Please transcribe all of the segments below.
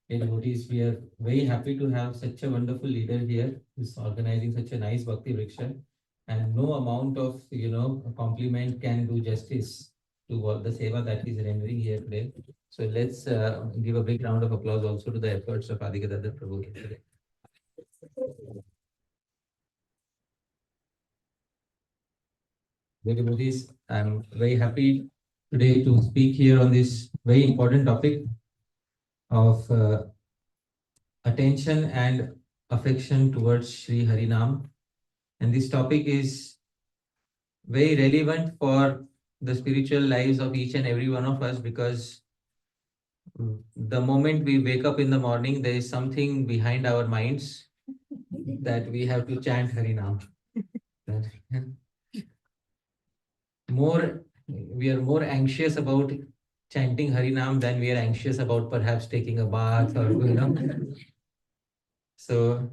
Devotees, we are very happy to have such a wonderful leader here who's organizing such a nice Bhakti Vriksha. And no amount of, compliment can do justice to what the seva that he's rendering here today. So let's give a big round of applause also to the efforts of Adigadadar Prabhu here today. Dear devotees, I'm very happy today to speak here on this very important topic of attention and affection towards Sri Harinam. And this topic is very relevant for the spiritual lives of each and every one of us, because the moment we wake up in the morning, there is something behind our minds that we have to chant Harinam. We are more anxious about chanting Harinam than we are anxious about perhaps taking a bath or. So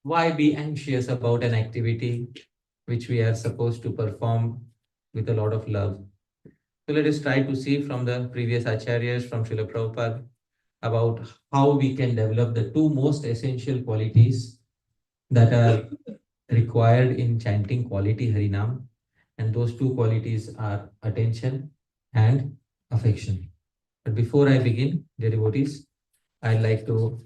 why be anxious about an activity which we are supposed to perform with a lot of love? So let us try to see from the previous acharyas, from Srila Prabhupada, about how we can develop the two most essential qualities that are required in chanting quality Harinam. And those two qualities are attention and affection. But before I begin, dear devotees, I'd like to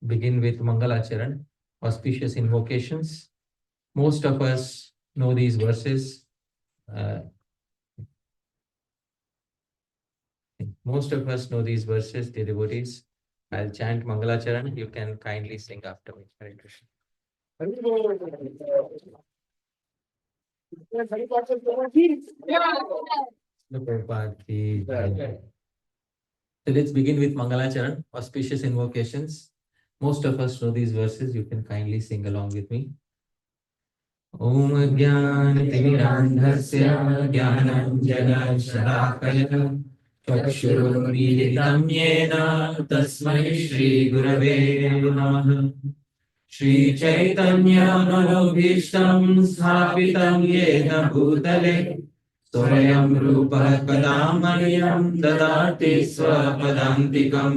begin with Mangalacharan, auspicious invocations. Most of us know these verses. Most of us know these verses, dear devotees. I'll chant Mangalacharan. You can kindly sing after me. Hare Krishna. Prabhupada ki jai. So let's begin with Mangalacharan, auspicious invocations. Most of us know these verses. You can kindly sing along with me. Om Jnana-timirandhasya Jnananjana-shalakaya Chakshurumilitam Yena Tasmai Shri Gurave Namaha. Shri Chaitanya Manobhishtam Sthapitam Yena Bhutale Swayam Rupa Kadamanyam Dadati Swapadantikam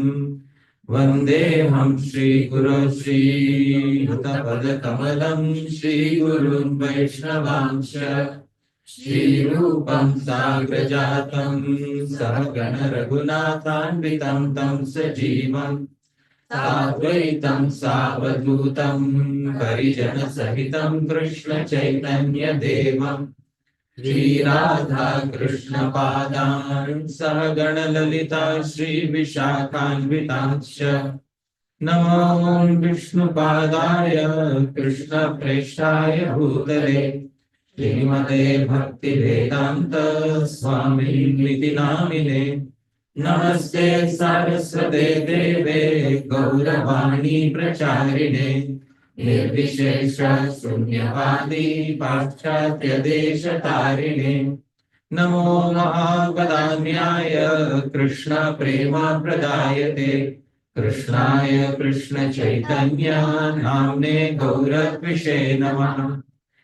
Vandeham Shri Guru Shri Yutapada Kamalam Shri Guru Vaishnavansha Shri Rupam Sagrajatam Sahagana Raghunathanvitam Tam Sajivam Sadvaitam Savadutam Parijana Sahitam Krishna Chaitanya Devam Shri Radha Krishna Padan Sahagana Lalita Shri Vishakhanvitamscha Namo Vishnu Padaya Krishna Preshaya Bhutale Srimate Bhakti Vedanta Swami Niti Namine Namaste Saraswate Deve Gauravani Pracharine Nirvishesha Sunyavadi Paschatya Desha Tarine Namo Mahavadanyaya Krishna Prema Pradayate Krishnaya Krishna Chaitanya Namne Gauratvishe Namaha.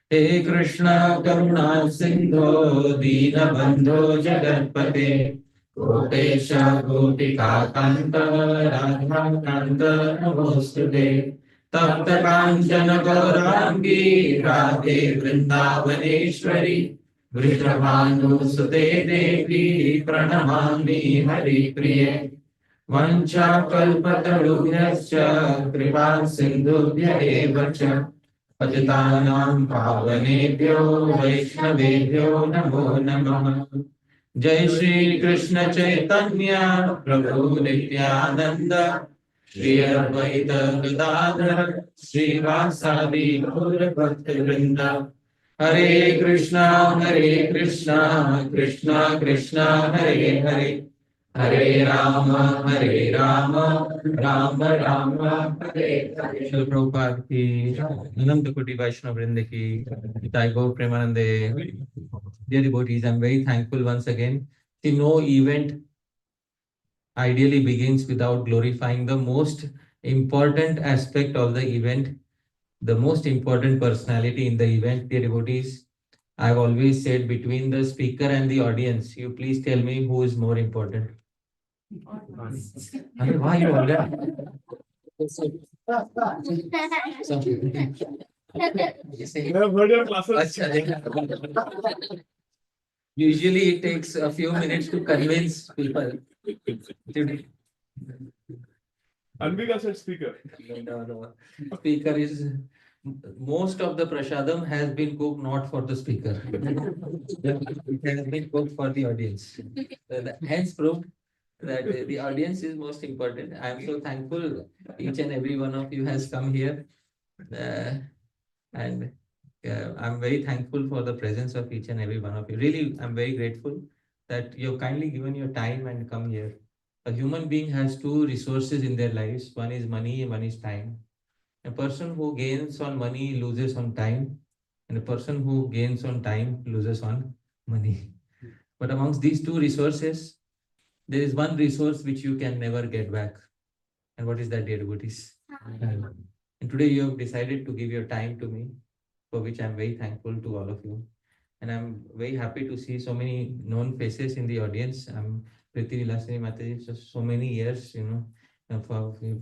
He Krishna Karuna Sindho Dina Bandho Jagatpate Gopesha Gopika Kanta Radha Kanta Namastude Tapta Kanchana Gaurangi Radhe Vrindavaneshwari Vrishabhanu Sute Devi Pranamami Hari Priye Vancha Kalpatarubhyascha Kripa Sindhubhya eva cha Patitanam Pavanebhyo Vaishnavebhyo Namo Namaha. Jai Shri Krishna Chaitanya Prabhu Nityananda Shri Advaita Gadadhar Shri Vasadi Gaura Bhakta Vrinda. Hare Krishna Krishna Krishna Hare Hare Hare Rama Rama Rama Hare Hare. Srila Prabhupada ki Ananta Koti Vaishnava Vrinda ki Nitai Gaur Premanande. Dear devotees, I'm very thankful once again. See, no event ideally begins without glorifying the most important aspect of the event, the most important personality in the event. Dear devotees, I've always said, between the speaker and the audience, you please tell me who is more important. अरे why you already? Usually it takes a few minutes to convince people. Anvika said speaker. No. Speaker is most of the prasadam has been cooked not for the speaker. It has been cooked for the audience. Hence proved that the audience is most important. I am so thankful each and every one of you has come here. And I'm very thankful for the presence of each and every one of you. Really, I'm very grateful that you've kindly given your time and come here. A human being has two resources in their lives. One is money and one is time. A person who gains on money loses on time, and a person who gains on time loses on money. But amongst these two resources, there is one resource which you can never get back. And what is that, dear devotees? Time. And today you have decided to give your time to me, for which I'm very thankful to all of you. And I'm very happy to see so many known faces in the audience. I'm Priti Vilasini Mataji, so many years,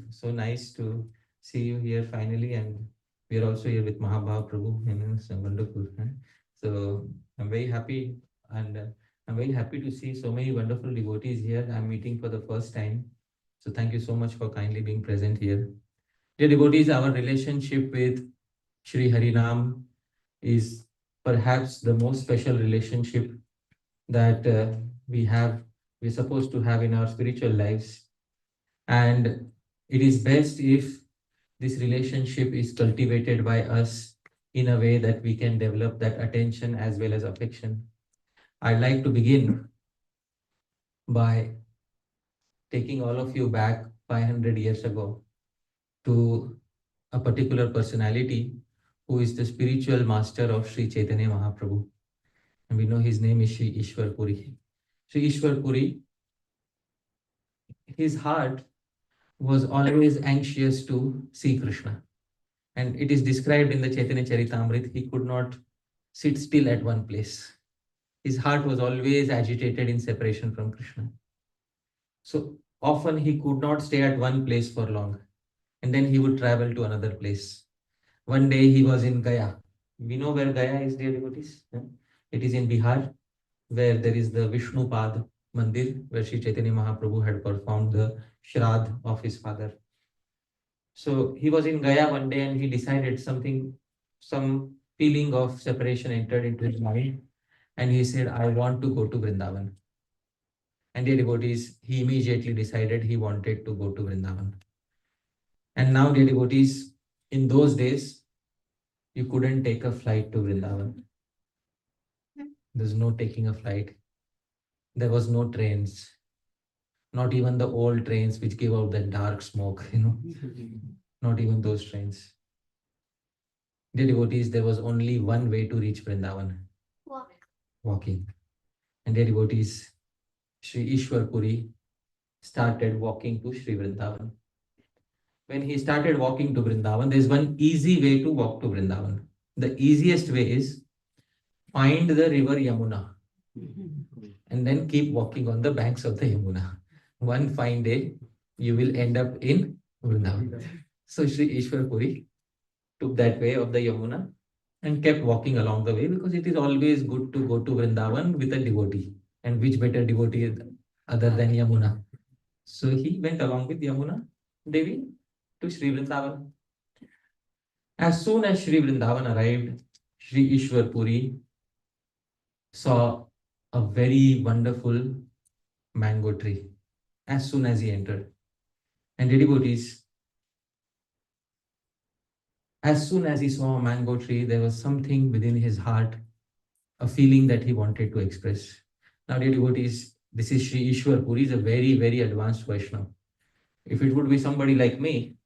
so nice to see you here finally. And we're also here with Mahabhav Prabhu, it's wonderful. So I'm very happy, and I'm very happy to see so many wonderful devotees here. I'm meeting for the first time. So thank you so much for kindly being present here. Dear devotees, our relationship with Sri Harinam is perhaps the most special relationship that we're supposed to have in our spiritual lives. And it is best if this relationship is cultivated by us in a way that we can develop that attention as well as affection. I'd like to begin by taking all of you back 500 years ago to a particular personality who is the spiritual master of Sri Chaitanya Mahaprabhu. And we know his name is Sri Ishwarpuri. Sri Ishwarpuri, his heart was always anxious to see Krishna. And it is described in the Chaitanya Charitamrita, he could not sit still at one place. His heart was always agitated in separation from Krishna. So often he could not stay at one place for long. And then he would travel to another place. One day he was in Gaya. We know where Gaya is, dear devotees. It is in Bihar, where there is the Vishnu Pad Mandir, where Sri Chaitanya Mahaprabhu had performed the Shrad of his father. So he was in Gaya one day and he decided some feeling of separation entered into his mind. And he said, I want to go to Vrindavan. And dear devotees, he immediately decided he wanted to go to Vrindavan. And now, dear devotees, in those days, you couldn't take a flight to Vrindavan. There's no taking a flight. There was no trains, not even the old trains which give out that dark smoke, not even those trains. Dear devotees, there was only one way to reach Vrindavan. Walking. And dear devotees, Sri Ishwarpuri started walking to Sri Vrindavan. When he started walking to Vrindavan, there's one easy way to walk to Vrindavan. The easiest way is find the river Yamuna and then keep walking on the banks of the Yamuna. One fine day, you will end up in Vrindavan. So Sri Ishwarpuri took that way of the Yamuna and kept walking along the way, because it is always good to go to Vrindavan with a devotee. And which better devotee other than Yamuna? So he went along with Yamuna Devi to Sri Vrindavan. As soon as Sri Vrindavan arrived, Sri Ishwarpuri saw a very wonderful mango tree as soon as he entered. And devotees, as soon as he saw a mango tree, there was something within his heart, a feeling that he wanted to express. Now, dear devotees, this is Sri Ishwarpuri, is a very, very advanced Vaishnava. If it would be somebody like me,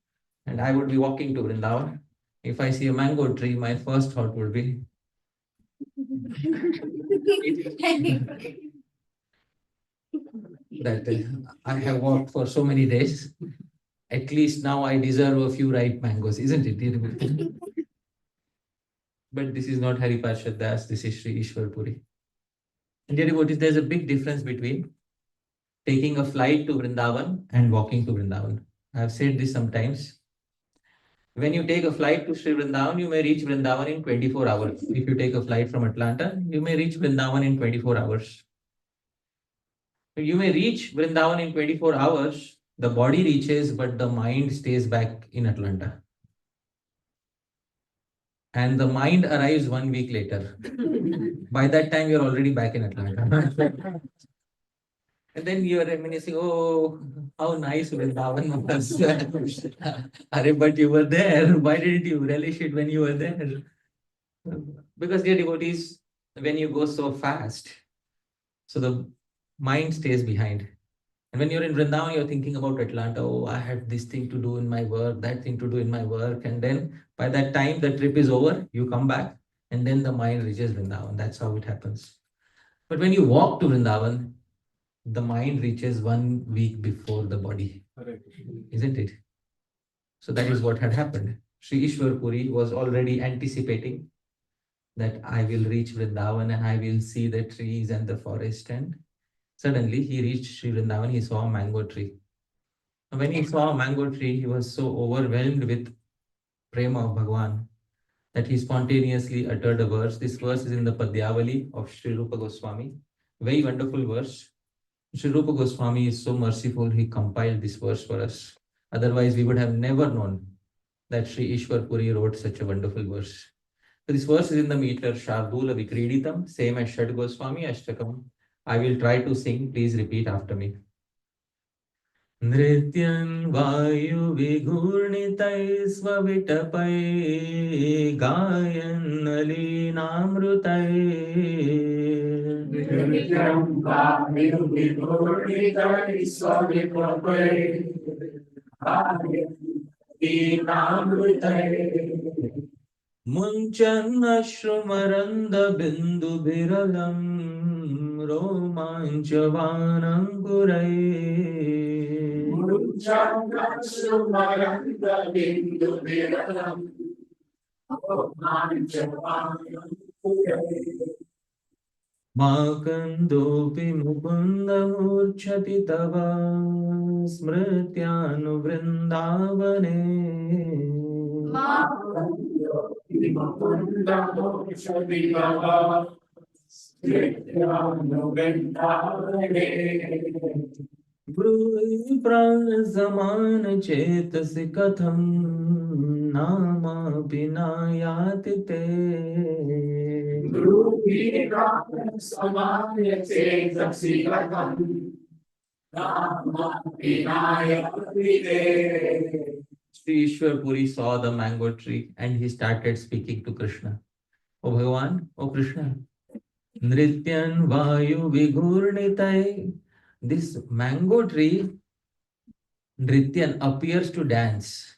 and I would be walking to Vrindavan, if I see a mango tree, my first thought would be that I have walked for so many days. At least now I deserve a few ripe mangoes, isn't it, dear devotees? But this is not Hari Parshad Das, this is Sri Ishwarpuri. And dear devotees, there's a big difference between taking a flight to Vrindavan and walking to Vrindavan. I have said this sometimes. When you take a flight to Sri Vrindavan, you may reach Vrindavan in 24 hours. If you take a flight from Atlanta, you may reach Vrindavan in 24 hours. You may reach Vrindavan in 24 hours, the body reaches, but the mind stays back in Atlanta. And the mind arrives 1 week later. By that time, you're already back in Atlanta. And then you are reminiscing, oh, how nice Vrindavan was. But you were there. Why didn't you relish it when you were there? Because, dear devotees, when you go so fast, so the mind stays behind. And when you're in Vrindavan, you're thinking about Atlanta. Oh, I had this thing to do in my work, that thing to do in my work. And then by that time, the trip is over, you come back, and then the mind reaches Vrindavan. That's how it happens. But when you walk to Vrindavan, the mind reaches 1 week before the body. Isn't it? So that is what had happened. Sri Ishwarpuri was already anticipating that I will reach Vrindavan and I will see the trees and the forest. And suddenly he reached Sri Vrindavan, he saw a mango tree. And when he saw a mango tree, he was so overwhelmed with prema of Bhagavan that he spontaneously uttered a verse. This verse is in the Padyavali of Sri Rupa Goswami. Very wonderful verse. Sri Rupa Goswami is so merciful, he compiled this verse for us. Otherwise, we would have never known that Sri Ishwarpuri wrote such a wonderful verse. So this verse is in the meter Shardula Vikriditam, same as Shad Goswami Ashtakam. I will try to sing. Please repeat after me. Nrityan Vayu Vigurnitai Svavitapai Gayan Nalinamrutai Nrityan Vayu Vigurnitai Svavitapai Gayan Nalinamrutai Munchan Ashrumaranda Bindu Biralam Romanchavanangurai Munchan Ashrumaranda Bindu Biralam Romanchavanangurai Makandopi Mukunda Murchati Tava Smrityanu Vrindavane Brui Prazaman Chetasi Katham Nama Pinayati Te Brui Prazaman Chetasi Katham Nama Pinayati Te. Sri Ishwarpuri saw the mango tree and he started speaking to Krishna. Oh Bhagavan, oh Krishna, Nrityan Vayu Vigurnitai. This mango tree, Nrityan, appears to dance.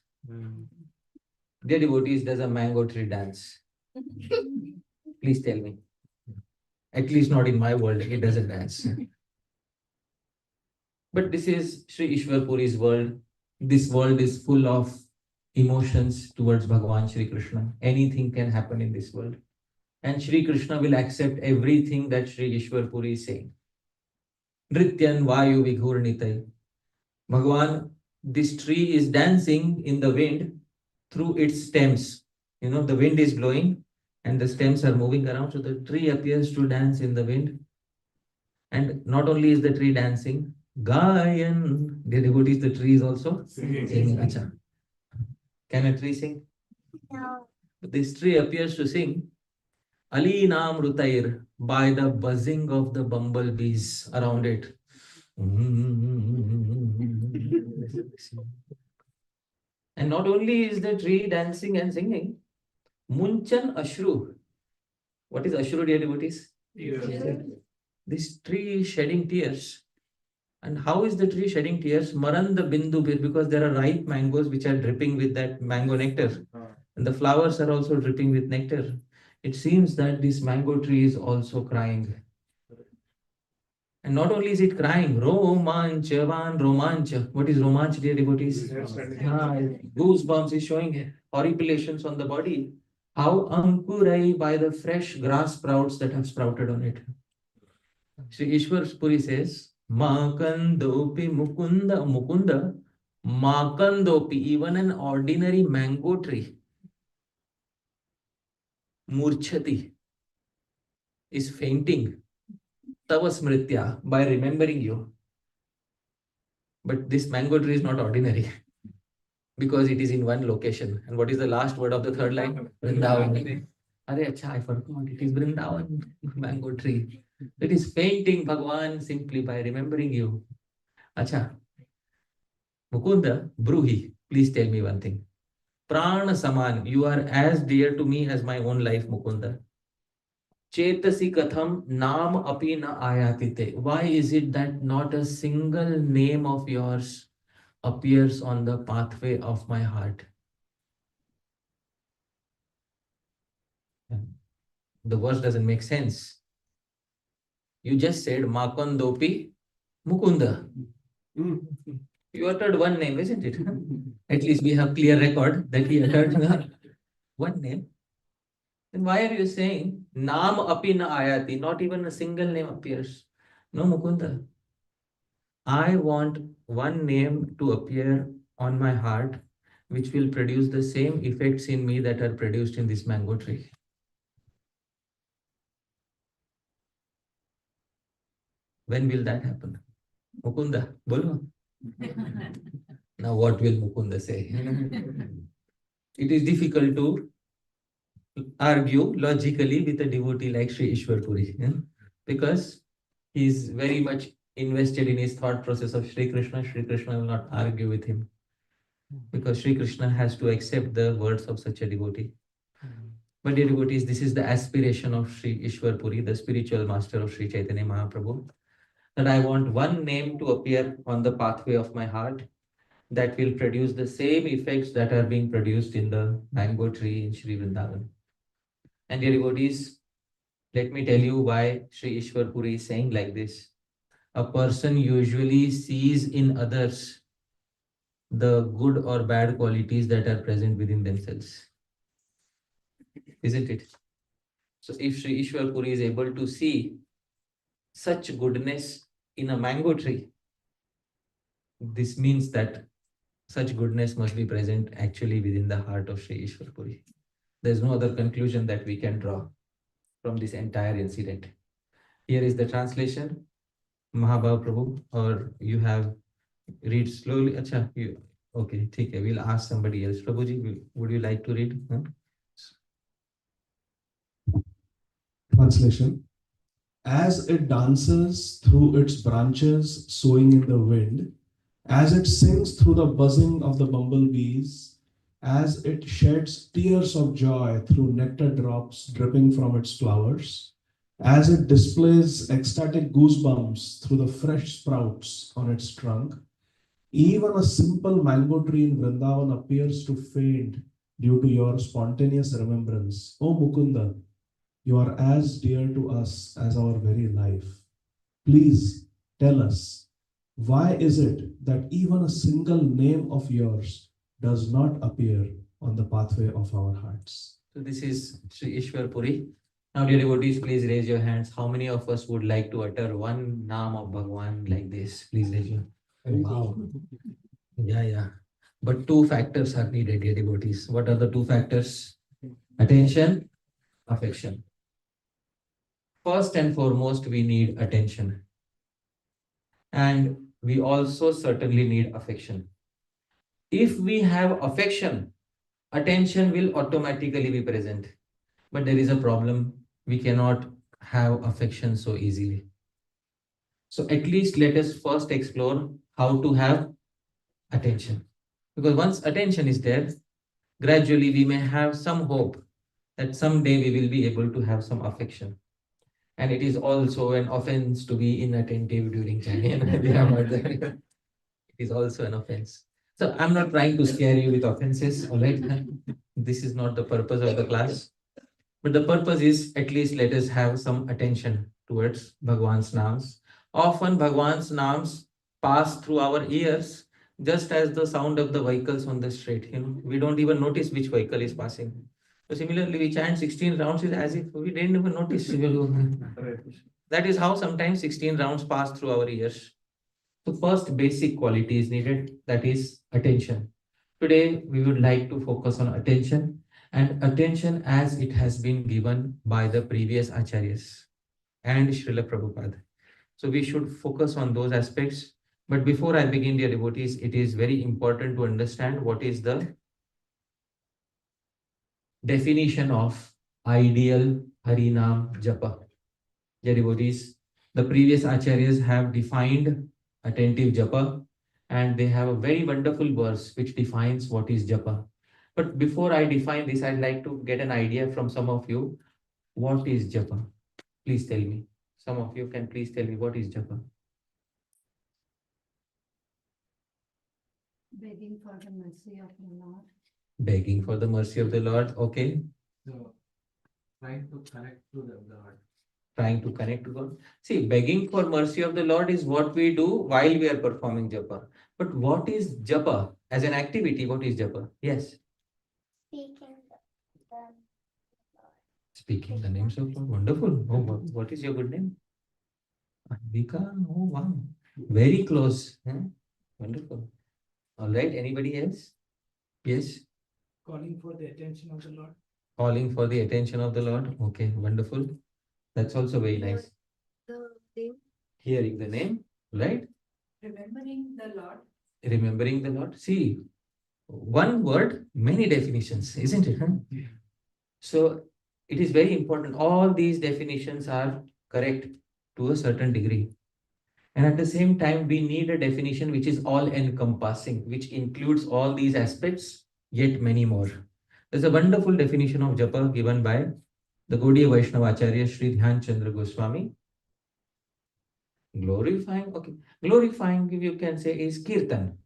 Dear devotees, does a mango tree dance? Please tell me. At least not in my world, it doesn't dance. But this is Sri Ishwarpuri's world. This world is full of emotions towards Bhagavan Shri Krishna. Anything can happen in this world. And Shri Krishna will accept everything that Sri Ishwarpuri is saying. Nrityan Vayu Vighurnitai. Bhagavan, this tree is dancing in the wind through its stems. You know, the wind is blowing and the stems are moving around. So the tree appears to dance in the wind. And not only is the tree dancing, Gayan, the devotees, the tree is also singing. Acha. Can a tree sing? No. But this tree appears to sing Alinam Rutair by the buzzing of the bumblebees around it. And not only is the tree dancing and singing, Munchan Ashru. What is Ashru, dear devotees? This tree is shedding tears. And how is the tree shedding tears? Maranda Bindu, because there are ripe mangoes which are dripping with that mango nectar. And the flowers are also dripping with nectar. It seems that this mango tree is also crying. And not only is it crying, Romanchavan, Romancha. What is Romancha, dear devotees? Goosebumps is showing horripilations on the body. How Ankurai by the fresh grass sprouts that have sprouted on it. Sri Ishwarpuri says, Makandopi Mukunda. Mukunda. Makandopi. Even an ordinary mango tree. Murchati. Is fainting. Tava smritya. By remembering you. But this mango tree is not ordinary. Because it is in one location. And what is the last word of the third line? Vrindavan. Are, acha, I forgot. It is Vrindavan mango tree. It is fainting Bhagwan simply by remembering you. Acha. Mukunda, Bruhi, please tell me one thing. Prana Saman, you are as dear to me as my own life, Mukunda. Chetasi Katham Nam Api Na Ayatite. Why is it that not a single name of yours appears on the pathway of my heart? The verse doesn't make sense. You just said Makandopi Mukunda. You uttered one name, isn't it? At least we have clear record that he uttered one name. Then why are you saying Nam api na ayati? Not even a single name appears. No, Mukunda. I want one name to appear on my heart, which will produce the same effects in me that are produced in this mango tree. When will that happen? Mukunda, bolo. Now what will Mukunda say? It is difficult to argue logically with a devotee like Sri Ishwarpuri, because he is very much invested in his thought process of Sri Krishna. Sri Krishna will not argue with him, because Sri Krishna has to accept the words of such a devotee. But dear devotees, this is the aspiration of Sri Ishwarpuri, the spiritual master of Sri Chaitanya Mahaprabhu, that I want one name to appear on the pathway of my heart that will produce the same effects that are being produced in the mango tree in Sri Vrindavan. And dear devotees, let me tell you why Sri Ishwarpuri is saying like this. A person usually sees in others the good or bad qualities that are present within themselves. Isn't it? So if Sri Ishwarpuri is able to see such goodness in a mango tree, this means that such goodness must be present actually within the heart of Sri Ishwarpuri. There's no other conclusion that we can draw from this entire incident. Here is the translation. Mahabhav Prabhu, or you have read slowly. Acha, you, okay, take it. We'll ask somebody else. Prabhuji, would you like to read? Huh? Translation. As it dances through its branches, swaying in the wind, as it sings through the buzzing of the bumblebees, as it sheds tears of joy through nectar drops dripping from its flowers, as it displays ecstatic goosebumps through the fresh sprouts on its trunk, even a simple mango tree in Vrindavan appears to faint due to your spontaneous remembrance. O Mukunda, you are as dear to us as our very life. Please tell us, why is it that even a single name of yours does not appear on the pathway of our hearts? So this is Sri Ishwarpuri. Now, dear devotees, please raise your hands. How many of us would like to utter one Naam of Bhagwan like this? Please raise your hand. Wow. Yeah. But two factors are needed, dear devotees. What are the two factors? Attention, affection. First and foremost, we need attention. And we also certainly need affection. If we have affection, attention will automatically be present. But there is a problem. We cannot have affection so easily. So at least let us first explore how to have attention. Because once attention is there, gradually we may have some hope that someday we will be able to have some affection. And it is also an offense to be inattentive during chanting. It is also an offense. So I'm not trying to scare you with offenses, all right? This is not the purpose of the class. But the purpose is at least let us have some attention towards Bhagwan's names. Often Bhagwan's names pass through our ears just as the sound of the vehicles on the street. We don't even notice which vehicle is passing. So similarly, we chant 16 rounds is as if we didn't even notice. That is how sometimes 16 rounds pass through our ears. The first basic quality is needed, that is attention. Today, we would like to focus on attention, and attention as it has been given by the previous acharyas and Srila Prabhupada. So we should focus on those aspects. But before I begin, dear devotees, it is very important to understand what is the definition of ideal Harinam Japa. Dear devotees, the previous acharyas have defined attentive Japa, and they have a very wonderful verse which defines what is Japa. But before I define this, I'd like to get an idea from some of you. What is Japa? Please tell me. Some of you can please tell me what is Japa. Begging for the mercy of the Lord. Begging for the mercy of the Lord. Okay. So, trying to connect to the Lord. Trying to connect to God. See, begging for mercy of the Lord is what we do while we are performing Japa. But what is Japa as an activity? What is Japa? Yes. Speaking the names of God. Wonderful. Oh, what is your good name? Vika. Oh, wow. Very close. Huh? Wonderful. All right. Anybody else? Yes. Calling for the attention of the Lord. Calling for the attention of the Lord. Okay. Wonderful. That's also very nice. The name. Hearing the name. Right. Remembering the Lord. Remembering the Lord. See, one word, many definitions, isn't it? Huh? Yeah. So it is very important. All these definitions are correct to a certain degree. And at the same time, we need a definition which is all encompassing, which includes all these aspects, yet many more. There's a wonderful definition of Japa given by the Gaudiya Vaishnava Acharya Sri Dhyan Chandra Goswami. Glorifying, okay. Glorifying, you can say, is Kirtan.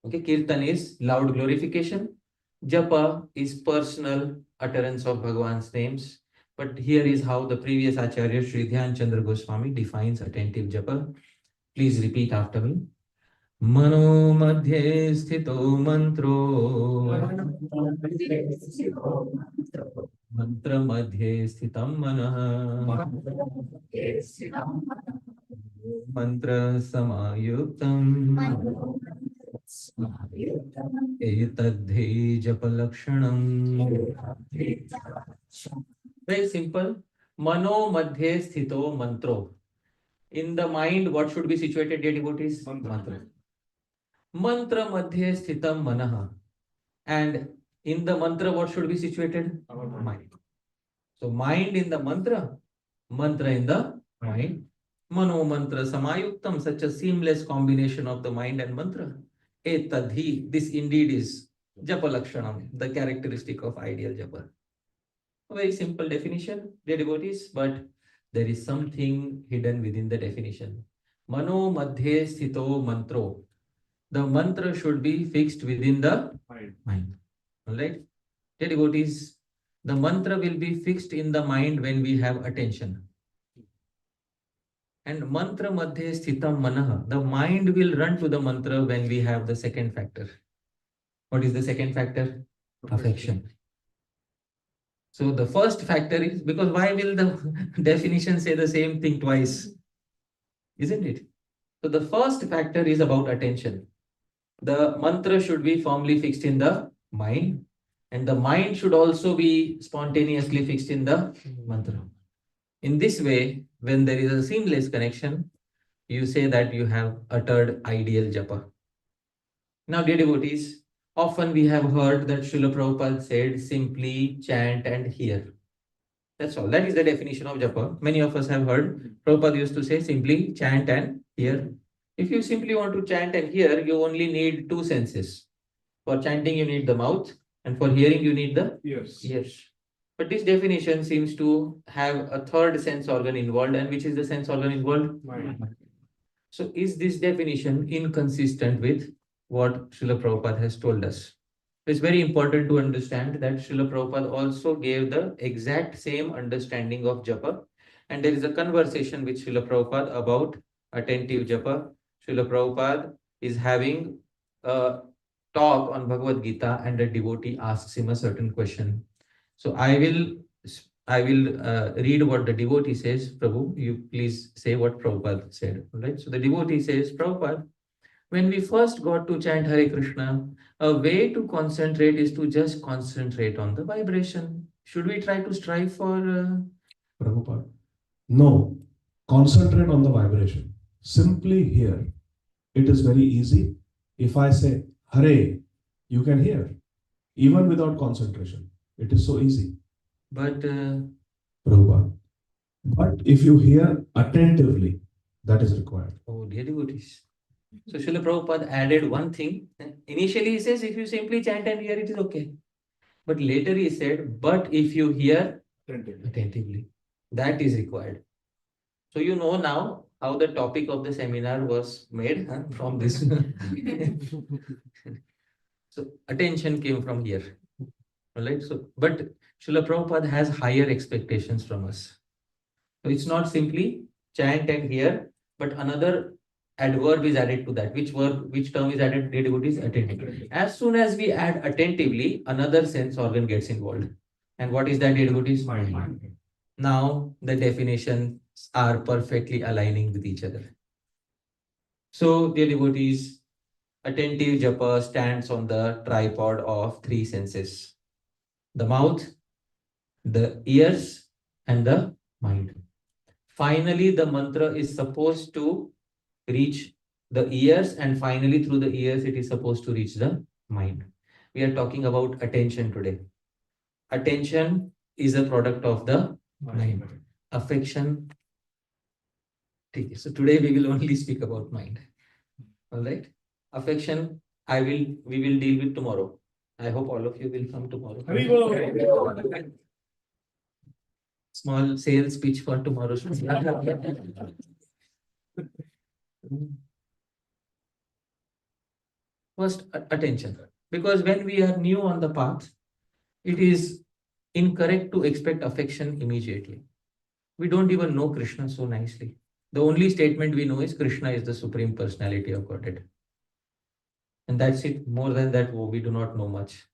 Okay, Kirtan is loud glorification. Japa is personal utterance of Bhagwan's names. But here is how the previous Acharya Sri Dhyan Chandra Goswami defines attentive Japa. Please repeat after me. Mano madhye sthito mantro. Mantra madhye sthitam manah. Mantra samayuktam. Etadhe japa lakshanam. Very simple. Mano madhye sthito mantro. In the mind, what should be situated, dear devotees? Mantra. Mantra madhye sthitam manah. And in the mantra, what should be situated? Mind. So mind in the mantra, mantra in the mind. Mano mantra samayuktam, such a seamless combination of the mind and mantra. Etadhi, this indeed is japa lakshanam, the characteristic of ideal japa. A very simple definition, dear devotees, but there is something hidden within the definition. Mano madhye sthito mantro. The mantra should be fixed within the mind. Alright? Dear devotees, the mantra will be fixed in the mind when we have attention. And mantra madhye sthitam manah. The mind will run to the mantra when we have the second factor. What is the second factor? Affection. So the first factor is, because why will the definition say the same thing twice? Isn't it? So the first factor is about attention. The mantra should be firmly fixed in the mind, and the mind should also be spontaneously fixed in the mantra. In this way, when there is a seamless connection, you say that you have uttered ideal japa. Now, dear devotees, often we have heard that Srila Prabhupada said, simply chant and hear. That's all. That is the definition of japa. Many of us have heard Prabhupada used to say, simply chant and hear. If you simply want to chant and hear, you only need two senses. For chanting, you need the mouth, and for hearing, you need the ears. But this definition seems to have a third sense organ involved, and which is the sense organ involved? Mind. So is this definition inconsistent with what Srila Prabhupada has told us? It's very important to understand that Srila Prabhupada also gave the exact same understanding of japa, and there is a conversation with Srila Prabhupada about attentive japa. Srila Prabhupada is having a talk on Bhagavad Gita, and a devotee asks him a certain question. So I will I will read what the devotee says. Prabhu, you please say what Prabhupada said. Right? So the devotee says, Prabhupada, when we first got to chant Hare Krishna, a way to concentrate is to just concentrate on the vibration. Should we try to strive for? Prabhupada. No, concentrate on the vibration. Simply hear. It is very easy. If I say Hare, you can hear, even without concentration. It is so easy. But Prabhupada. But if you hear attentively, that is required. oh, dear devotees. So Srila Prabhupada added one thing. Initially he says, if you simply chant and hear, it is okay. But later he said, but if you hear attentively, that is required. So you know now how the topic of the seminar was made from this. So attention came from here. Alright. So, but Srila Prabhupada has higher expectations from us. So it's not simply chant and hear, but another adverb is added to that. Which term is added? Dear devotees, attentive. As soon as we add attentively, another sense organ gets involved. And what is that, dear devotees? Mind. Now the definitions are perfectly aligning with each other. So, dear devotees, attentive japa stands on the tripod of three senses: the mouth, the ears, and the mind. Finally, the mantra is supposed to reach the ears, and finally, through the ears, it is supposed to reach the mind. We are talking about attention today. Attention is a product of the mind. Affection. Okay, so today we will only speak about mind. All right. Affection, we will deal with tomorrow. I hope all of you will come tomorrow. Small sales pitch for tomorrow. First, attention. Because when we are new on the path, it is incorrect to expect affection immediately. We don't even know Krishna so nicely. The only statement we know is Krishna is the Supreme Personality of Godhead. And that's it. More than that, we do not know much.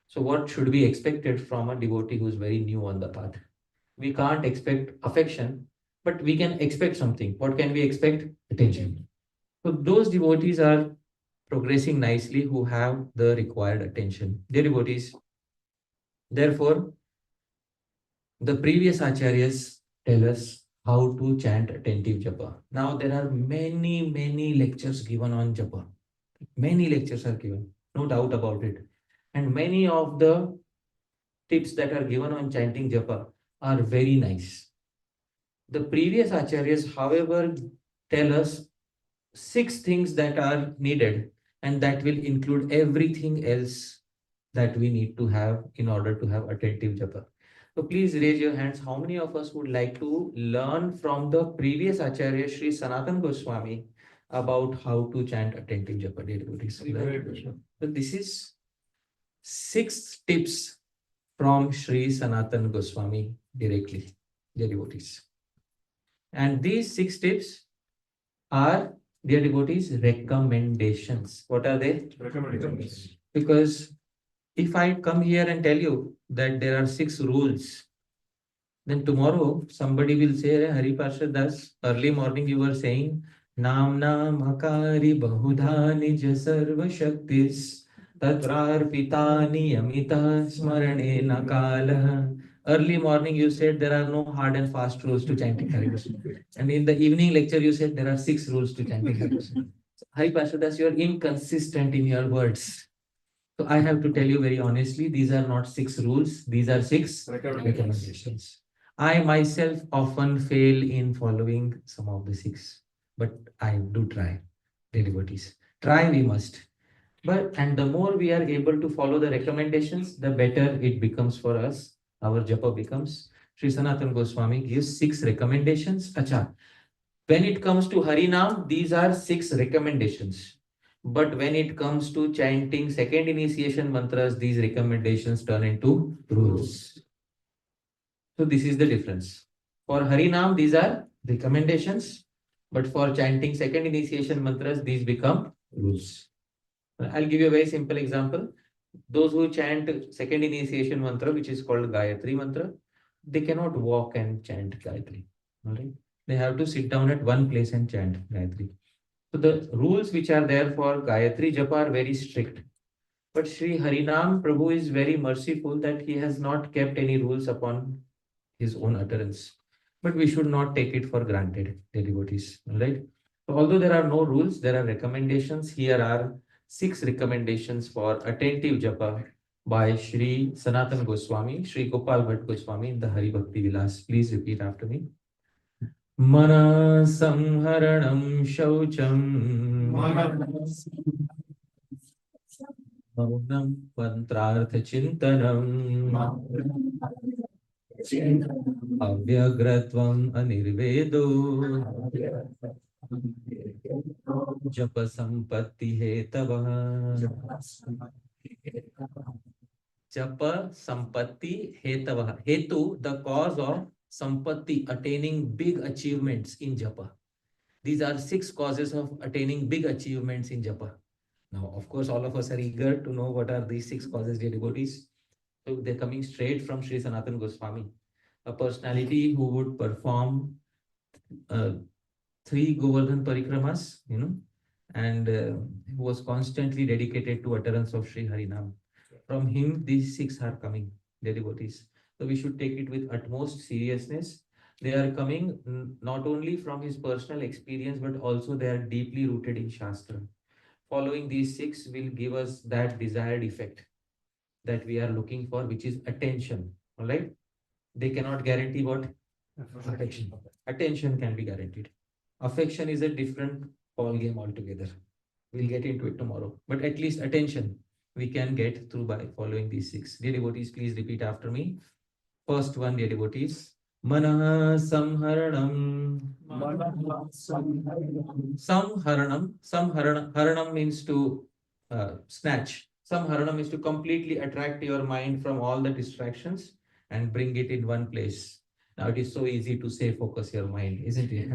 So what should be expected from a devotee who is very new on the path? We can't expect affection, but we can expect something. What can we expect? Attention. So those devotees are progressing nicely who have the required attention. Dear devotees, therefore, the previous acharyas tell us how to chant attentive japa. Now there are many lectures given on japa. Many lectures are given, no doubt about it. And many of the tips that are given on chanting japa are very nice. The previous acharyas, however, tell us 6 things that are needed, and that will include everything else that we need to have in order to have attentive japa. So please raise your hands. How many of us would like to learn from the previous acharya, Sri Sanatan Goswami, about how to chant attentive japa, dear devotees? So this is 6 tips from Sri Sanatan Goswami directly, dear devotees. And these 6 tips are, dear devotees, recommendations. What are they? Recommendations. Because if I come here and tell you that there are 6 rules, then tomorrow somebody will say, Hari Parshad Das, early morning you were saying, Nam Nam Akari Bahudha Nija Sarva Shaktis Tatrar Pitani Amita Smarane Nakala. Early morning you said there are no hard and fast rules to chanting Hare Krishna. And in the evening lecture you said there are 6 rules to chanting Hare Krishna. Hari Parshad Das, you are inconsistent in your words. So I have to tell you very honestly, these are not 6 rules, these are 6 recommendations. I myself often fail in following some of the 6, but I do try, dear devotees. Try we must. And the more we are able to follow the recommendations, the better it becomes for us. Our japa becomes. Sri Sanatan Goswami gives 6 recommendations. Acha. When it comes to Harinam, these are 6 recommendations. But when it comes to chanting second initiation mantras, these recommendations turn into rules. So this is the difference. For Harinam, these are recommendations. But for chanting second initiation mantras, these become rules. I'll give you a very simple example. Those who chant second initiation mantra, which is called Gayatri mantra, they cannot walk and chant Gayatri. All right? They have to sit down at one place and chant Gayatri. So the rules which are there for Gayatri Japa are very strict. But Sri Harinam Prabhu is very merciful that he has not kept any rules upon his own utterance. But we should not take it for granted, dear devotees. All right? So although there are no rules, there are recommendations. Here are 6 recommendations for attentive japa by Sri Sanatan Goswami, Sri Gopal Bhatt Goswami in the Hari Bhakti Vilas. Please repeat after me. Mana samharanam shaucham maunam mantrartha chintanam avyagratvam anirvedo japa sampatti hetavah. Japa sampatti hetavah. Hetu, the cause of sampatti, attaining big achievements in japa. These are 6 causes of attaining big achievements in japa. Now, of course, all of us are eager to know what are these 6 causes, dear devotees. So they're coming straight from Sri Sanatan Goswami, a personality who would perform 3 Govardhan Parikramas, and who was constantly dedicated to utterance of Sri Harinam. From him, these 6 are coming, dear devotees. So we should take it with utmost seriousness. They are coming not only from his personal experience, but also they are deeply rooted in Shastra. Following these 6 will give us that desired effect that we are looking for, which is attention. All right? They cannot guarantee what? Affection. Attention can be guaranteed. Affection is a different ball game altogether. We'll get into it tomorrow. But at least attention we can get through by following these 6. Dear devotees, please repeat after me. First one, dear devotees. Mana samharanam. Haranam means to snatch. Samharanam is to completely attract your mind from all the distractions and bring it in one place. Now it is so easy to say focus your mind, isn't it?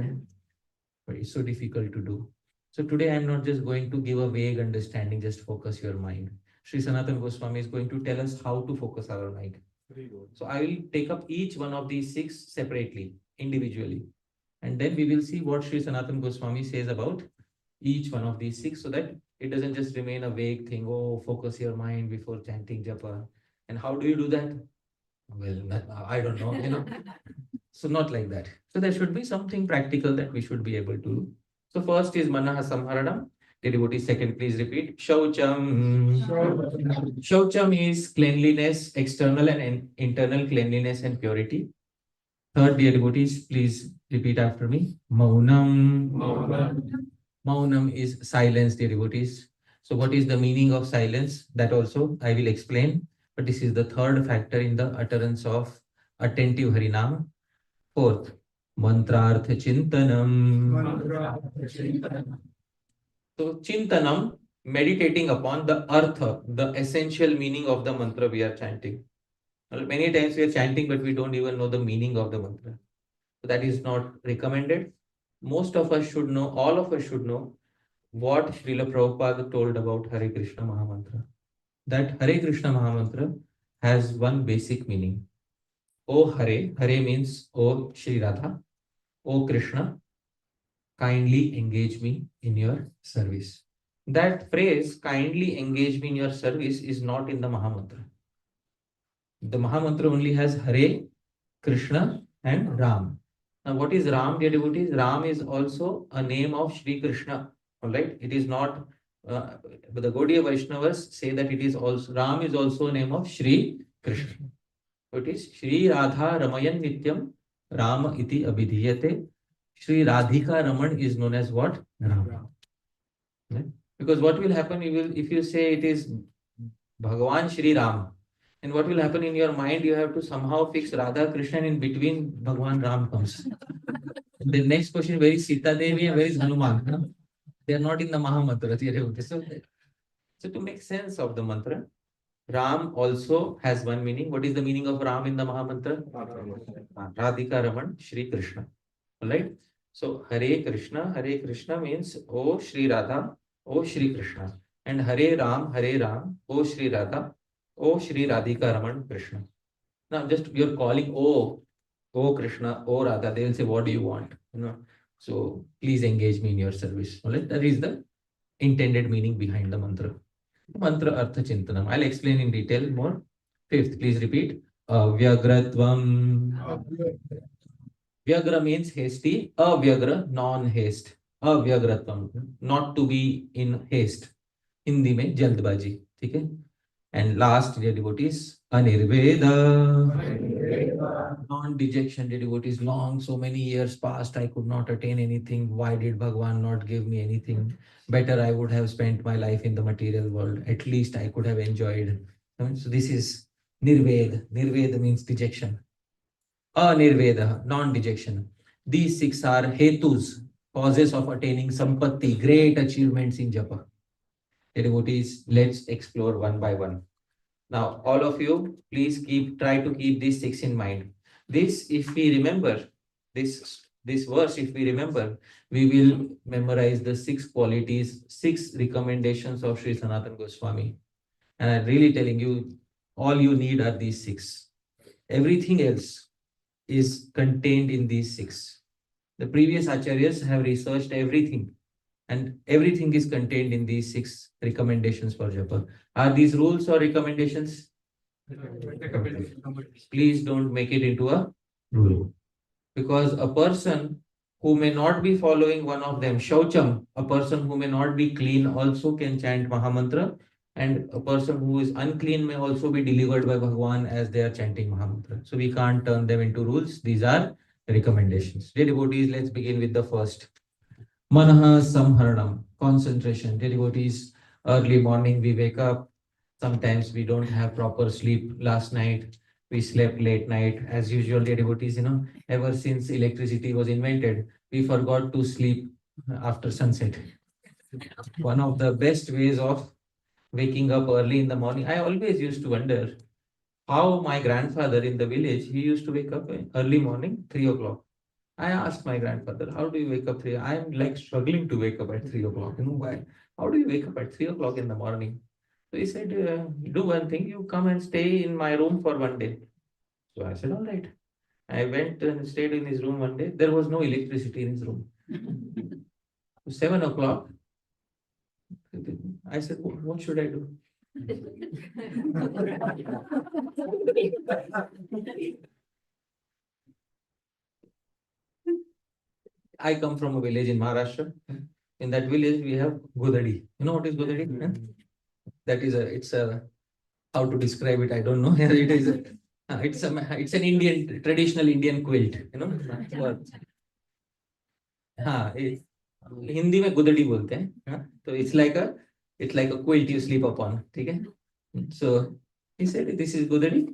But it's so difficult to do. So today I'm not just going to give a vague understanding, just focus your mind. Sri Sanatan Goswami is going to tell us how to focus our mind. So I will take up each one of these 6 separately, individually. And then we will see what Sri Sanatan Goswami says about each one of these 6, so that it doesn't just remain a vague thing. Oh, focus your mind before chanting japa. And how do you do that? Well, I don't know, So not like that. So there should be something practical that we should be able to do. So first is Manaha Samharanam. The devotee, second, please repeat. Shaucham. Shaucham is cleanliness, external and internal cleanliness and purity. Third, dear devotees, please repeat after me. Maunam. Maunam is silence, dear devotees. So what is the meaning of silence? That also I will explain. But this is the third factor in the utterance of attentive Harinam. Fourth, Mantrartha Chintanam. So Chintanam, meditating upon the artha, the essential meaning of the mantra we are chanting. Well, many times we are chanting, but we don't even know the meaning of the mantra. So that is not recommended. Most of us should know, all of us should know what Srila Prabhupada told about Hare Krishna Mahamantra. That Hare Krishna Mahamantra has one basic meaning. O Hare, Hare means O Shri Radha, O Krishna, kindly engage me in your service. That phrase, kindly engage me in your service, is not in the Mahamantra. The Mahamantra only has Hare, Krishna and Ram. Now what is Ram, dear devotees? Ram is also a name of Shri Krishna. Alright, it is not, but the Gaudiya Vaishnavas say that it is also, Ram is also a name of Shri Krishna. So it is Shri Radha Ramayan Nityam Rama iti abhidhiyate. Shri Radhika Raman is known as what? Ram. Right? Because what will happen, if you say it is Bhagavan Shri Ram, and what will happen in your mind, you have to somehow fix Radha Krishna, and in between Bhagavan Ram comes. The next question, where is Sita Devi and where is Hanuman? They are not in the Mahamantra. So to make sense of the mantra, Ram also has one meaning. What is the meaning of Ram in the Mahamantra? Radhika Raman, Shri Krishna. Alright? So Hare Krishna means O Shri Radha, O Shri Krishna. And Hare Ram, O Shri Radha, O Shri Radhika Raman Krishna. Now just you're calling, oh Krishna, oh Radha, they will say, what do you want? So please engage me in your service. That is the intended meaning behind the mantra. Mantra Artha Chintanam. I'll explain in detail more. Fifth, please repeat. Avyagratvam. Vyagra means hasty. Avyagra, non-haste. Avyagratvam, not to be in haste. Hindi mein jaldbaji. ठीक है? And last, dear devotees, Anirveda. Non-dejection, dear devotees. Long, so many years passed, I could not attain anything. Why did Bhagwan not give me anything? Better I would have spent my life in the material world. At least I could have enjoyed. So this is Nirveda. Nirveda means dejection. Anirveda, non-dejection. These six are hetus, causes of attaining sampatti, great achievements in Japa. Devotees, let's explore one by one. Now, all of you, please try to keep these six in mind. This, if we remember, this verse, if we remember, we will memorize the six qualities, six recommendations of Sri Sanatana Goswami. And I'm really telling you, all you need are these six. Everything else is contained in these six. The previous acharyas have researched everything, and everything is contained in these six recommendations for japa. Are these rules or recommendations? Please don't make it into a rule. Because a person who may not be following one of them, Shaucham, a person who may not be clean also can chant Mahamantra, and a person who is unclean may also be delivered by Bhagwan as they are chanting Mahamantra. So we can't turn them into rules. These are recommendations. Dear devotees, let's begin with the first. Manaha Samharanam, concentration. Dear devotees, early morning we wake up. Sometimes we don't have proper sleep last night. We slept late night. As usual, dear devotees, ever since electricity was invented, we forgot to sleep after sunset. One of the best ways of waking up early in the morning. I always used to wonder how my grandfather in the village, he used to wake up early morning, 3 o'clock. I asked my grandfather, how do you wake up 3? I'm like struggling to wake up at 3 o'clock. Why? How do you wake up at 3 o'clock in the morning? So he said, do one thing, you come and stay in my room for one day. So I said, all right. I went and stayed in his room one day. There was no electricity in his room. 7 o'clock, I said, what should I do? I come from a village in Maharashtra. In that village, we have Godadi. You know what is Godadi? That is it's a, how to describe it, I don't know. It is it's an Indian, traditional Indian quilt, हाँ हिंदी में गुदड़ी बोलते हैं. So it's like a quilt you sleep upon. ठीक है? So he said, this is gudadi,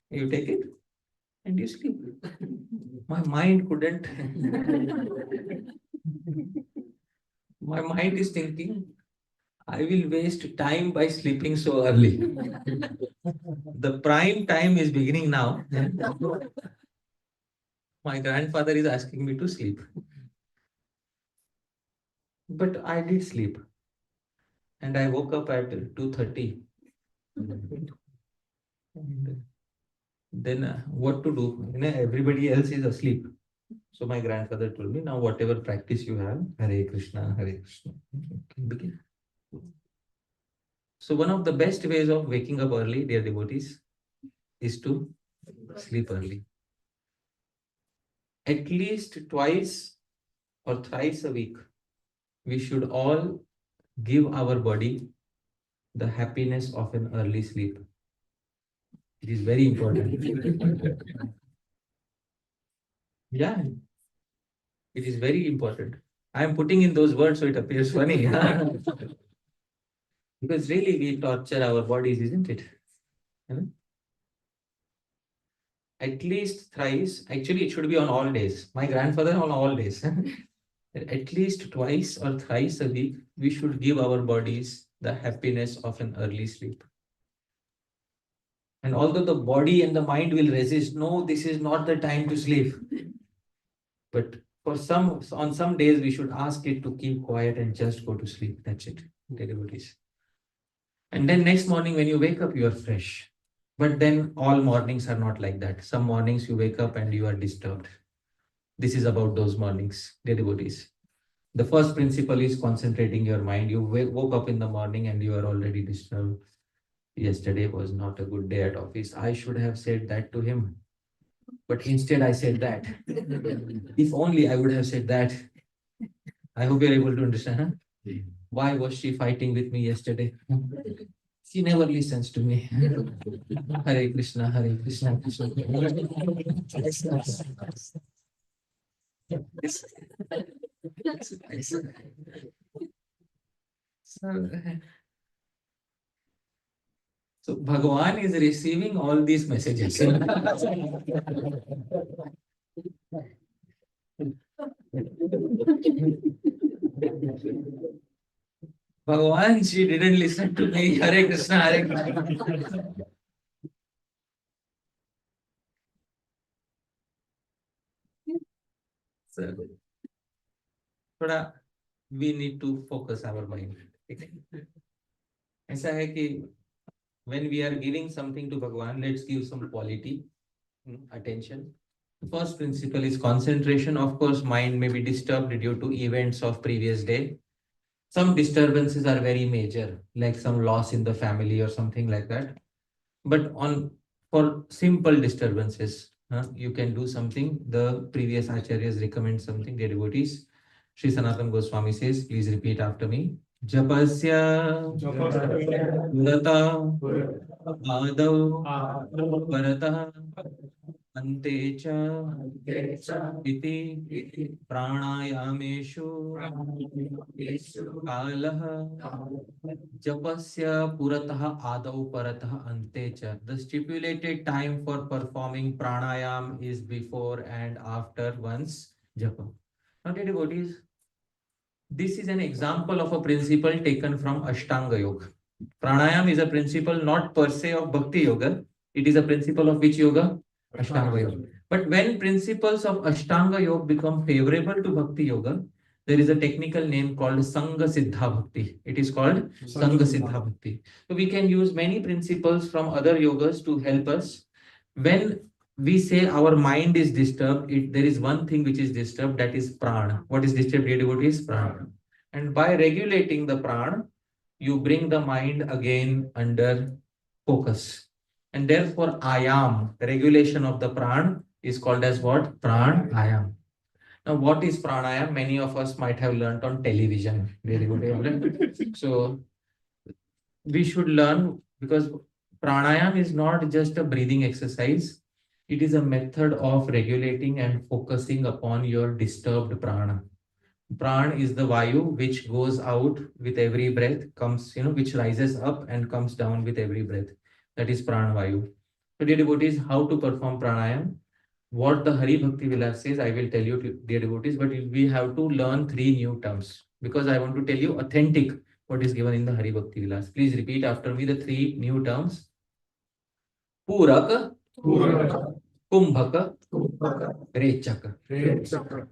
you take it and you sleep. My mind couldn't. My mind is thinking, I will waste time by sleeping so early. The prime time is beginning now. My grandfather is asking me to sleep. But I did sleep. And I woke up at 2:30. And then what to do? Everybody else is asleep. So my grandfather told me, now whatever practice you have, Hare Krishna, Hare Krishna. Begin. So one of the best ways of waking up early, dear devotees, is to sleep early. At least twice or thrice a week, we should all give our body the happiness of an early sleep. It is very important. Yeah, it is very important. I am putting in those words so it appears funny. Because really we torture our bodies, isn't it? At least thrice, actually it should be on all days. My grandfather on all days. At least twice or thrice a week, we should give our bodies the happiness of an early sleep. And although the body and the mind will resist, no, this is not the time to sleep. But on some days, we should ask it to keep quiet and just go to sleep. That's it, dear devotees. And then next morning when you wake up, you are fresh. But then all mornings are not like that. Some mornings you wake up and you are disturbed. This is about those mornings, dear devotees. The first principle is concentrating your mind. You woke up in the morning and you are already disturbed. Yesterday was not a good day at office. I should have said that to him. But instead I said that. If only I would have said that. I hope you're able to understand. Huh? Why was she fighting with me yesterday? She never listens to me. Hare Krishna, Hare Krishna, Krishna. So Bhagavan is receiving all these messages. Bhagavan, she didn't listen to me. Hare Krishna, Hare Krishna. So, थोड़ा we need to focus our mind. ऐसा है कि when we are giving something to Bhagavan, let's give some quality, attention. The first principle is concentration. Of course, mind may be disturbed due to events of previous day. Some disturbances are very major, like some loss in the family or something like that. But for simple disturbances, you can do something. The previous acharyas recommend something, dear devotees. Sri Sanatana Goswami says, please repeat after me. Japasya Purata Adau Paratah Ante cha iti pranayameshu kalah japasya puratah adau paratah ante cha. The stipulated time for performing pranayam is before and after one's japa. Now, dear devotees, this is an example of a principle taken from Ashtanga Yoga. Pranayam is a principle not per se of Bhakti Yoga. It is a principle of which yoga? Ashtanga Yoga. But when principles of Ashtanga Yoga become favorable to Bhakti Yoga, there is a technical name called Sangha Siddha Bhakti. It is called Sangha Siddha Bhakti. So we can use many principles from other yogas to help us. When we say our mind is disturbed, there is one thing which is disturbed, that is prana. What is disturbed, dear devotees? Prana. And by regulating the prana, you bring the mind again under focus. And therefore, ayam, regulation of the prana, is called as what? Pranayam. Now, what is pranayam? Many of us might have learnt on television. Very good. So, we should learn, because pranayam is not just a breathing exercise. It is a method of regulating and focusing upon your disturbed prana. Prana is the vayu which goes out with every breath, comes, which rises up and comes down with every breath. That is prana vayu. So, dear devotees, how to perform pranayam? What the Hari Bhakti Vilas says, I will tell you, dear devotees, but we have to learn 3 new terms, because I want to tell you authentic what is given in the Hari Bhakti Vilas. Please repeat after me the 3 new terms. Purak, Kumbhak, Rechak.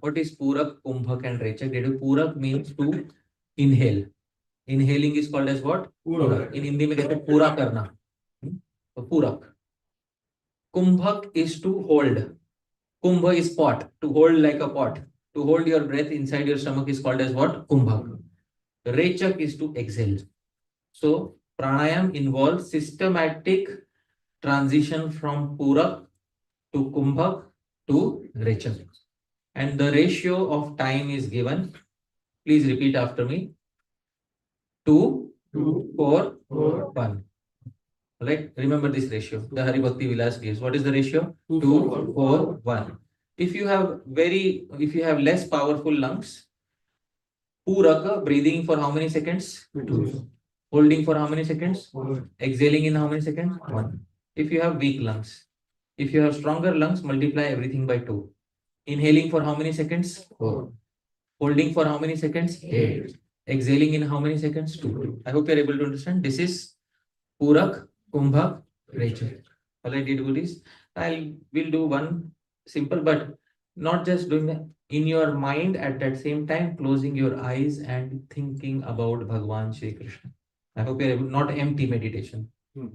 What is Purak, Kumbhak and Rechak? Purak means to inhale. Inhaling is called as what? Purak. In Hindi mein kehte pura karna. So Purak. Kumbhak is to hold. Kumbha is pot, to hold like a pot. To hold your breath inside your stomach is called as what? Kumbhak. Rechak is to exhale. So pranayam involves systematic transition from Purak to Kumbhak to Rechak. And the ratio of time is given. Please repeat after me. 2, 4, 1. Right? Remember this ratio. The Hari Bhakti Vilas gives. What is the ratio? 2, 4, 1. If you have less powerful lungs, Puraka, breathing for how many seconds? 2. Holding for how many seconds? 4. Exhaling in how many seconds? 1. If you have weak lungs. If you have stronger lungs, multiply everything by 2. Inhaling for how many seconds? 4. Holding for how many seconds? 8. Exhaling in how many seconds? 2. I hope you are able to understand. This is Purak, Kumbhak, Rechak. Alright, devotees. We'll do one simple, but not just doing that. In your mind at that same time, closing your eyes and thinking about Bhagavan Shri Krishna. I hope you're able, not empty meditation.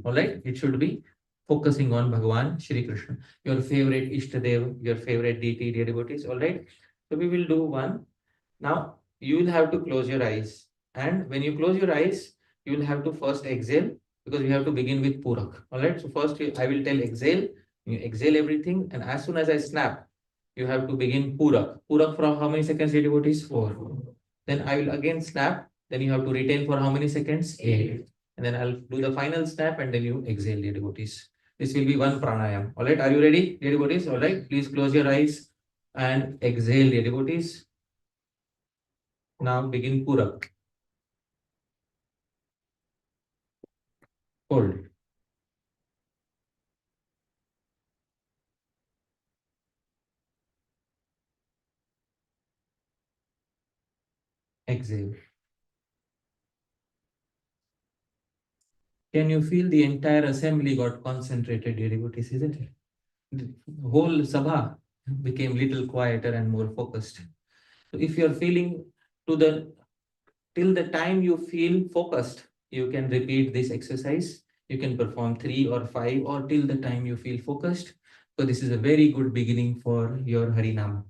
Alright, it should be focusing on Bhagavan Shri Krishna, your favorite Ishtadev, your favorite deity, dear devotees. All right. So we will do one. Now you will have to close your eyes, and when you close your eyes, you will have to first exhale because we have to begin with Purak. All right. So first I will tell exhale. You exhale everything, and as soon as I snap, you have to begin Purak. Purak for how many seconds, dear devotees? 4. Then I will again snap. Then you have to retain for how many seconds? 8. And then I'll do the final snap, and then you exhale, dear devotees. This will be one pranayam. All right. Are you ready, dear devotees? All right. Please close your eyes and exhale, dear devotees. Now begin Purak. Hold. Exhale. Can you feel the entire assembly got concentrated, dear devotees, isn't it? The whole sabha became little quieter and more focused. So if you're feeling till the time you feel focused, you can repeat this exercise. You can perform 3 or 5 or till the time you feel focused. So this is a very good beginning for your Harinama.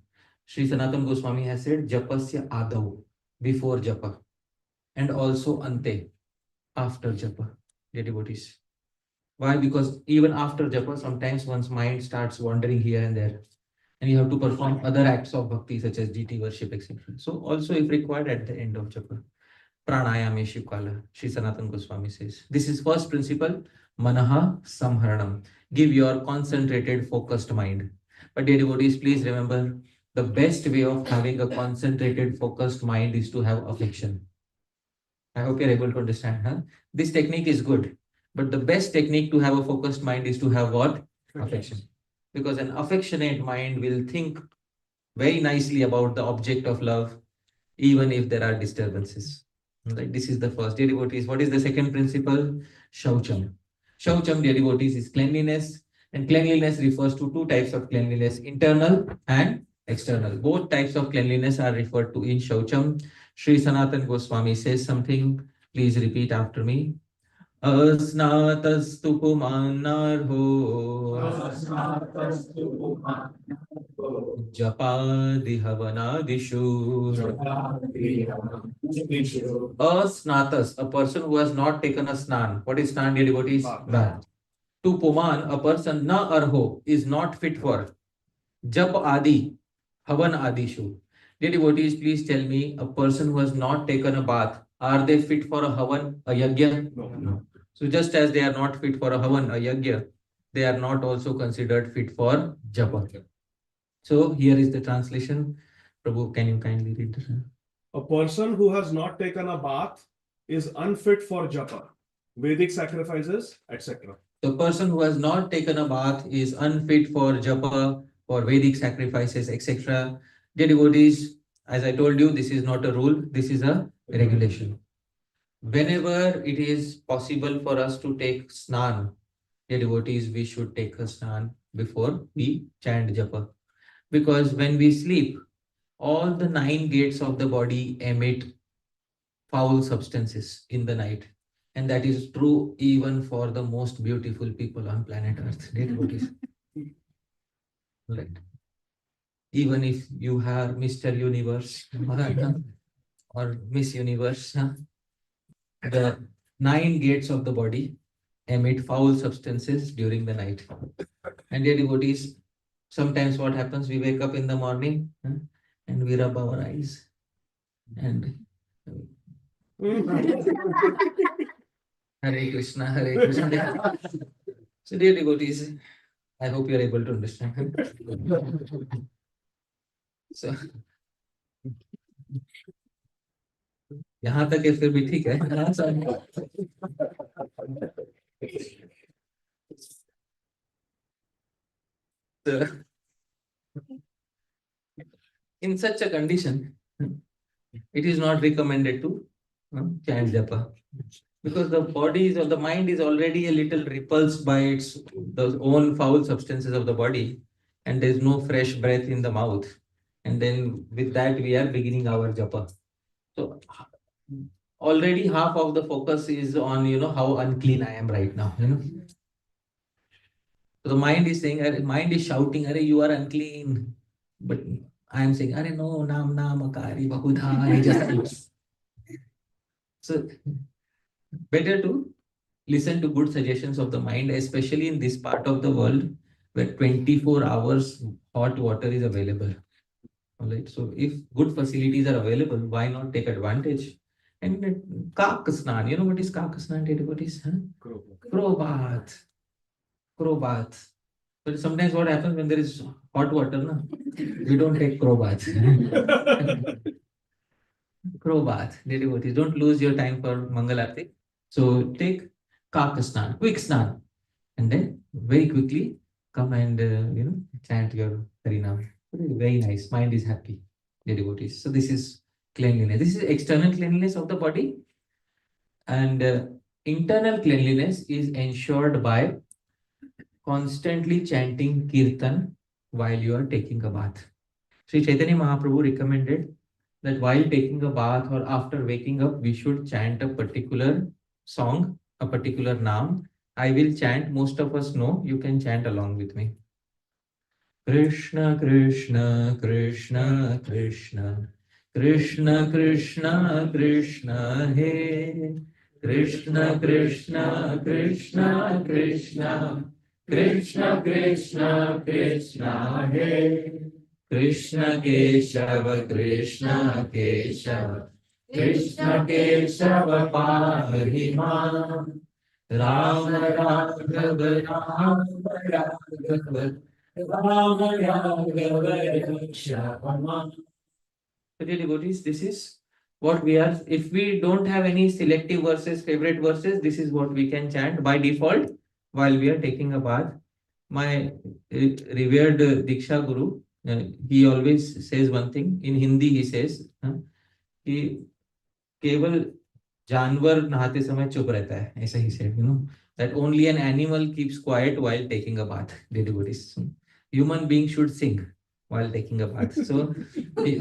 Sri Sanatana Goswami has said Japasya Adav, before Japa, and also Ante, after Japa, dear devotees. Why? Because even after Japa, sometimes one's mind starts wandering here and there, and you have to perform other acts of bhakti such as deity worship, etc. So also if required at the end of Japa. Pranayama Shivkala, Sri Sanatana Goswami says. This is first principle, Manaha Samharanam. Give your concentrated, focused mind. But dear devotees, please remember, the best way of having a concentrated, focused mind is to have affection. I hope you're able to understand. Huh? This technique is good, but the best technique to have a focused mind is to have what? Affection. Because an affectionate mind will think very nicely about the object of love, even if there are disturbances. Right? This is the first. Dear devotees, what is the second principle? Shaucham. Shaucham, dear devotees, is cleanliness. And cleanliness refers to 2 types of cleanliness, internal and external. Both types of cleanliness are referred to in Shaucham. Sri Sanatana Goswami says something. Please repeat after me. Asnatastu pumanarho Japadi Havanadishu. Asnatas, a person who has not taken a snan. What is snan, dear devotees? Bath. To puman, a person na arho, is not fit for Jap adi, Havan adishu. Dear devotees, please tell me, a person who has not taken a bath, are they fit for a Havan, a Yagya? No. So just as they are not fit for a Havan, a Yagya, they are not also considered fit for Japa. So here is the translation. Prabhu, can you kindly read this? A person who has not taken a bath is unfit for japa, Vedic sacrifices, etc. The person who has not taken a bath is unfit for Japa, for Vedic sacrifices, etc. Dear devotees, as I told you, this is not a rule, this is a regulation. Whenever it is possible for us to take snan, dear devotees, we should take a snan before we chant Japa. Because when we sleep, all the 9 gates of the body emit foul substances in the night. And that is true even for the most beautiful people on planet Earth. Dear devotees. Right. Even if you have Mr. Universe or Miss Universe, the 9 gates of the body emit foul substances during the night. And dear devotees, sometimes what happens, we wake up in the morning and we rub our eyes and Hare Krishna, Hare Krishna. So dear devotees, I hope you are able to understand. So यहाँ तक है फिर भी ठीक है. So, in such a condition, it is not recommended to chant japa, because the body or the mind is already a little repulsed by its the own foul substances of the body, and there is no fresh breath in the mouth, and then with that we are beginning our japa. So already half of the focus is on how unclean I am right now. So the mind is saying, mind is shouting, "Arey, you are unclean." But I am saying, "Arey, no, nam akari bahudha." Just so better to listen to good suggestions of the mind, especially in this part of the world where 24 hours hot water is available. All right. So if good facilities are available, why not take advantage? And Kakasnan, you know what is Kakasnan, devotees? Huh? Crow bath. Crow bath. But sometimes what happens when there is hot water, na, we don't take crow bath. Crow bath, devotees. Don't lose your time for Mangalarti. So take Kakasnan, quick snan, and then very quickly come and chant your Harināma. Very nice. Mind is happy, dear devotees. So this is cleanliness. This is external cleanliness of the body, and internal cleanliness is ensured by constantly chanting Kirtan while you are taking a bath. Sri Chaitanya Mahaprabhu recommended that while taking a bath or after waking up, we should chant a particular song, a particular naam. I will chant, most of us know, you can chant along with me. Krishna, Krishna, Krishna, Krishna, Krishna, Krishna, Krishna, Hey. Krishna, Krishna, Krishna, Krishna, Krishna, Krishna, Krishna, Hey. Krishna Keshava, Krishna Keshava, Krishna Keshava Parima, Rama Raghava, Rama Raghava, Rama Raghava, Shama. So dear devotees, this is what we are. If we don't have any selective verses, favorite verses, this is what we can chant by default while we are taking a bath. My revered Diksha Guru, he always says one thing. In Hindi, he says कि केवल जानवर नहाते समय चुप रहता है. ऐसा he said, that only an animal keeps quiet while taking a bath. Dear devotees, human beings should sing while taking a bath. So we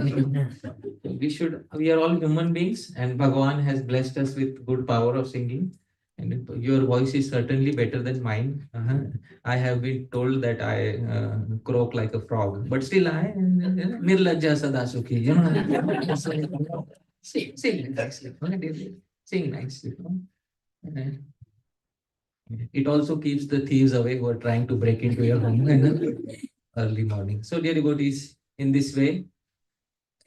are all human beings, and Bhagavan has blessed us with good power of singing. And your voice is certainly better than mine. I have been told that I croak like a frog, but still I nirlajja sada sukhi. Sing nicely. Sing nicely. It also keeps the thieves away who are trying to break into your home in the early morning. So, dear devotees, in this way,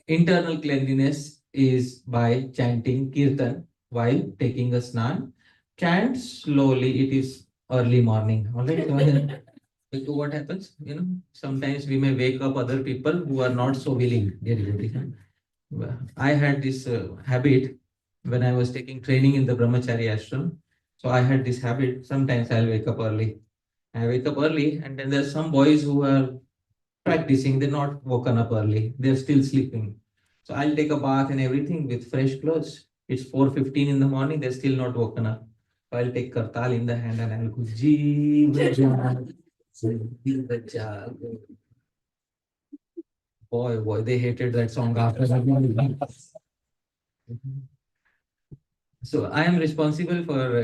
internal cleanliness is by chanting Kirtan while taking a snan. Chant slowly, it is early morning. All right. So what happens? Sometimes we may wake up other people who are not so willing. Dear devotees. I had this habit when I was taking training in the Brahmachari ashram. So I had this habit. Sometimes I'll wake up early. I wake up early, and then there's some boys who are practicing. They're not woken up early. They're still sleeping. So I'll take a bath and everything with fresh clothes. It's 4:15 in the morning. They're still not woken up. So I'll take kartal in the hand and I'll go, Jeeva Jag, Jeeva Jag. Boy, they hated that song after that. So I am responsible for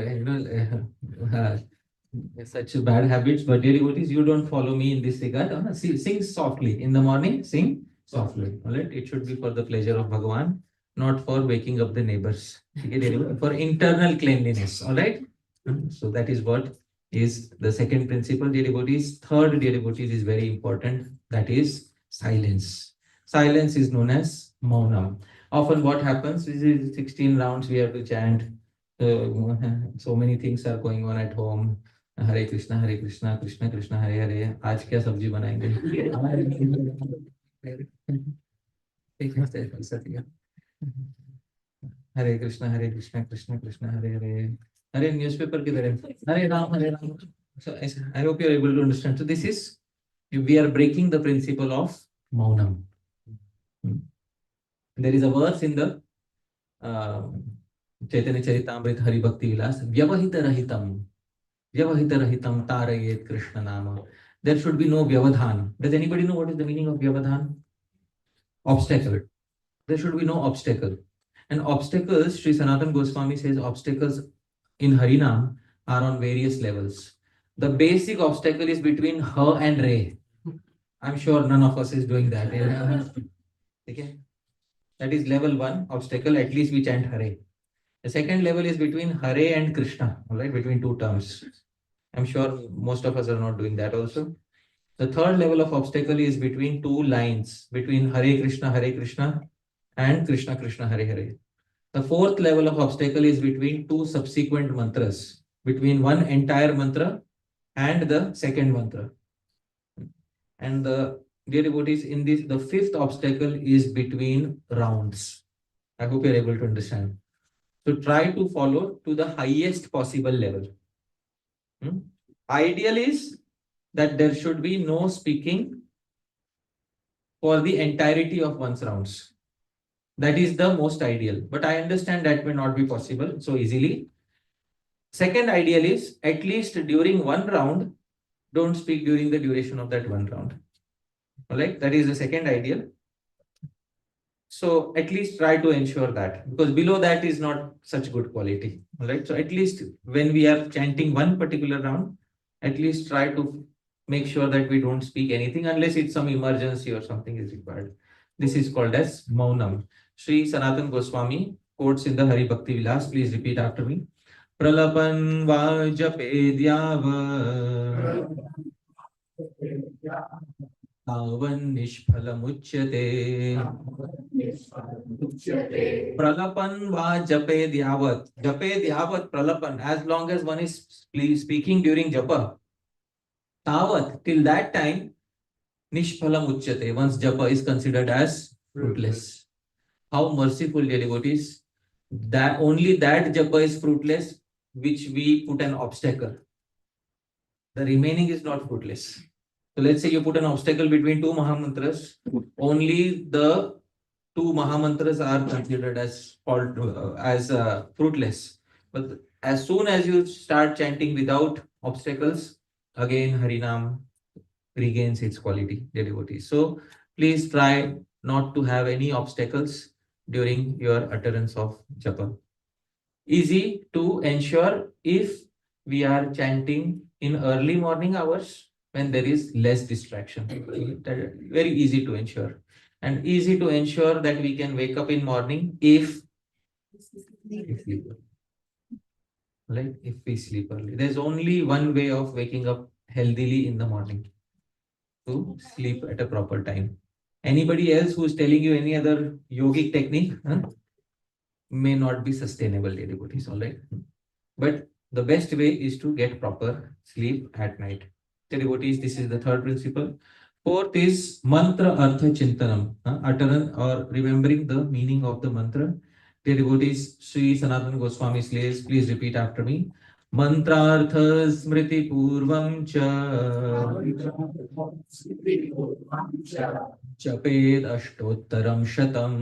such bad habits. But dear devotees, you don't follow me in this regard. Sing softly in the morning. Sing softly. All right. It should be for the pleasure of Bhagavan, not for waking up the neighbors. For internal cleanliness. All right. So that is what is the second principle, dear devotees. Third, dear devotees, is very important. That is silence. Silence is known as maunam. Often what happens is 16 rounds we have to chant. So many things are going on at home. Hare Krishna, Krishna Krishna, Hare Hare. आज क्या सब्जी बनाएंगे? Hare Krishna, Krishna Krishna, Hare Hare. Hare newspaper किधर है? Hare Ram. So I hope you are able to understand. So this is, we are breaking the principle of maunam. There is a verse in the Chaitanya Charitamrita Hari Bhakti Vilas, Vyavahita Rahitam Tarayet Krishna Nama. There should be no Vyavadhan. Does anybody know what is the meaning of Vyavadhan? Obstacle. There should be no obstacle. And obstacles, Sri Sanatan Goswami says, obstacles in Harinam are on various levels. The basic obstacle is between her and Ray. I'm sure none of us is doing that. Okay? That is level 1 obstacle, at least we chant Hare. The second level is between Hare and Krishna, all right, between two terms. I'm sure most of us are not doing that also. The third level of obstacle is between two lines, between Hare Krishna and Krishna Krishna Hare Hare. The fourth level of obstacle is between two subsequent mantras, between one entire mantra and the second mantra. And the dear devotees, in this, the fifth obstacle is between rounds. I hope you're able to understand. So try to follow to the highest possible level. Ideal is that there should be no speaking for the entirety of one's rounds. That is the most ideal. But I understand that may not be possible so easily. Second ideal is at least during one round, don't speak during the duration of that one round. All right, that is the second ideal. So at least try to ensure that, because below that is not such good quality. All right, so at least when we are chanting one particular round, at least try to make sure that we don't speak anything unless it's some emergency or something is required. This is called as Maunam. Sri Sanatan Goswami quotes in the Hari Bhakti Vilas. Please repeat after me. Pralapan vajapedhyava tavan nishphalamujyate. Pralapan va japedhyavat. Japedhyavat pralapan. As long as one is speaking during japa, tavat, till that time, nishphalam uchyate. One's japa is considered as fruitless. How merciful, dear devotees. That only that japa is fruitless which we put an obstacle. The remaining is not fruitless. So let's say you put an obstacle between two Mahamantras. Only the two Mahamantras are considered as fruitless. But as soon as you start chanting without obstacles, again Harināma regains its quality, dear devotees. So please try not to have any obstacles during your utterance of japa. Easy to ensure if we are chanting in early morning hours when there is less distraction. Very easy to ensure. And easy to ensure that we can wake up in morning if we sleep early. Right? If we sleep early. There's only one way of waking up healthily in the morning: to sleep at a proper time. Anybody else who's telling you any other yogic technique may not be sustainable, dear devotees, all right? But the best way is to get proper sleep at night. Dear devotees, this is the third principle. Fourth is mantra artha chintanam, utterance or remembering the meaning of the mantra. Dear devotees, Sri Sanatan Goswami says, please repeat after me. Mantrartha smriti purvam cha Japed ashtottaram shatam.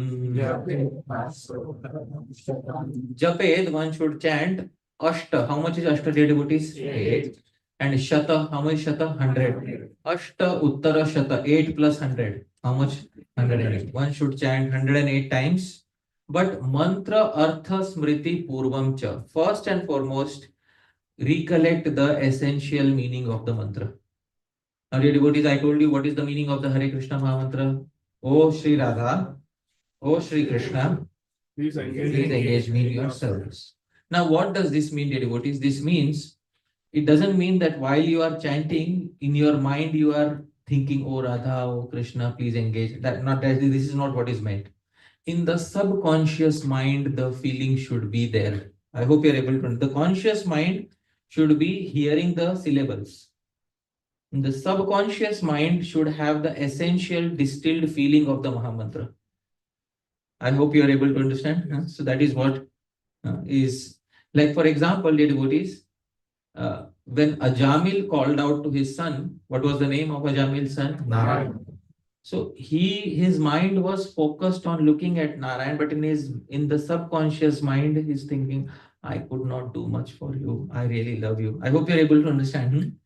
Japed, one should chant Ashta. How much is Ashta, dear devotees? 8. And Shata, how much is Shata? 100. Ashta Uttara Shata, 8 plus 100. How much? 108. One should chant 108 times. But mantra artha smriti purvam cha. First and foremost, recollect the essential meaning of the mantra. Now, dear devotees, I told you what is the meaning of the Hare Krishna Mahamantra. O Sri Radha, O Sri Krishna, Please please engage me in your service. Now, what does this mean, dear devotees? This means, it doesn't mean that while you are chanting, in your mind you are thinking, O Radha, O Krishna, please engage. This is not what is meant. In the subconscious mind, the feeling should be there. I hope you are able to. The conscious mind should be hearing the syllables. The subconscious mind should have the essential distilled feeling of the Mahamantra. I hope you are able to understand. So that is what is like, for example, dear devotees, when Ajamil called out to his son, what was the name of Ajamil's son? Narayan. So his mind was focused on looking at Narayan, but in the subconscious mind, he's thinking, I could not do much for you. I really love you. I hope you're able to understand.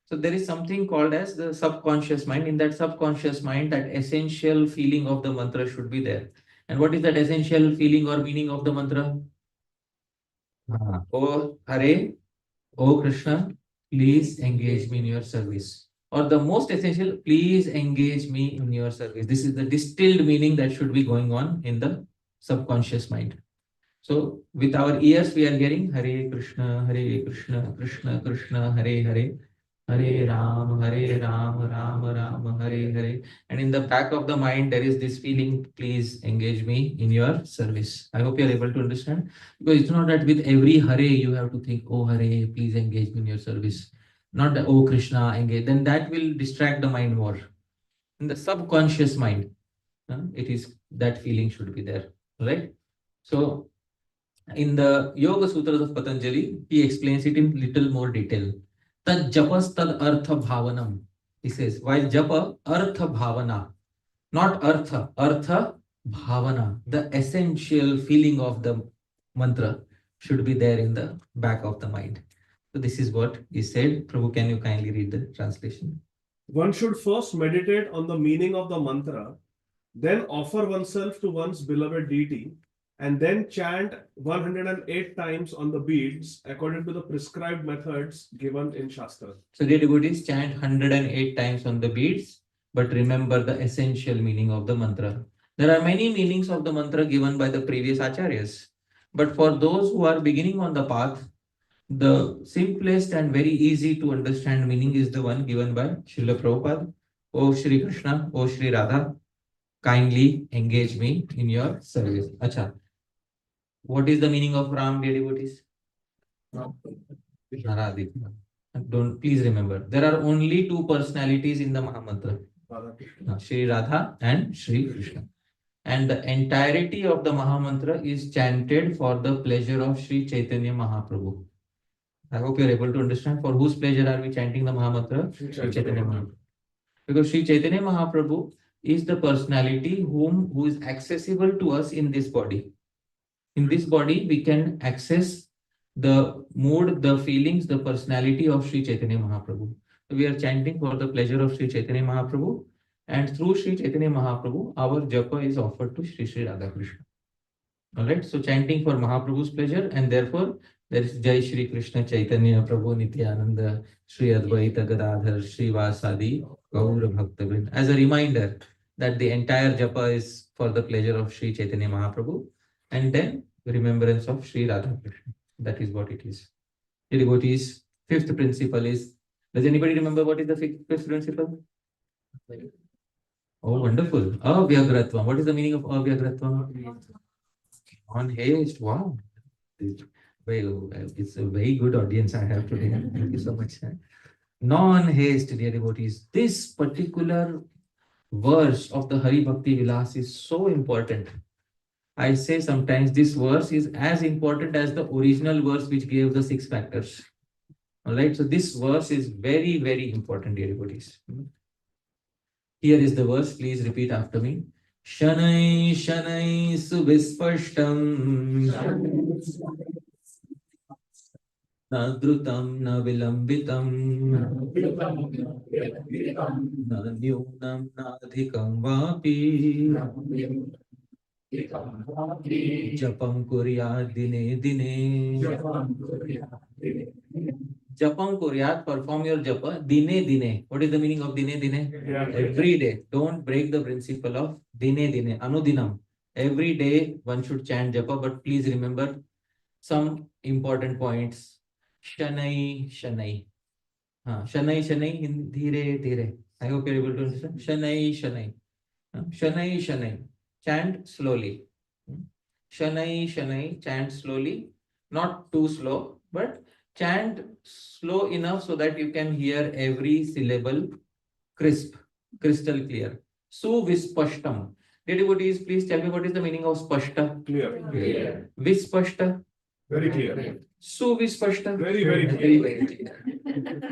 So there is something called as the subconscious mind. In that subconscious mind, that essential feeling of the mantra should be there. And what is that essential feeling or meaning of the mantra? O Hare, O Krishna, please engage me in your service. Or the most essential, please engage me in your service. This is the distilled meaning that should be going on in the subconscious mind. So with our ears, we are hearing Hare Krishna, Krishna Krishna, Hare Hare, Hare Ram, Ram Ram, Hare Hare. And in the back of the mind, there is this feeling, please engage me in your service. I hope you are able to understand. Because it's not that with every Hare, you have to think, oh Hare, please engage me in your service. Not that, oh Krishna, engage. Then that will distract the mind more. In the subconscious mind, it is that feeling should be there, right? So in the Yoga Sutras of Patanjali, he explains it in little more detail. Tad japas tad artha bhavanam. He says, while japa, artha bhavana, not artha bhavana. The essential feeling of the mantra should be there in the back of the mind. So this is what he said. Prabhu, can you kindly read the translation? One should first meditate on the meaning of the mantra, then offer oneself to one's beloved deity, and then chant 108 times on the beads according to the prescribed methods given in Shastra. So dear devotees, chant 108 times on the beads, but remember the essential meaning of the mantra. There are many meanings of the mantra given by the previous acharyas, but for those who are beginning on the path, the simplest and very easy to understand meaning is the one given by Srila Prabhupada. O Shri Krishna, O Shri Radha, kindly engage me in your service. Acha. What is the meaning of Ram, dear devotees? Naradika. Don't please remember. There are only two personalities in the Mahamantra. Shri Radha and Shri Krishna. And the entirety of the Mahamantra is chanted for the pleasure of Shri Chaitanya Mahaprabhu. I hope you are able to understand for whose pleasure are we chanting the Mahamantra? Shri Chaitanya Mahaprabhu. Because Shri Chaitanya Mahaprabhu is the personality who is accessible to us in this body. In this body, we can access the mood, the feelings, the personality of Sri Chaitanya Mahaprabhu. So we are chanting for the pleasure of Sri Chaitanya Mahaprabhu, and through Sri Chaitanya Mahaprabhu, our japa is offered to Sri Sri Radha Krishna. Alright, so chanting for Mahaprabhu's pleasure, and therefore there is Jai Shri Krishna Chaitanya Prabhu Nityananda Shri Advaita Gadadhar Shri Vasadi Gaura Bhaktavrind. As a reminder that the entire japa is for the pleasure of Sri Chaitanya Mahaprabhu, and then remembrance of Sri Radha Krishna. That is what it is. The devotees, fifth principle is, does anybody remember what is the fifth principle? Oh, wonderful. Avyagratvam. What is the meaning of avyagratvam? On haste. Wow. Well, it's a very good audience I have today. Thank you so much. Non-haste, dear devotees. This particular verse of the Hari Bhakti Vilas is so important. I say sometimes this verse is as important as the original verse which gave the 6 factors. Alright, so this verse is very, very important, dear devotees. Here is the verse, please repeat after me. Shanai Shanai Suvispashtam Na Drutam Na Vilambitam Na Nyunam Na Adhikam Vapi Japam Kuryat Dine Dine. Japam Kuryat, perform your japa dine dine. What is the meaning of dine dine? Every day. Don't break the principle of dine dine, anudinam. Every day one should chant japa, but please remember some important points. Shanai Shanai. Shanai Shanai, dhire dhire. I hope you're able to understand. Shanai Shanai. Shanai Shanai. Chant slowly. Shanai Shanai, chant slowly, not too slow, but chant slow enough so that you can hear every syllable crisp, crystal clear. Suvispashtam. Dear devotees, please tell me what is the meaning of spashta? Clear. Vispashta. Very clear. Suvispashta. Very, very clear.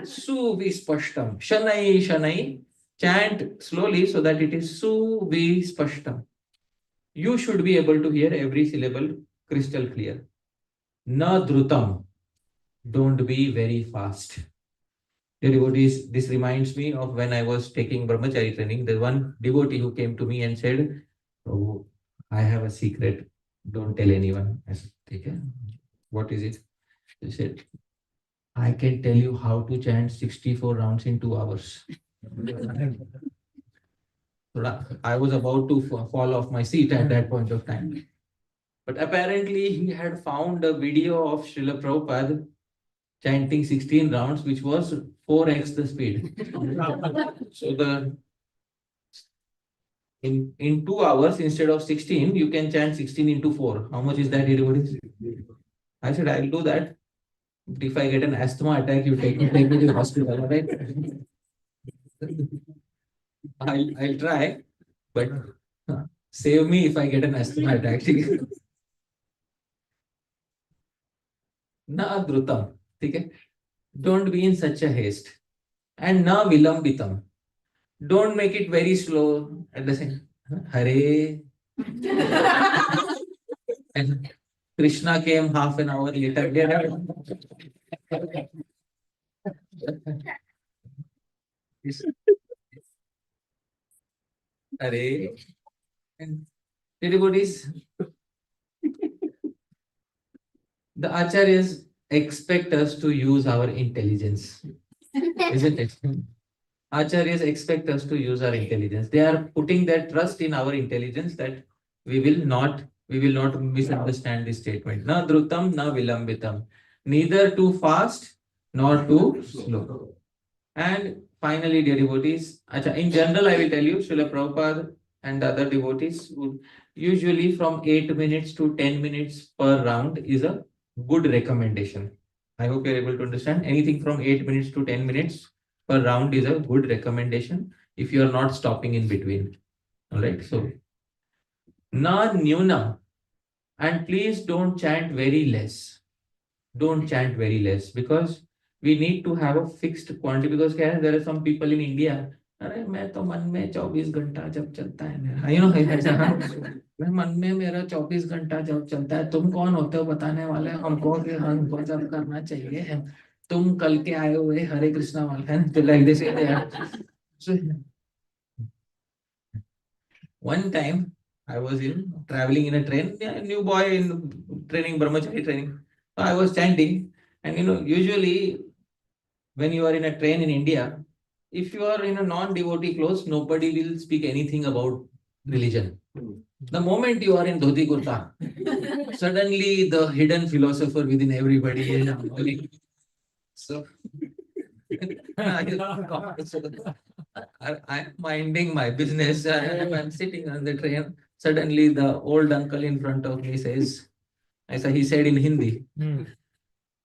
Suvispashtam. Shanai Shanai. Chant slowly so that it is Suvispashtam. You should be able to hear every syllable crystal clear. Na drutam. Don't be very fast. Dear devotees, this reminds me of when I was taking brahmachari training. There's one devotee who came to me and said, "Oh, I have a secret. Don't tell anyone." I said, "Okay. What is it?" He said, I can tell you how to chant 64 rounds in 2 hours. I was about to fall off my seat at that point of time. But apparently, he had found a video of Srila Prabhupada chanting 16 rounds, which was 4x the speed. So in 2 hours, instead of 16, you can chant 16 into 4. How much is that, everybody? I said, I'll do that. But if I get an asthma attack, you take me to the hospital, all right? I'll try, but save me if I get an asthma attack. Na adrutam, okay? Don't be in such a haste. And na vilambitam. Don't make it very slow at the same. Hare. And Krishna came half an hour later. Hare. And devotees, the acharyas expect us to use our intelligence, isn't it? Acharyas expect us to use our intelligence. They are putting their trust in our intelligence that we will not misunderstand this statement. Na drutam, na vilambitam. Neither too fast nor too slow. And finally, dear devotees, in general, I will tell you, Srila Prabhupada and other devotees would usually from 8 minutes to 10 minutes per round is a good recommendation. I hope you're able to understand. Anything from 8 minutes to 10 minutes per round is a good recommendation if you are not stopping in between. All right. So, na nyuna. And please don't chant very less. Don't chant very less because we need to have a fixed quantity. Because there are some people in India. अरे मैं तो मन में 24 घंटा जब चलता है मेरा, मैं मन में मेरा 24 घंटा जब चलता है, तुम कौन होते हो बताने वाले हमको कि हमको जब करना चाहिए, तुम कल के आए हुए हरे कृष्णा वाले हैं, तो like this. So, one time I was traveling in a train, new boy in training, brahmachari training. So I was chanting, and usually when you are in a train in India, if you are in a non-devotee clothes, nobody will speak anything about religion. The moment you are in dhoti kurta, suddenly the hidden philosopher within everybody is so. I'm minding my business. I'm sitting on the train. Suddenly, the old uncle in front of me says, ऐसा he said in Hindi.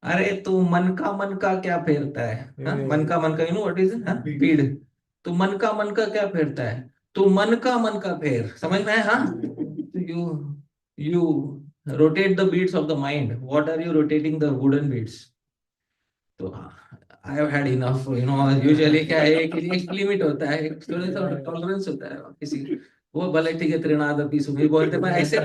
अरे तू मन का क्या फेरता है? मन का you know what is it? भीड़. तू मन का क्या फेरता है? तू मन का फेर. समझ में है? हाँ? You rotate the beads of the mind. What are you rotating the wooden beads? तो I have had enough. Usually क्या है एक लिमिट होता है, थोड़ा सा टॉलरेंस होता है किसी, वो भले ठीक है त्रिनाद अपि सुमी बोलते पर ऐसे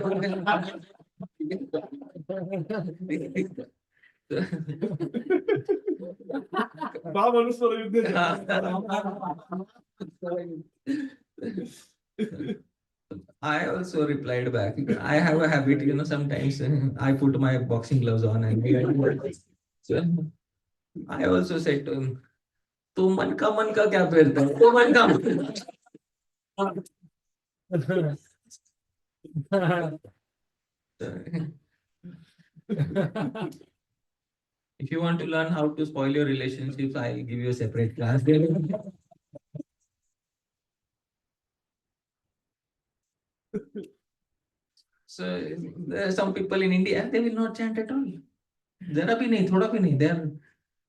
I also replied back. I have a habit, sometimes I put my boxing gloves on and so I also said to him, तू मन का क्या फेरता है? तू मन का If you want to learn how to spoil your relationships, I'll give you a separate class. So there are some people in India, they will not chant at all. Zara bhi nahi, thoda bhi nahi.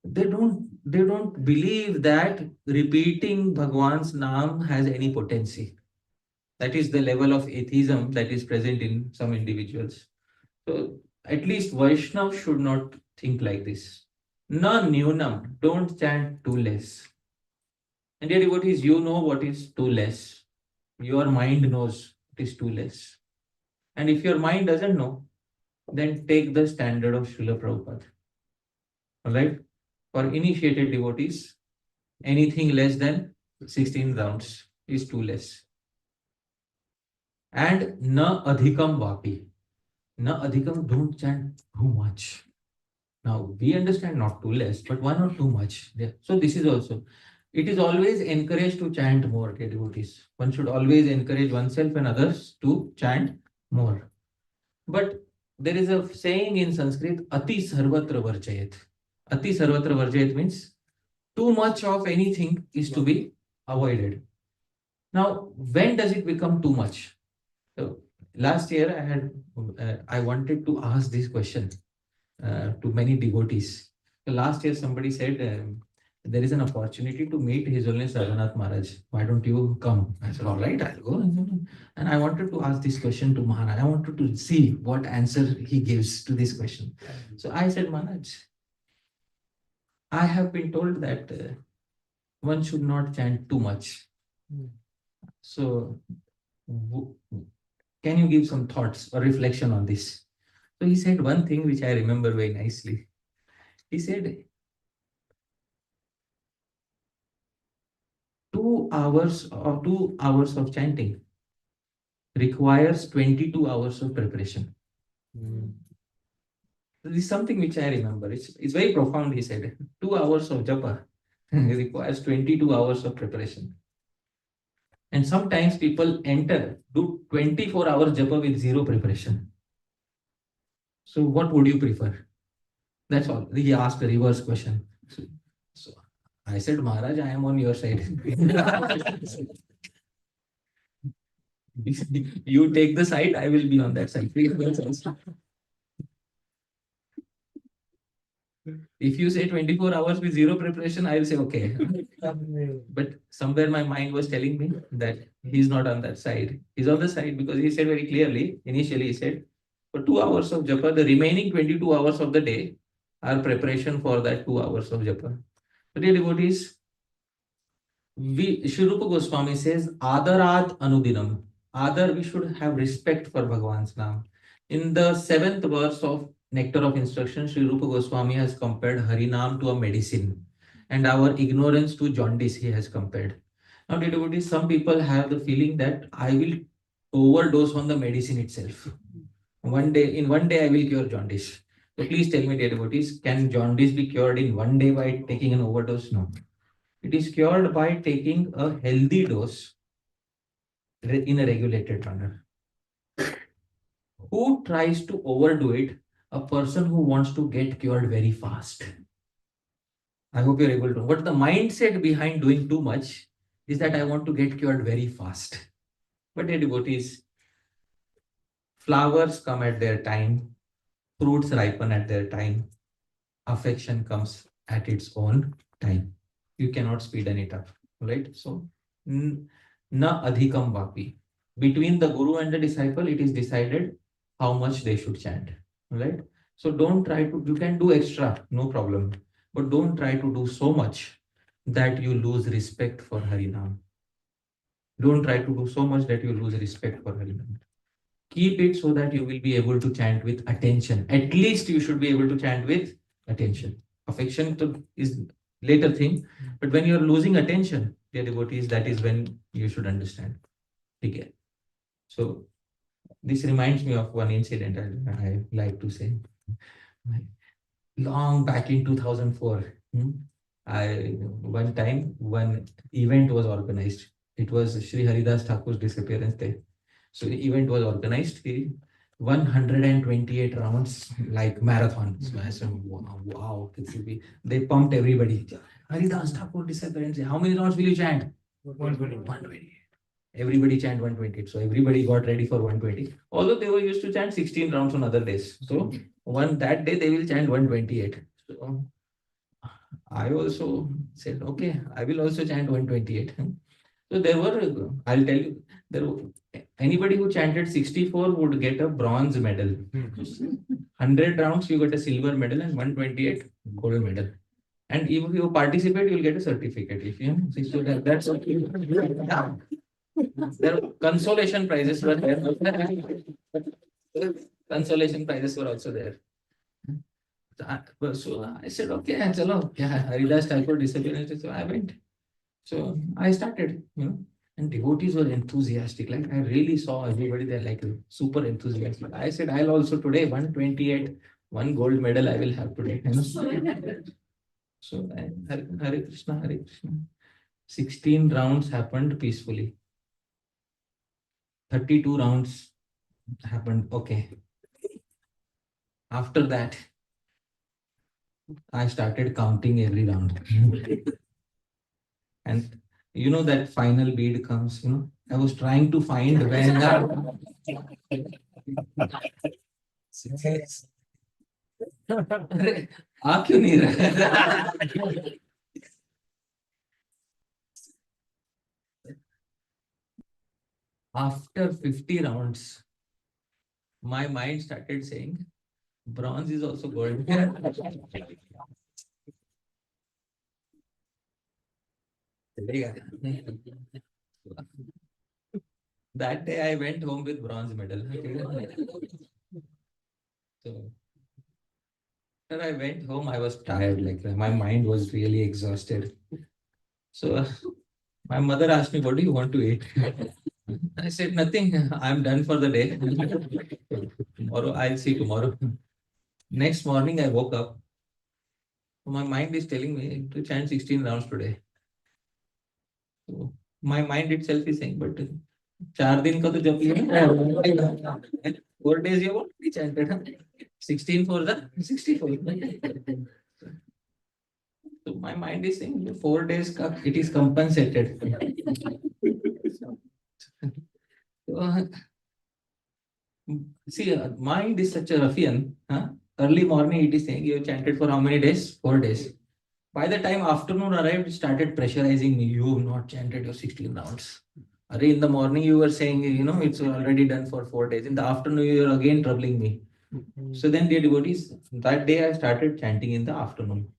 They don't believe that repeating Bhagwan's Naam has any potency. That is the level of atheism that is present in some individuals. So at least Vaishnav should not think like this. Na nyunam, don't chant too less. And dear devotees, you know what is too less. Your mind knows it is too less. And if your mind doesn't know, then take the standard of Srila Prabhupada. Alright? For initiated devotees, anything less than 16 rounds is too less. And na adhikam vapi. Na adhikam, don't chant too much. Now we understand not too less, but one or too much. Yeah. So this is also, it is always encouraged to chant more, dear devotees. One should always encourage oneself and others to chant more. But there is a saying in Sanskrit, Ati Sarvatra Varjayat. Ati Sarvatra Varjayat means too much of anything is to be avoided. Now, when does it become too much? So, last year I wanted to ask this question to many devotees. So last year somebody said, there is an opportunity to meet His Holiness Raghunath Maharaj. Why don't you come? I said, all right, I'll go. And I wanted to ask this question to Maharaj. I wanted to see what answer he gives to this question. So I said, Maharaj, I have been told that one should not chant too much. So can you give some thoughts or reflection on this? So he said one thing which I remember very nicely. He said, 2 hours or 2 hours of chanting requires 22 hours of preparation. This is something which I remember. It's very profound, he said. 2 hours of japa requires 22 hours of preparation. And sometimes people do 24 hours japa with zero preparation. So what would you prefer? That's all. He asked a reverse question. So I said, Maharaj, I am on your side. You take the side, I will be on that side. If you say 24 hours with zero preparation, I will say okay. But somewhere my mind was telling me that he's not on that side. He's on the side because he said very clearly, initially he said, for 2 hours of japa, the remaining 22 hours of the day are preparation for that 2 hours of japa. But dear devotees, Ishwarpuri Goswami says, Adarat Anudinam. Adar, we should have respect for Bhagavan's name. In the 7th verse of Nectar of Instruction, Sri Rupa Goswami has compared Harinam to a medicine, and our ignorance to jaundice he has compared. Now, dear devotees, some people have the feeling that I will overdose on the medicine itself. In one day I will cure jaundice. So please tell me, dear devotees, can jaundice be cured in one day by taking an overdose? No. It is cured by taking a healthy dose in a regulated manner. Who tries to overdo it? A person who wants to get cured very fast. I hope you're able to. But the mindset behind doing too much is that I want to get cured very fast. But dear devotees, flowers come at their time, fruits ripen at their time, affection comes at its own time. You cannot speeden it up, right? So, na adhikam vapi. Between the guru and the disciple, it is decided how much they should chant, right? So don't try to, you can do extra, no problem. But don't try to do so much that you lose respect for Harinam. Don't try to do so much that you lose respect for Harinam. Keep it so that you will be able to chant with attention. At least you should be able to chant with attention. Affection is later thing, but when you are losing attention, dear devotees, that is when you should understand. Okay. So this reminds me of one incident I like to say. Long back in 2004, one event was organized. It was Sri Haridas Thakur's disappearance day. So the event was organized. 128 rounds, like marathon. So I said, wow, this will be. They pumped everybody. Haridas Thakur disappearance day. How many rounds will you chant? 120. 120. Everybody chant 120. So everybody got ready for 120. Although they were used to chant 16 rounds on other days. So that day they will chant 128. So I also said, okay, I will also chant 128. So there were, I'll tell you, anybody who chanted 64 would get a bronze medal. 100 rounds, you get a silver medal, and 128 gold medal. And if you participate, you'll get a certificate. If you so that's okay. There consolation prizes were there. Consolation prizes were also there. So I said, okay, chalo, Haridas Thakur disappearance. So I went. So I started, and devotees were enthusiastic. Like I really saw everybody there like super enthusiastic. I said, I'll also today 128 one gold medal I will have today. So Hare Krishna, Hare Krishna. 16 rounds happened peacefully. 32 rounds happened okay. After that, I started counting every round. And you know that final bead comes, I was trying to find when आ क्यों नहीं रहा? After 50 rounds, my mind started saying, bronze is also gold. That day I went home with bronze medal. So when I went home, I was tired, like my mind was really exhausted. So my mother asked me, what do you want to eat? I said, nothing, I'm done for the day. Tomorrow, I'll see tomorrow. Next morning, I woke up. My mind is telling me to chant 16 rounds today. So my mind itself is saying, but 4 दिन का तो जप लिया, 4 days you want to be chanted, 16 for the 64. So my mind is saying 4 days ka, it is compensated. So, see, mind is such a ruffian. Huh? Early morning it is saying you have chanted for how many days? 4 days. By the time afternoon arrived, it started pressurizing me. You have not chanted your 16 rounds. In the morning you were saying, it's already done for 4 days. In the afternoon you are again troubling me. So then, dear devotees, that day I started chanting in the afternoon.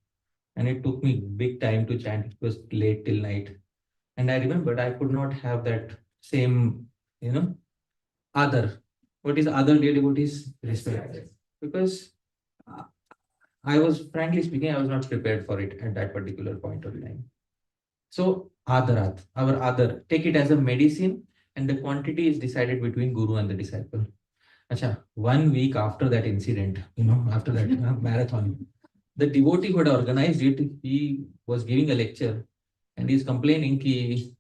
And it took me big time to chant. It was late till night. And I remembered I could not have that same, other. What is other, dear devotees? Respect. Because I was, frankly speaking, I was not prepared for it at that particular point of time. So, adarat, our other, take it as a medicine, and the quantity is decided between guru and the disciple. Acha, 1 week after that incident, after that marathon, the devotee who had organized it, he was giving a lecture and he's complaining ki,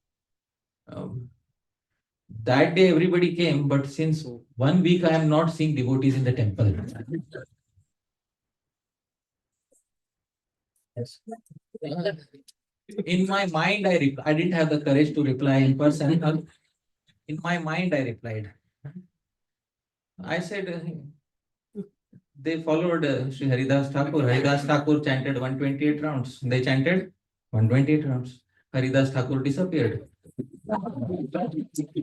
that day everybody came, but since 1 week I am not seeing devotees in the temple. In my mind, I didn't have the courage to reply in person. In my mind, I replied. I said, they followed Sri Haridas Thakur. Haridas Thakur chanted 128 rounds. They chanted 128 rounds. Haridas Thakur disappeared.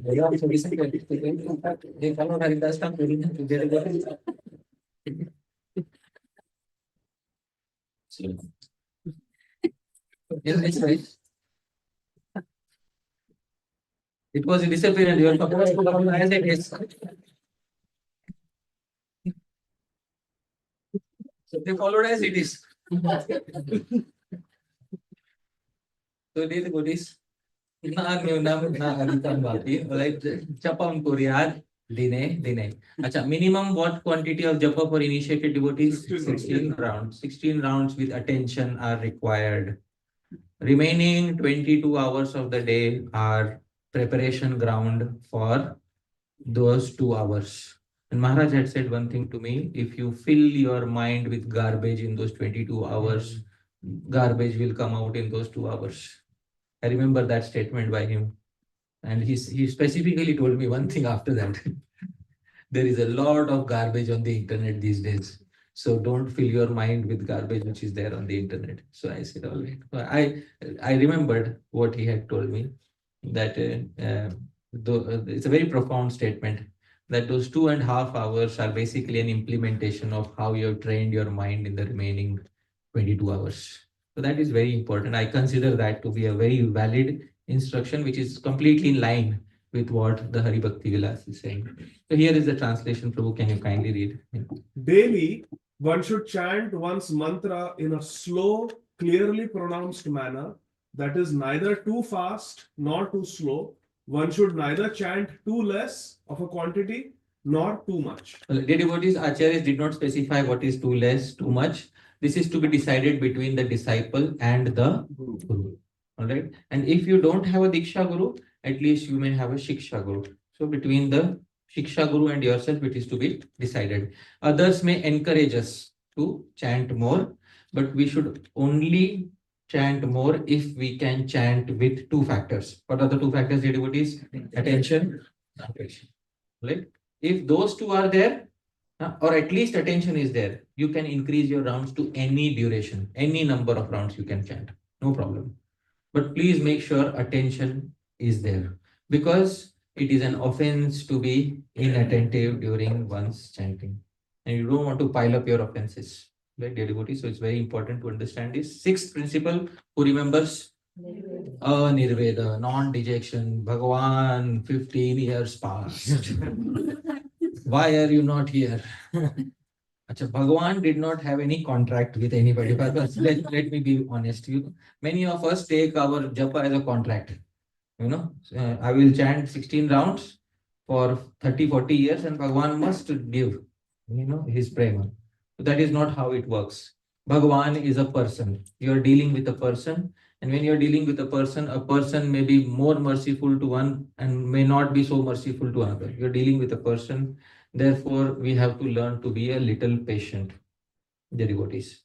They also disappeared. They followed Haridas Thakur. So, it's right. It was a disappearance. You are supposed to come as it is. So they followed as it is. So dear devotees, Japa Korea, Dine. Acha, minimum what quantity of Japa for initiated devotees? 16 rounds. 16 rounds with attention are required. Remaining 22 hours of the day are preparation ground for those 2 hours. And Maharaj had said one thing to me, if you fill your mind with garbage in those 22 hours, garbage will come out in those 2 hours. I remember that statement by him. And he specifically told me one thing after that. There is a lot of garbage on the internet these days. So don't fill your mind with garbage which is there on the internet. So I said, all right. I remembered what he had told me, that it's a very profound statement, that those 2.5 hours are basically an implementation of how you have trained your mind in the remaining 22 hours. So that is very important. I consider that to be a very valid instruction, which is completely in line with what the Hari Bhakti Vilas is saying. So here is the translation. Prabhu, can you kindly read? Daily, one should chant one's mantra in a slow, clearly pronounced manner, that is neither too fast nor too slow. One should neither chant too less of a quantity nor too much. The devotees, acharyas did not specify what is too less, too much. This is to be decided between the disciple and the guru. All right. And if you don't have a Diksha Guru, at least you may have a Shiksha Guru. So between the Shiksha Guru and yourself, it is to be decided. Others may encourage us to chant more, but we should only chant more if we can chant with two factors. What are the two factors, dear devotees? Attention, concentration. Right? If those two are there, or at least attention is there, you can increase your rounds to any duration, any number of rounds you can chant. No problem. But please make sure attention is there, because it is an offense to be inattentive during one's chanting. And you don't want to pile up your offenses, right, dear devotees? So it's very important to understand this. Sixth principle, who remembers? Nirveda, non-dejection. Bhagavan, 15 years past. Why are you not here? Achha, Bhagavan did not have any contract with anybody. But let me be honest. Many of us take our japa as a contract. I will chant 16 rounds for 30, 40 years and Bhagavan must give, his prema. So that is not how it works. Bhagavan is a person. You are dealing with a person. And when you are dealing with a person may be more merciful to one and may not be so merciful to another. You are dealing with a person. Therefore, we have to learn to be a little patient, the devotees.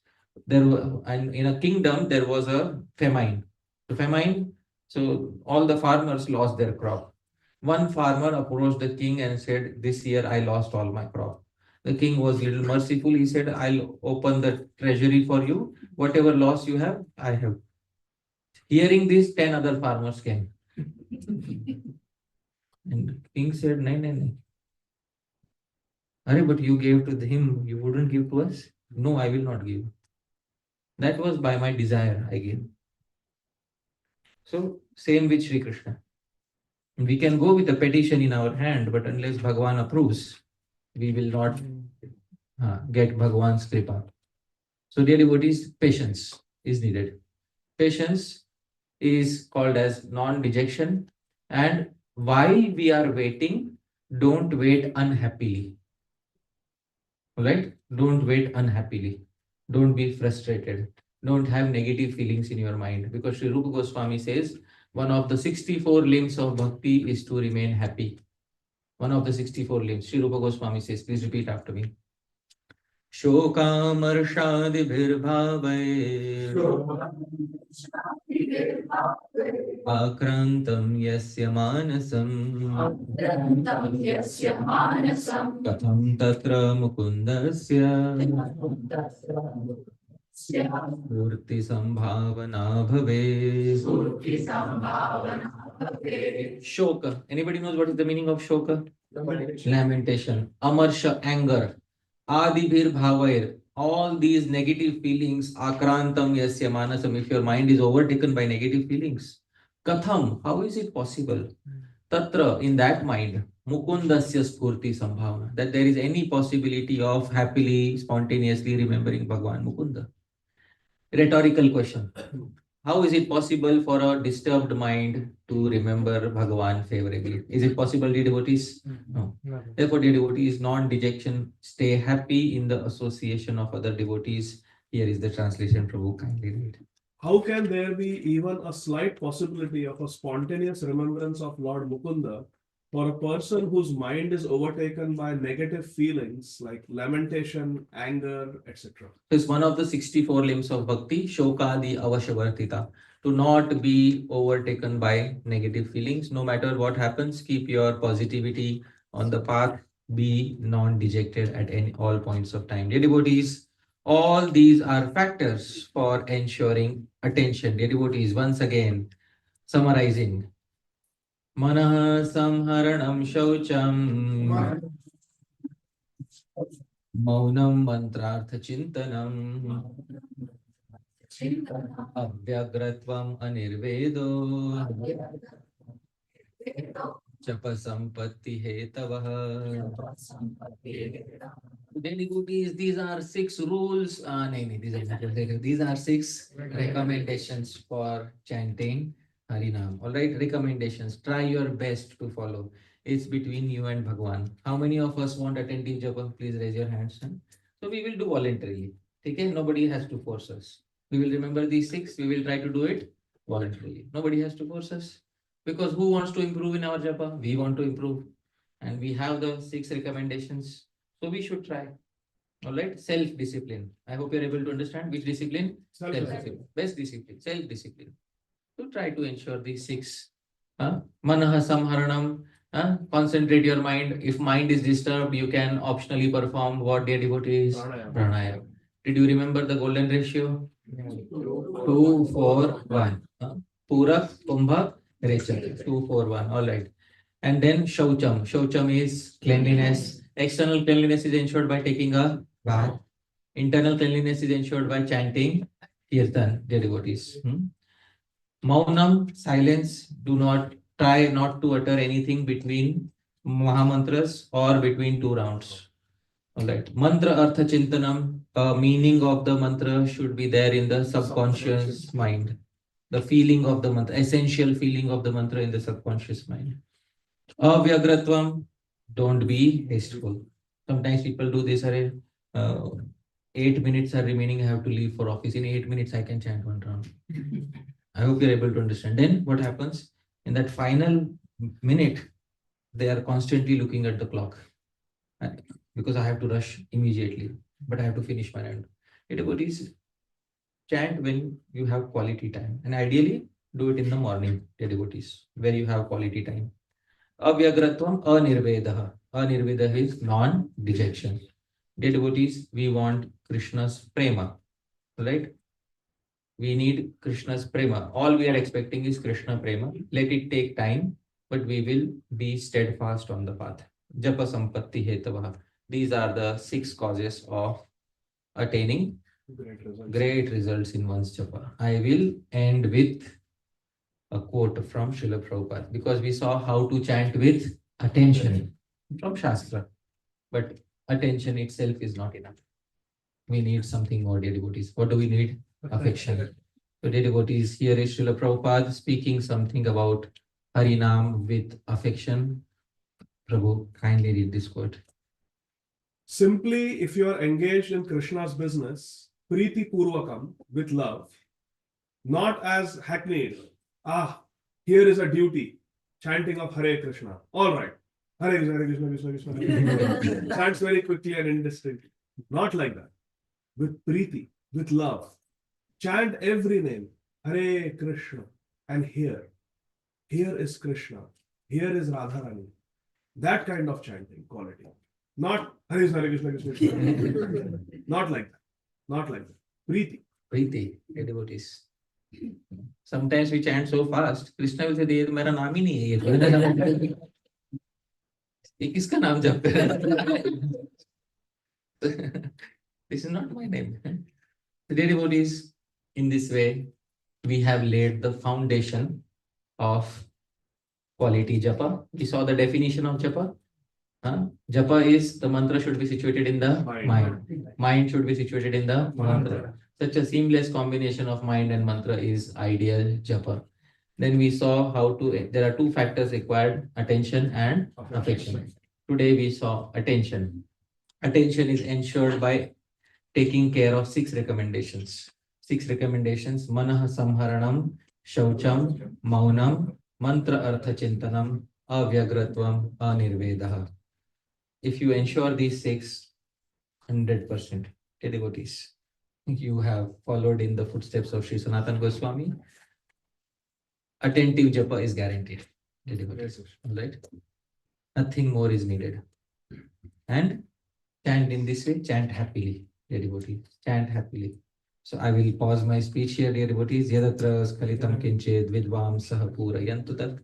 And in a kingdom, there was a famine. The famine, so all the farmers lost their crop. One farmer approached the king and said, "This year I lost all my crop." The king was little merciful. He said, "I'll open the treasury for you. Whatever loss you have, I have." Hearing this, 10 other farmers came. And the king said, "No, no, no. But you gave to him, you wouldn't give to us?" "No, I will not give. That was by my desire I gave." So, same with Sri Krishna. We can go with a petition in our hand, but unless Bhagavan approves, we will not get Bhagavan's kripa. So, dear devotees, patience is needed. Patience is called as non-dejection. And while we are waiting, don't wait unhappily. Alright? Don't wait unhappily. Don't be frustrated. Don't have negative feelings in your mind. Because Sri Rupa Goswami says, one of the 64 limbs of bhakti is to remain happy. One of the 64 limbs. Sri Rupa Goswami says, please repeat after me. Shokamarshadibhirbhavai akrantam yasya manasam katham tatra mukundasya Purti sambhavana bhave. Shoka. Anybody knows what is the meaning of shoka? Lamentation. Amarsha, anger. Adibhir bhavair. All these negative feelings. Akrantam yasya manasam. If your mind is overtaken by negative feelings. Katham. How is it possible? Tatra, in that mind. Mukundasya spurti sambhavana. That there is any possibility of happily, spontaneously remembering Bhagavan Mukunda. Rhetorical question. How is it possible for a disturbed mind to remember Bhagavan favorably? Is it possible, dear devotees? No. Therefore, dear devotees, non-dejection, stay happy in the association of other devotees. Here is the translation, Prabhu, kindly read. How can there be even a slight possibility of a spontaneous remembrance of Lord Mukunda for a person whose mind is overtaken by negative feelings like lamentation, anger, etc.? It's one of the 64 limbs of bhakti, shokadi avashavartita. To not be overtaken by negative feelings. No matter what happens, keep your positivity on the path. Be non-dejected at all points of time. Dear devotees, all these are factors for ensuring attention. Dear devotees, once again, summarizing. Manah samharanam shaucham maunam mantrartha chintanam avyagratvam anirvedo japa sampatti hetavah. Devotees, these are 6 rules. These are 6 recommendations for chanting Harināma. All right, recommendations. Try your best to follow. It's between you and Bhagwan. How many of us want attentive japa? Please raise your hands. So we will do voluntarily. Okay, nobody has to force us. We will remember these 6. We will try to do it voluntarily. Nobody has to force us. Because who wants to improve in our japa? We want to improve. And we have the 6 recommendations. So we should try. All right, self-discipline. I hope you're able to understand which discipline? Self-discipline. Best discipline, self-discipline. So try to ensure these 6. Manaha samharanam. Concentrate your mind. If mind is disturbed, you can optionally perform what, dear devotees? Pranayama. Did you remember the golden ratio? 2, 4, 1. Purak, Kumbha, Recha. 2, 4, 1. All right. And then Shaucham. Shaucham is cleanliness. External cleanliness is ensured by taking a bath. Internal cleanliness is ensured by chanting Kirtan, dear devotees. Maunam, silence. Do not try not to utter anything between Mahamantras or between 2 rounds. All right. Mantra Artha Chintanam. Meaning of the mantra should be there in the subconscious mind. The feeling of the mantra, essential feeling of the mantra in the subconscious mind. Avyagratvam, don't be hasteful. Sometimes people do this, 8 minutes are remaining, I have to leave for office. In 8 minutes, I can chant 1 round. I hope you're able to understand. Then what happens? In that final minute, they are constantly looking at the clock. Because I have to rush immediately, but I have to finish my round. Devotees, chant when you have quality time. And ideally, do it in the morning, devotees, where you have quality time. Avyagratvam, anirvedaha. Anirvedaha is non-dejection. Dear devotees, we want Krishna's prema, right? We need Krishna's prema. All we are expecting is Krishna prema. Let it take time, but we will be steadfast on the path. Japa sampatti hetavaha. These are the 6 causes of attaining great results in one's japa. I will end with a quote from Srila Prabhupada, because we saw how to chant with attention from Shastra. But attention itself is not enough. We need something more, dear devotees. What do we need? Affection. So, dear devotees, here is Srila Prabhupada speaking something about Harināma with affection. Prabhu, kindly read this quote. Simply, if you are engaged in Krishna's business, Priti Purvakam, with love, not as hackneyed, here is a duty, chanting of Hare Krishna. All right. Hare Krishna, Hare Krishna, Krishna Krishna. Hare Hare. Chants very quickly and indistinctly. Not like that. With Priti, with love. Chant every name. Hare Krishna. And here is Krishna. Here is Radharani. That kind of chanting quality. Not Hare Krishna, Hare Krishna, Krishna Krishna. Not like that. Not like that. Priti. Priti, dear devotees. Sometimes we chant so fast, Krishna will say, "ये तो मेरा नाम ही नहीं है, ये थोड़ी ना नाम है। ये किसका नाम जप कर रहा है?" This is not my name. So, dear devotees, in this way, we have laid the foundation of quality japa. We saw the definition of japa. Japa is the mantra should be situated in the mind. Mind should be situated in the mantra. Such a seamless combination of mind and mantra is ideal japa. Then we saw how to, there are 2 factors required, attention and affection. Today we saw attention. Attention is ensured by taking care of 6 recommendations. 6 recommendations: Manaha samharanam, shaucham, maunam, mantra artha chintanam, avyagratvam, anirvedaha. If you ensure these 6, 100%, devotees, you have followed in the footsteps of Sri Sanatana Goswami. Attentive japa is guaranteed, devotees. All right? Nothing more is needed. And chant in this way, chant happily, dear devotees. Chant happily. So I will pause my speech here, dear devotees. Yadatra skalitam kinchit vidvam sahapura yantutat.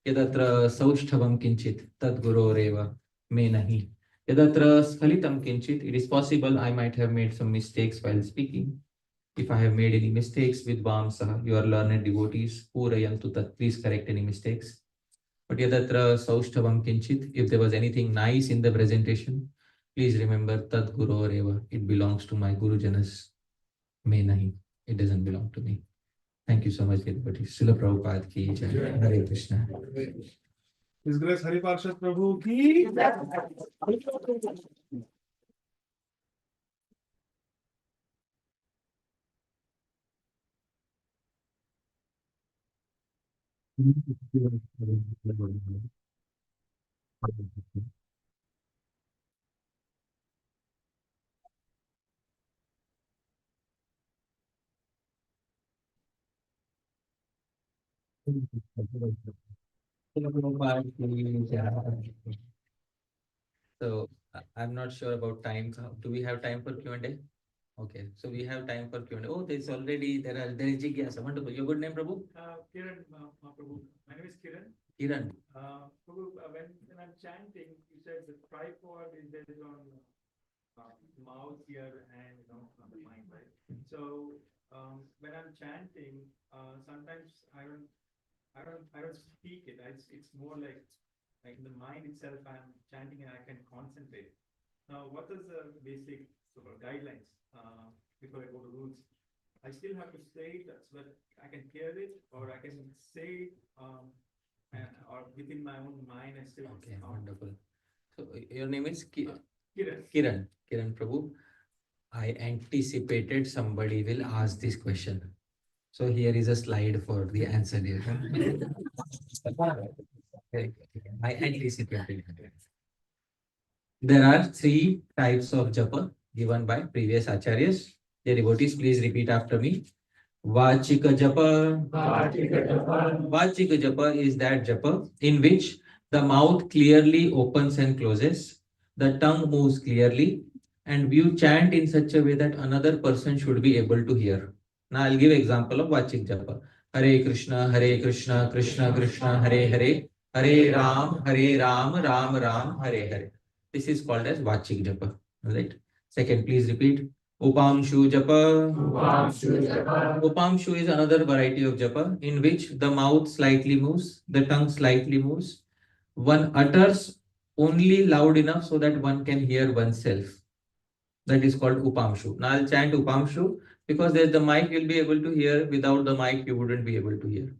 Yadatra saushthavam kinchit tad guroreva me nahi. Yadatra skalitam kinchit. It is possible I might have made some mistakes while speaking. If I have made any mistakes, vidvam saha, you are learned devotees, pura yantutat. Please correct any mistakes. But yadatra saushthavam kinchit. If there was anything nice in the presentation, please remember tad guroreva. It belongs to my Guru Janas. Me nahi. It doesn't belong to me. Thank you so much, everybody. Srila Prabhupada ki jai. Hare Krishna. His Grace Hari Parshad Prabhu ki. So I'm not sure about time. Do we have time for Q&A? Okay, so we have time for Q&A. Oh, there is Jigyasa. Wonderful. Your good name, Prabhu? Kiran, Prabhu. My name is Kiran. Kiran. Prabhu, when I'm chanting, you said the tripod is there on mouth, ear, and on the mind, right? So when I'm chanting, sometimes I don't speak it. It's more like in the mind itself, I'm chanting and I can concentrate. Now, what is the basic sort of guidelines before I go to rules? I still have to say it so that I can hear it, or I can say or within my own mind and still. Okay, wonderful. So your name is Kiran. Kiran. Kiran Prabhu. I anticipated somebody will ask this question. So here is a slide for the answer. I anticipated. There are 3 types of japa given by previous acharyas. The devotees, please repeat after me. Vachika japa. Vachika japa is that japa in which the mouth clearly opens and closes, the tongue moves clearly, and you chant in such a way that another person should be able to hear. Now I'll give example of Vachik japa. Hare Krishna, Krishna Krishna, Hare Hare, Hare Ram, Ram Ram, Hare Hare. This is called as Vachik japa. Right? Second, please repeat. Upamshu japa. Upamshu is another variety of japa in which the mouth slightly moves, the tongue slightly moves. One utters only loud enough so that one can hear oneself. That is called Upamshu. Now I'll chant Upamshu because there's the mic you'll be able to hear. Without the mic, you wouldn't be able to hear.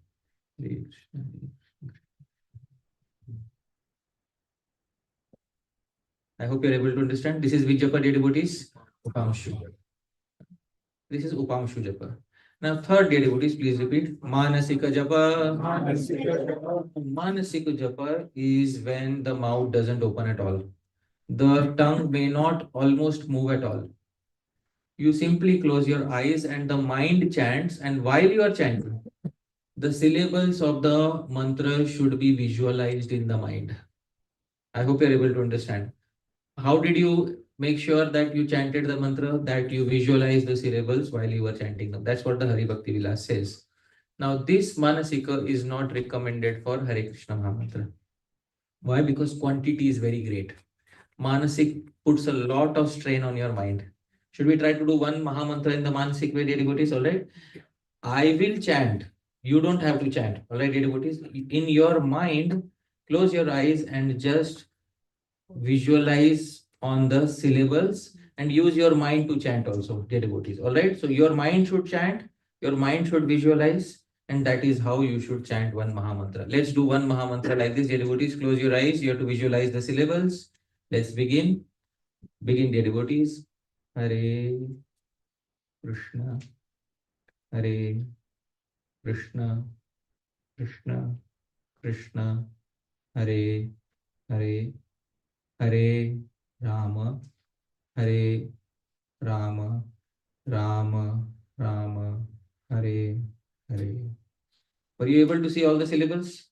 I hope you're able to understand. This is which japa, dear devotees? Upamshu. This is Upamshu japa. Now, third, dear devotees, please repeat. Manasika japa. Manasika japa is when the mouth doesn't open at all. The tongue may not almost move at all. You simply close your eyes and the mind chants, and while you are chanting, the syllables of the mantra should be visualized in the mind. I hope you're able to understand. How did you make sure that you chanted the mantra, that you visualize the syllables while you were chanting them? That's what the Hari Bhakti Vilas says. Now, this Manasika is not recommended for Hare Krishna Mahamantra. Why? Because quantity is very great. Manasik puts a lot of strain on your mind. Should we try to do one Mahamantra in the Manasik way, dear devotees? All right. I will chant. You don't have to chant. All right, dear devotees. In your mind, close your eyes and just visualize on the syllables and use your mind to chant also, dear devotees. All right. So your mind should chant, your mind should visualize, and that is how you should chant one Mahamantra. Let's do one Mahamantra like this, dear devotees. Close your eyes. You have to visualize the syllables. Let's begin. Begin, dear devotees. Hare Krishna, Hare Krishna, Krishna Krishna, Hare Hare, Hare Rama, Hare Rama, Rama Rama, Hare Hare. Were you able to see all the syllables?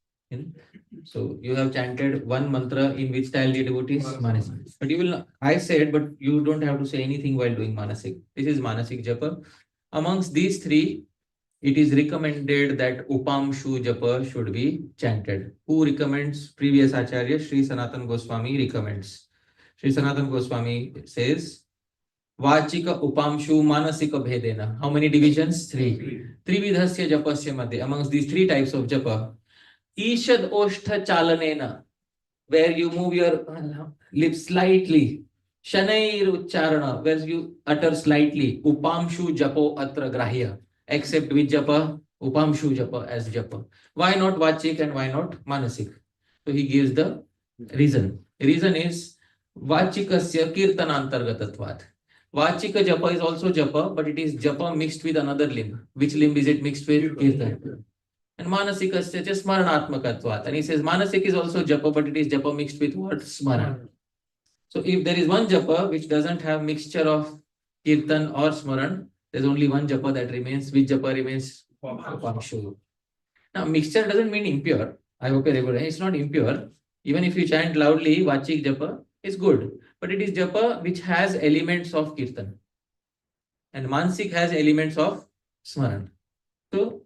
So you have chanted one mantra in which style, dear devotees? Manasik. But you will not, I said, but you don't have to say anything while doing Manasik. This is Manasik Japa. Amongst these 3, it is recommended that Upamshu Japa should be chanted. Who recommends? Previous Acharya, Sri Sanatan Goswami recommends. Sri Sanatan Goswami says, Vachika Upamshu Manasika Bhedena. How many divisions? 3. Trividhasya Japasya Madhya. Amongst these 3 types of Japa, Ishad Oshtha Chalanena, where you move your lips slightly. Shanair Ucharana, where you utter slightly. Upamshu Japo Atra Grahya. Except with Japa, Upamshu Japa as Japa. Why not Vachik and why not Manasik? So he gives the reason. Reason is Vachikasya Kirtanantargatatvat. Vachika japa is also japa, but it is japa mixed with another limb. Which limb is it mixed with? Kirtan. And Manasikasya just Smaranatmakatvat. And he says Manasik is also japa, but it is japa mixed with what? Smaran. So if there is one japa which doesn't have mixture of Kirtan or Smaran, there's only one japa that remains. Which japa remains? Upamshu. Now, mixture doesn't mean impure. I hope you're able to. It's not impure. Even if you chant loudly, Vachik japa is good. But it is japa which has elements of Kirtan. And Mansik has elements of Smaran. So,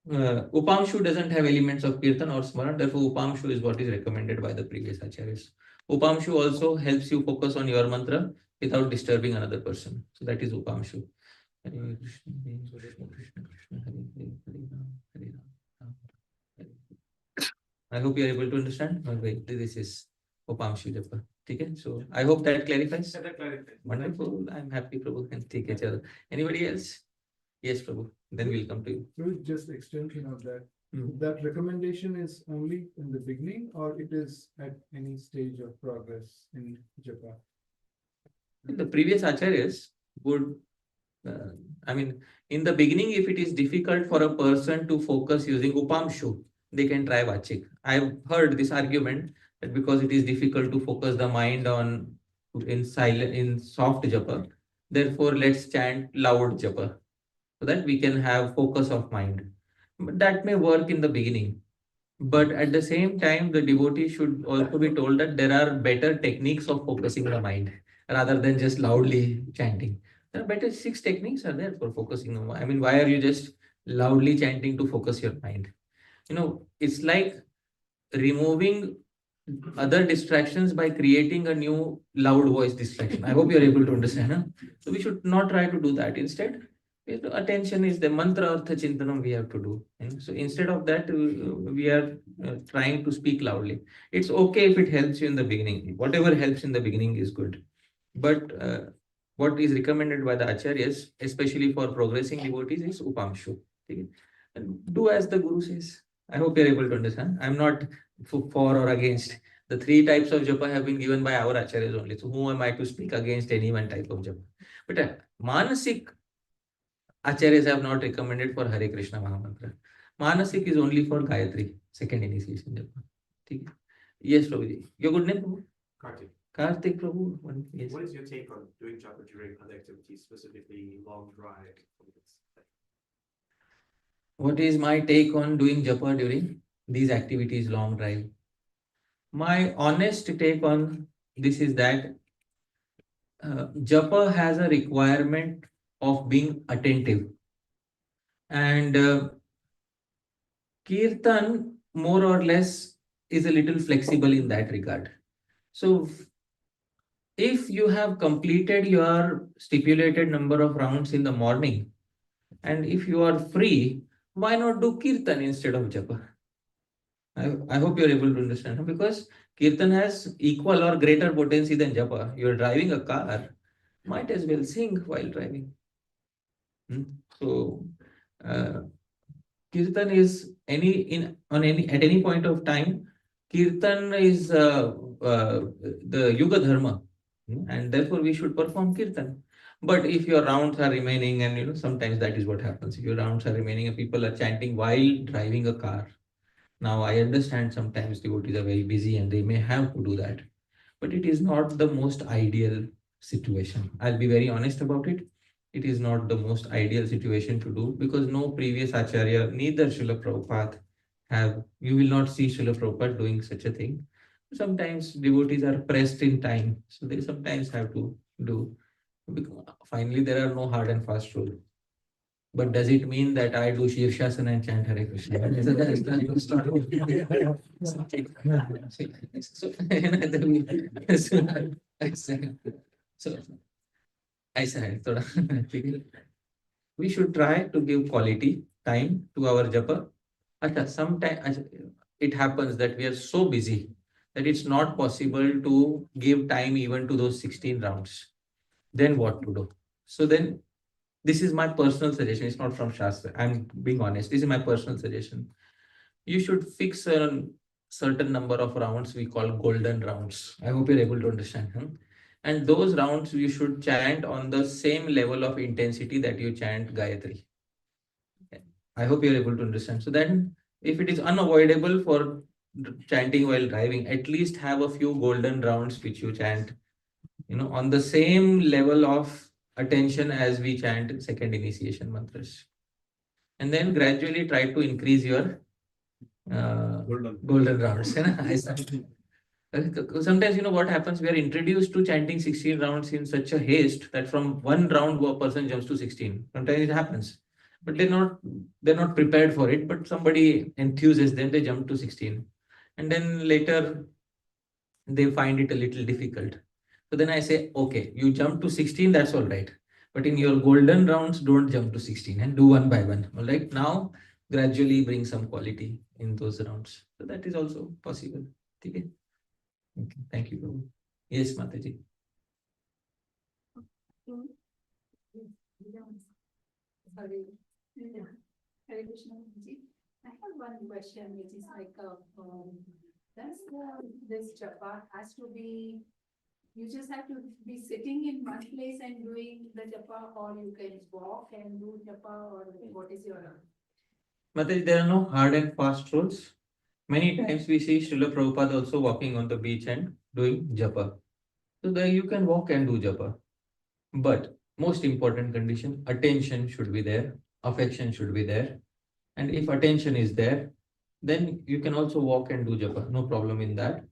Upamshu doesn't have elements of Kirtan or Smaran. Therefore, Upamshu is what is recommended by the previous acharyas. Upamshu also helps you focus on your mantra without disturbing another person. So, that is Upamshu. Hare Krishna, Krishna Krishna, Krishna Hare Hare, Hare Ram, Hare Ram, Hare Hare. I hope you are able to understand. Okay, this is Upamshu Japa. Okay, so I hope that clarifies. That clarifies. Wonderful. I'm happy, Prabhu. And take care. Anybody else? Yes, Prabhu. Then we'll come to you. Just extension of that. Hmm. That recommendation is only in the beginning or it is at any stage of progress in Japa? The previous acharyas would, in the beginning, if it is difficult for a person to focus using Upamshu, they can try Vachik. I've heard this argument that because it is difficult to focus the mind on in silent, in soft japa, therefore let's chant loud japa so that we can have focus of mind. But that may work in the beginning. But at the same time, the devotee should also be told that there are better techniques of focusing the mind rather than just loudly chanting. There are better 6 techniques are there for focusing the mind. Why are you just loudly chanting to focus your mind? It's like removing other distractions by creating a new loud voice distraction. I hope you're able to understand. Huh? So we should not try to do that. Instead, attention is the mantra artha chintanam we have to do. So instead of that, we are trying to speak loudly. It's okay if it helps you in the beginning. Whatever helps in the beginning is good. But what is recommended by the acharyas, especially for progressing devotees, is upamshu. Okay? And do as the Guru says. I hope you're able to understand. I'm not for or against. The 3 types of japa have been given by our acharyas only. So who am I to speak against any one type of japa? But manasik acharyas have not recommended for Hare Krishna Mahamantra. Manasik is only for Gayatri, second initiation japa. Okay? Yes, Prabhuji. Your good name, Prabhu? Kartik, Kartik Prabhu. Yes. what is your take on doing japa during other activities, specifically long drive? What is my take on doing japa during these activities, long drive? My honest take on this is that japa has a requirement of being attentive. And Kirtan, more or less, is a little flexible in that regard. So, if you have completed your stipulated number of rounds in the morning, and if you are free, why not do Kirtan instead of Japa? I hope you're able to understand. Because Kirtan has equal or greater potency than Japa. You're driving a car, might as well sing while driving. So, Kirtan is at any point of time, Kirtan is the Yuga Dharma, and therefore we should perform Kirtan. But if your rounds are remaining, and sometimes that is what happens, if your rounds are remaining and people are chanting while driving a car. Now I understand sometimes devotees are very busy and they may have to do that, but it is not the most ideal situation. I'll be very honest about it. It is not the most ideal situation to do because no previous acharya, neither Srila Prabhupada you will not see Srila Prabhupada doing such a thing. Sometimes devotees are pressed in time, so they sometimes have to do. Finally, there are no hard and fast rules. But does it mean that I do Shirshasana and chant Hare Krishna? I said, we should try to give quality time to our japa. Sometimes it happens that we are so busy that it's not possible to give time even to those 16 rounds. Then what to do? So then, this is my personal suggestion. It's not from Shastra. I'm being honest. This is my personal suggestion. You should fix a certain number of rounds we call golden rounds. I hope you're able to understand. And those rounds you should chant on the same level of intensity that you chant Gayatri. Okay. I hope you're able to understand. So then, if it is unavoidable for chanting while driving, at least have a few golden rounds which you chant, on the same level of attention as we chant second initiation mantras. And then gradually try to increase your golden rounds. Sometimes, what happens, we are introduced to chanting 16 rounds in such a haste that from one round a person jumps to 16. Sometimes it happens, but they're not prepared for it, but somebody enthuses them, they jump to 16, and then later they find it a little difficult. So then I say, okay, you jump to 16, that's all right, but in your golden rounds, don't jump to 16 and do one by one. All right, now gradually bring some quality in those rounds. So that is also possible. Okay. Okay, thank you, Prabhu. Yes, Mataji. Sorry. Yeah. Hare Krishna ji. I have one question, which is like, this japa has to be, you just have to be sitting in one place and doing the japa, or you can walk and do japa, or what is your? Mataji, there are no hard and fast rules. Many times we see Srila Prabhupada also walking on the beach and doing japa. So there you can walk and do japa. But most important condition, attention should be there, affection should be there. And if attention is there, then you can also walk and do japa. No problem in that.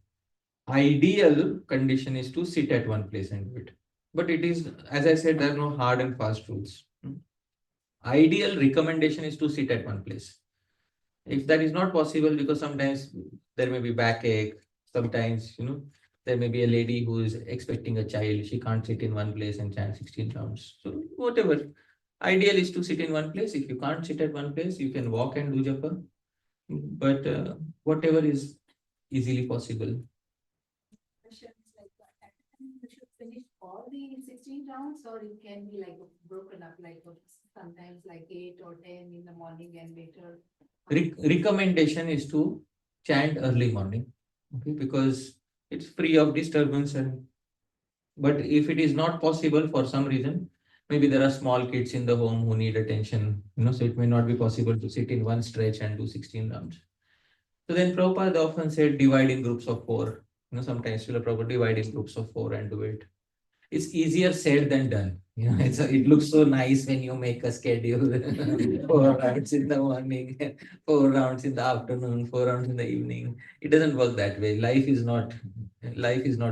Ideal condition is to sit at one place and do it. But it is, as I said, there are no hard and fast rules. Ideal recommendation is to sit at one place. If that is not possible, because sometimes there may be backache, sometimes, there may be a lady who is expecting a child, she can't sit in one place and chant 16 rounds. So whatever. Ideal is to sit in one place. If you can't sit at one place, you can walk and do japa. But whatever is easily possible. Question is like, you should finish all the 16 rounds, or it can be like broken up, like sometimes like 8 or 10 in the morning and later. Recommendation is to chant early morning, okay, because it's free of disturbance. But if it is not possible for some reason, maybe there are small kids in the home who need attention, so it may not be possible to sit in one stretch and do 16 rounds. So then Prabhupada often said divide in groups of 4. Sometimes Srila Prabhupada divide in groups of 4 and do it. It's easier said than done. It looks so nice when you make a schedule. 4 rounds in the morning, 4 rounds in the afternoon, 4 rounds in the evening. It doesn't work that way. Life is not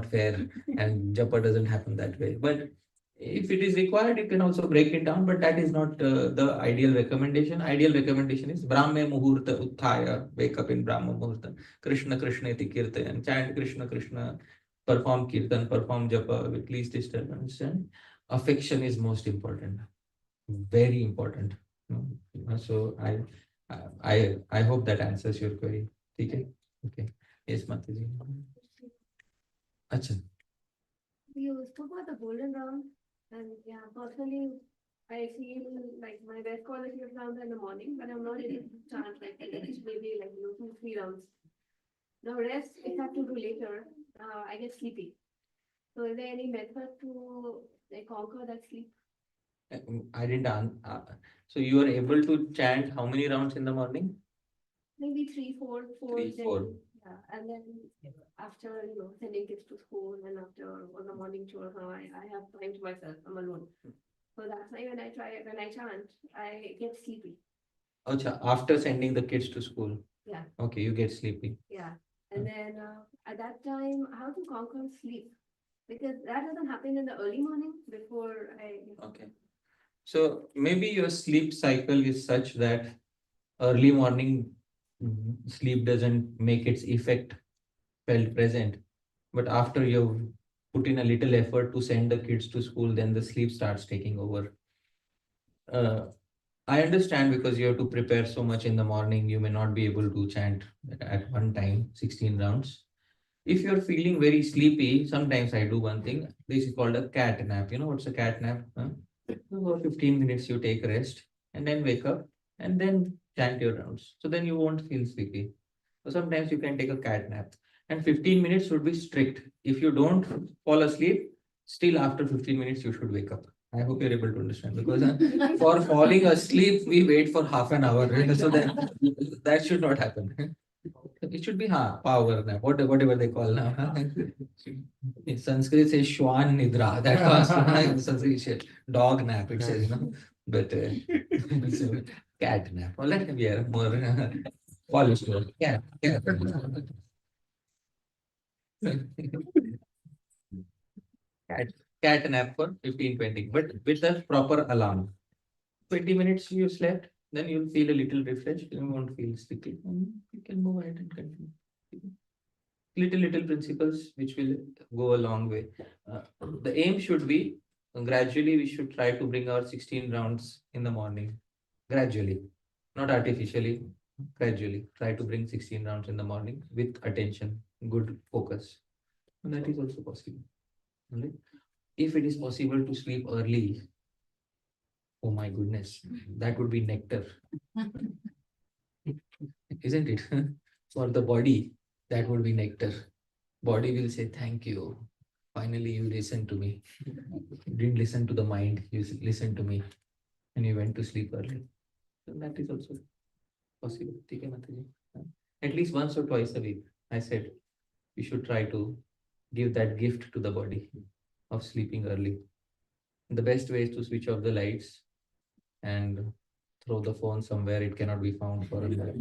fair, and japa doesn't happen that way. But if it is required, you can also break it down, but that is not the ideal recommendation. Ideal recommendation is Brahme Muhurta Utthaya, wake up in Brahma Muhurta, Krishna Krishna iti Kirtan, chant Krishna Krishna, perform Kirtan, perform Japa with least disturbance. And affection is most important, very important. So I hope that answers your query. Okay. Yes, Mataji. Acha. You spoke about the golden round, and yeah, personally, I feel like my best quality of round in the morning, but I'm not able to chant like maybe like 2-3 rounds. The rest, if I have to do later, I get sleepy. So, is there any method to like conquer that sleep? I didn't. So you are able to chant how many rounds in the morning? Maybe 3-4, 3, 4. Yeah, and then after sending kids to school and after all the morning chores, I have time to myself. I'm alone. So that's why when I chant, I get sleepy. Acha, after sending the kids to school. Yeah. Okay, you get sleepy. Yeah, and then at that time, how to conquer sleep? Because that doesn't happen in the early morning before I. Okay. So maybe your sleep cycle is such that early morning sleep doesn't make its effect felt present. But after you've put in a little effort to send the kids to school, then the sleep starts taking over. I understand, because you have to prepare so much in the morning, you may not be able to chant at one time 16 rounds. If you're feeling very sleepy, sometimes I do one thing. This is called a cat nap. You know what's a cat nap? For 15 minutes you take rest and then wake up and then chant your rounds. So then you won't feel sleepy. So sometimes you can take a cat nap. And 15 minutes should be strict. If you don't fall asleep, still after 15 minutes you should wake up. I hope you're able to understand, because for falling asleep we wait for half an hour. So that should not happen. It should be power nap, whatever they call now. In Sanskrit says Shwan Nidra. That was in Sanskrit says dog nap. It says, but it's a cat nap. Well, let me be more polished word. Cat. Cat, cat nap for 15-20, but with a proper alarm. 20 minutes you slept, then you'll feel a little refreshed, you won't feel sticky, and you can move ahead and continue. Little principles which will go a long way. The aim should be gradually we should try to bring our 16 rounds in the morning. Gradually, not artificially, gradually. Try to bring 16 rounds in the morning with attention, good focus. And that is also possible. Right? If it is possible to sleep early, oh my goodness, that would be nectar. Isn't it? For the body, that would be nectar. Body will say, thank you. Finally, you listened to me. You didn't listen to the mind, you listened to me. And you went to sleep early. So that is also possible. Okay, Mataji? At least once or twice a week, I said, we should try to give that gift to the body of sleeping early. The best way is to switch off the lights and throw the phone somewhere it cannot be found for a minute.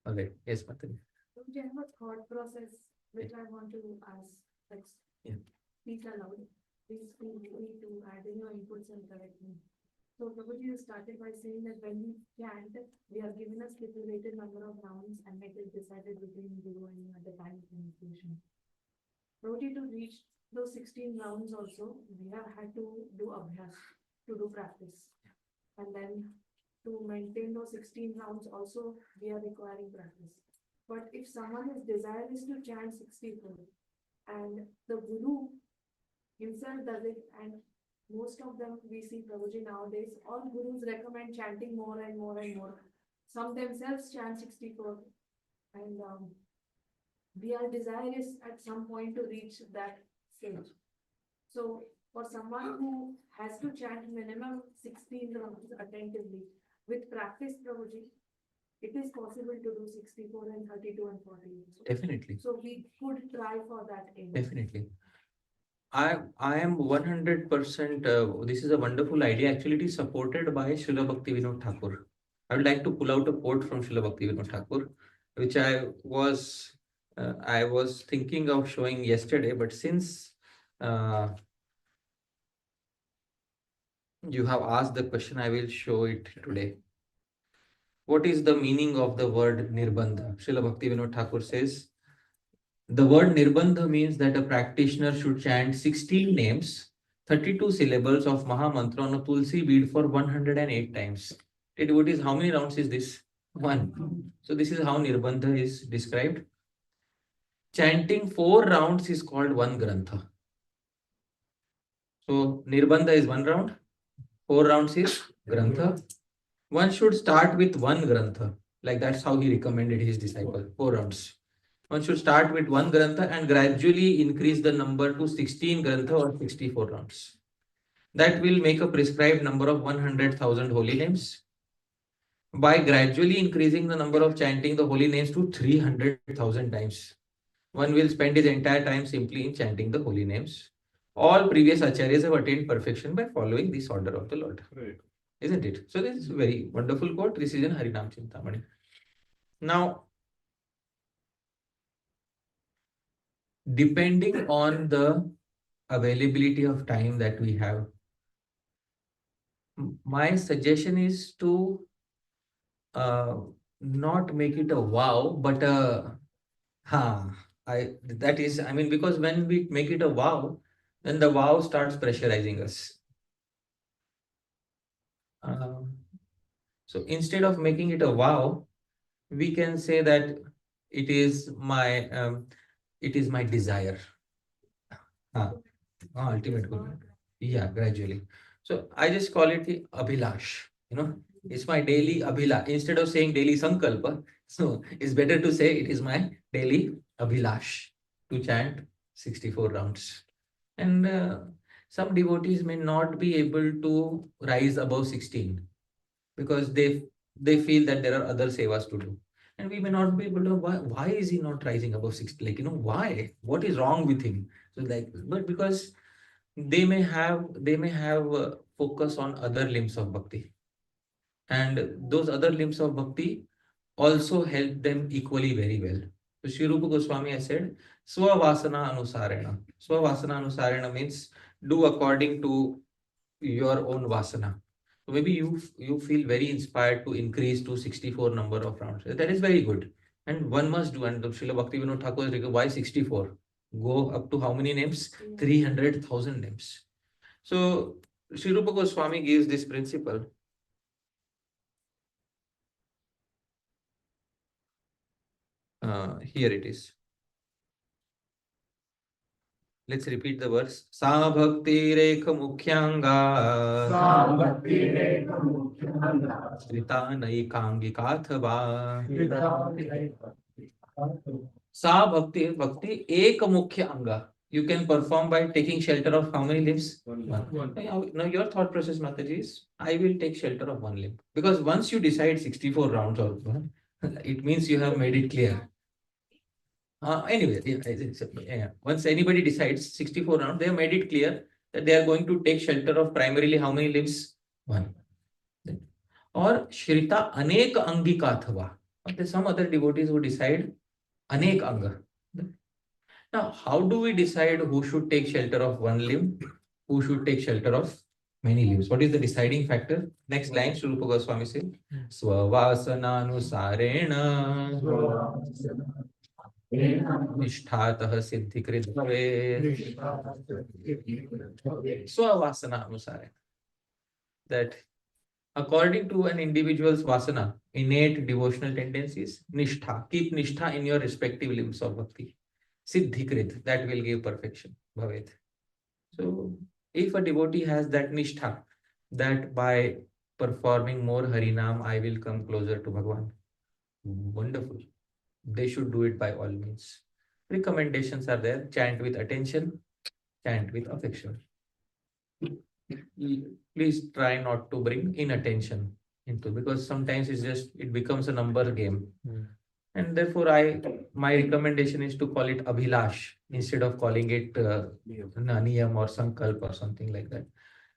Okay, yes, Mataji. So I have a thought process which I want to ask, like, Yeah. speak aloud. Please feel free to add in your inputs and correct me. So Prabhuji, you started by saying that when we chant, we are given a stipulated number of rounds and it is decided between Guru and at the time of invocation. Prabhuji, to reach those 16 rounds also, we have had to do abhyas, to do practice. And then to maintain those 16 rounds also, we are requiring practice. But if someone is desirous to chant 64 and the Guru himself does it, and most of them we see Prabhuji nowadays, all gurus recommend chanting more and more and more. Some themselves chant 64, and we are desirous at some point to reach that stage. So for someone who has to chant minimum 16 rounds attentively, with practice, Prabhuji, it is possible to do 64 and 32 and 40. Definitely. So we could try for that aim. Definitely. I am 100%, this is a wonderful idea. Actually, it is supported by Srila Bhakti Vinod Thakur. I would like to pull out a quote from Srila Bhakti Vinod Thakur, which I was thinking of showing yesterday, but since you have asked the question, I will show it today. What is the meaning of the word nirbandha? Srila Bhakti Vinod Thakur says, the word nirbandha means that a practitioner should chant 16 names, 32 syllables of Mahamantra on a tulsi bead for 108 times. Devotees, how many rounds is this? 1. So this is how nirbandha is described. Chanting 4 rounds is called 1 grantha. So nirbandha is 1 round, 4 rounds is grantha. One should start with 1 grantha. Like that's how he recommended his disciple, 4 rounds. One should start with 1 grantha and gradually increase the number to 16 grantha or 64 rounds. That will make a prescribed number of 100,000 holy names. By gradually increasing the number of chanting the holy names to 300,000 times, one will spend his entire time simply in chanting the holy names. All previous acharyas have attained perfection by following this order of the Lord. Right. Isn't it? So this is a very wonderful quote. This is in Harināma Chintamani. Now, depending on the availability of time that we have, my suggestion is to not make it a wow, but a because when we make it a wow, then the wow starts pressurizing us. So instead of making it a wow, we can say that it is my desire. Ultimate goal. Yeah, gradually. So I just call it the abhilash. It's my daily abhilash. Instead of saying daily sankalpa, so it's better to say it is my daily abhilash to chant 64 rounds. And some devotees may not be able to rise above 16 because they feel that there are other sevas to do. And we may not be able to, why is he not rising above 60? Like, why? What is wrong with him? So like, but because they may have focus on other limbs of bhakti. And those other limbs of bhakti also help them equally very well. So Sri Rupa Goswami has said, Swavasana Anusarena. Swavasana Anusarena means do according to your own vasana. So maybe you feel very inspired to increase to 64 number of rounds. That is very good. And one must do. And Srila Bhaktivinoda Thakur is like, why 64? Go up to how many names? 300,000 names. So Sri Rupa Goswami gives this principle. Here it is. Let's repeat the verse. Sa bhakti rekha mukhyanga. Srita naikangikathava. Sa bhakti, bhakti ek mukhya anga. You can perform by taking shelter of how many limbs? One. Now your thought process, Mataji, is I will take shelter of one limb. Because once you decide 64 rounds or it means you have made it clear. Anyway, once anybody decides 64 rounds, they have made it clear that they are going to take shelter of primarily how many limbs? One. Or Shrita Anek Angikathava. There's some other devotees who decide Anek Anga. Now, how do we decide who should take shelter of one limb, who should take shelter of many limbs? What is the deciding factor? Next line, Sri Rupa Goswami says, Swavasananusarena Nishthatah siddhikrit bhavet. Swavasana anusarena. That according to an individual's vasana, innate devotional tendencies, nishtha, keep nishtha in your respective limbs of bhakti. Siddhikrit, that will give perfection. Bhavet. So, if a devotee has that nishtha, that by performing more Harinam, I will come closer to Bhagavan. Wonderful. They should do it by all means. Recommendations are there. Chant with attention, chant with affection. Please try not to bring inattention into, because sometimes it becomes a number game. And therefore my recommendation is to call it abhilash instead of calling it niyam or sankalp or something like that.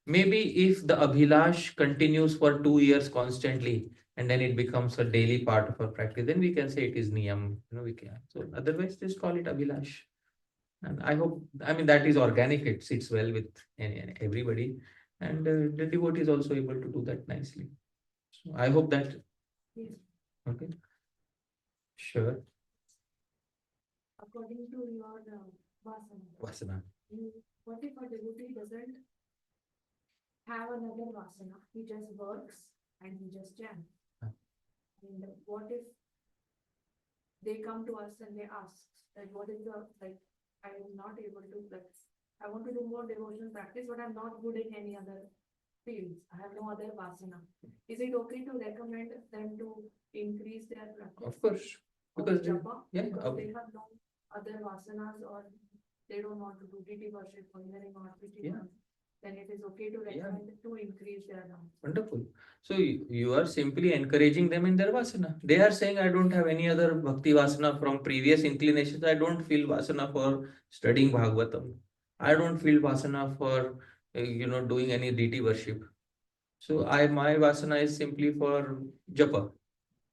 Maybe if the abhilash continues for 2 years constantly and then it becomes a daily part of our practice, then we can say it is niyam. We can. So otherwise, just call it abhilash. And I hope, that is organic. It sits well with everybody. And the devotee is also able to do that nicely. So I hope that. Yes. Okay. Sure. According to your vasana, what if a devotee doesn't have another vasana? He just works and he just chants. And what if they come to us and they ask that what is I am not able to, I want to do more devotional practice, but I'm not good in any other fields. I have no other vasana. Is it okay to recommend them to increase their practice? Of course. Because Japa? they Because they have no other vasanas, or they don't want to do deity worship or hearing or preaching. Then it is okay to recommend to increase their rounds. Wonderful. So you are simply encouraging them in their vasana. They are saying, I don't have any other bhakti vasana from previous inclinations. I don't feel vasana for studying Bhagavatam. I don't feel vasana for doing any deity worship. So my vasana is simply for Japa.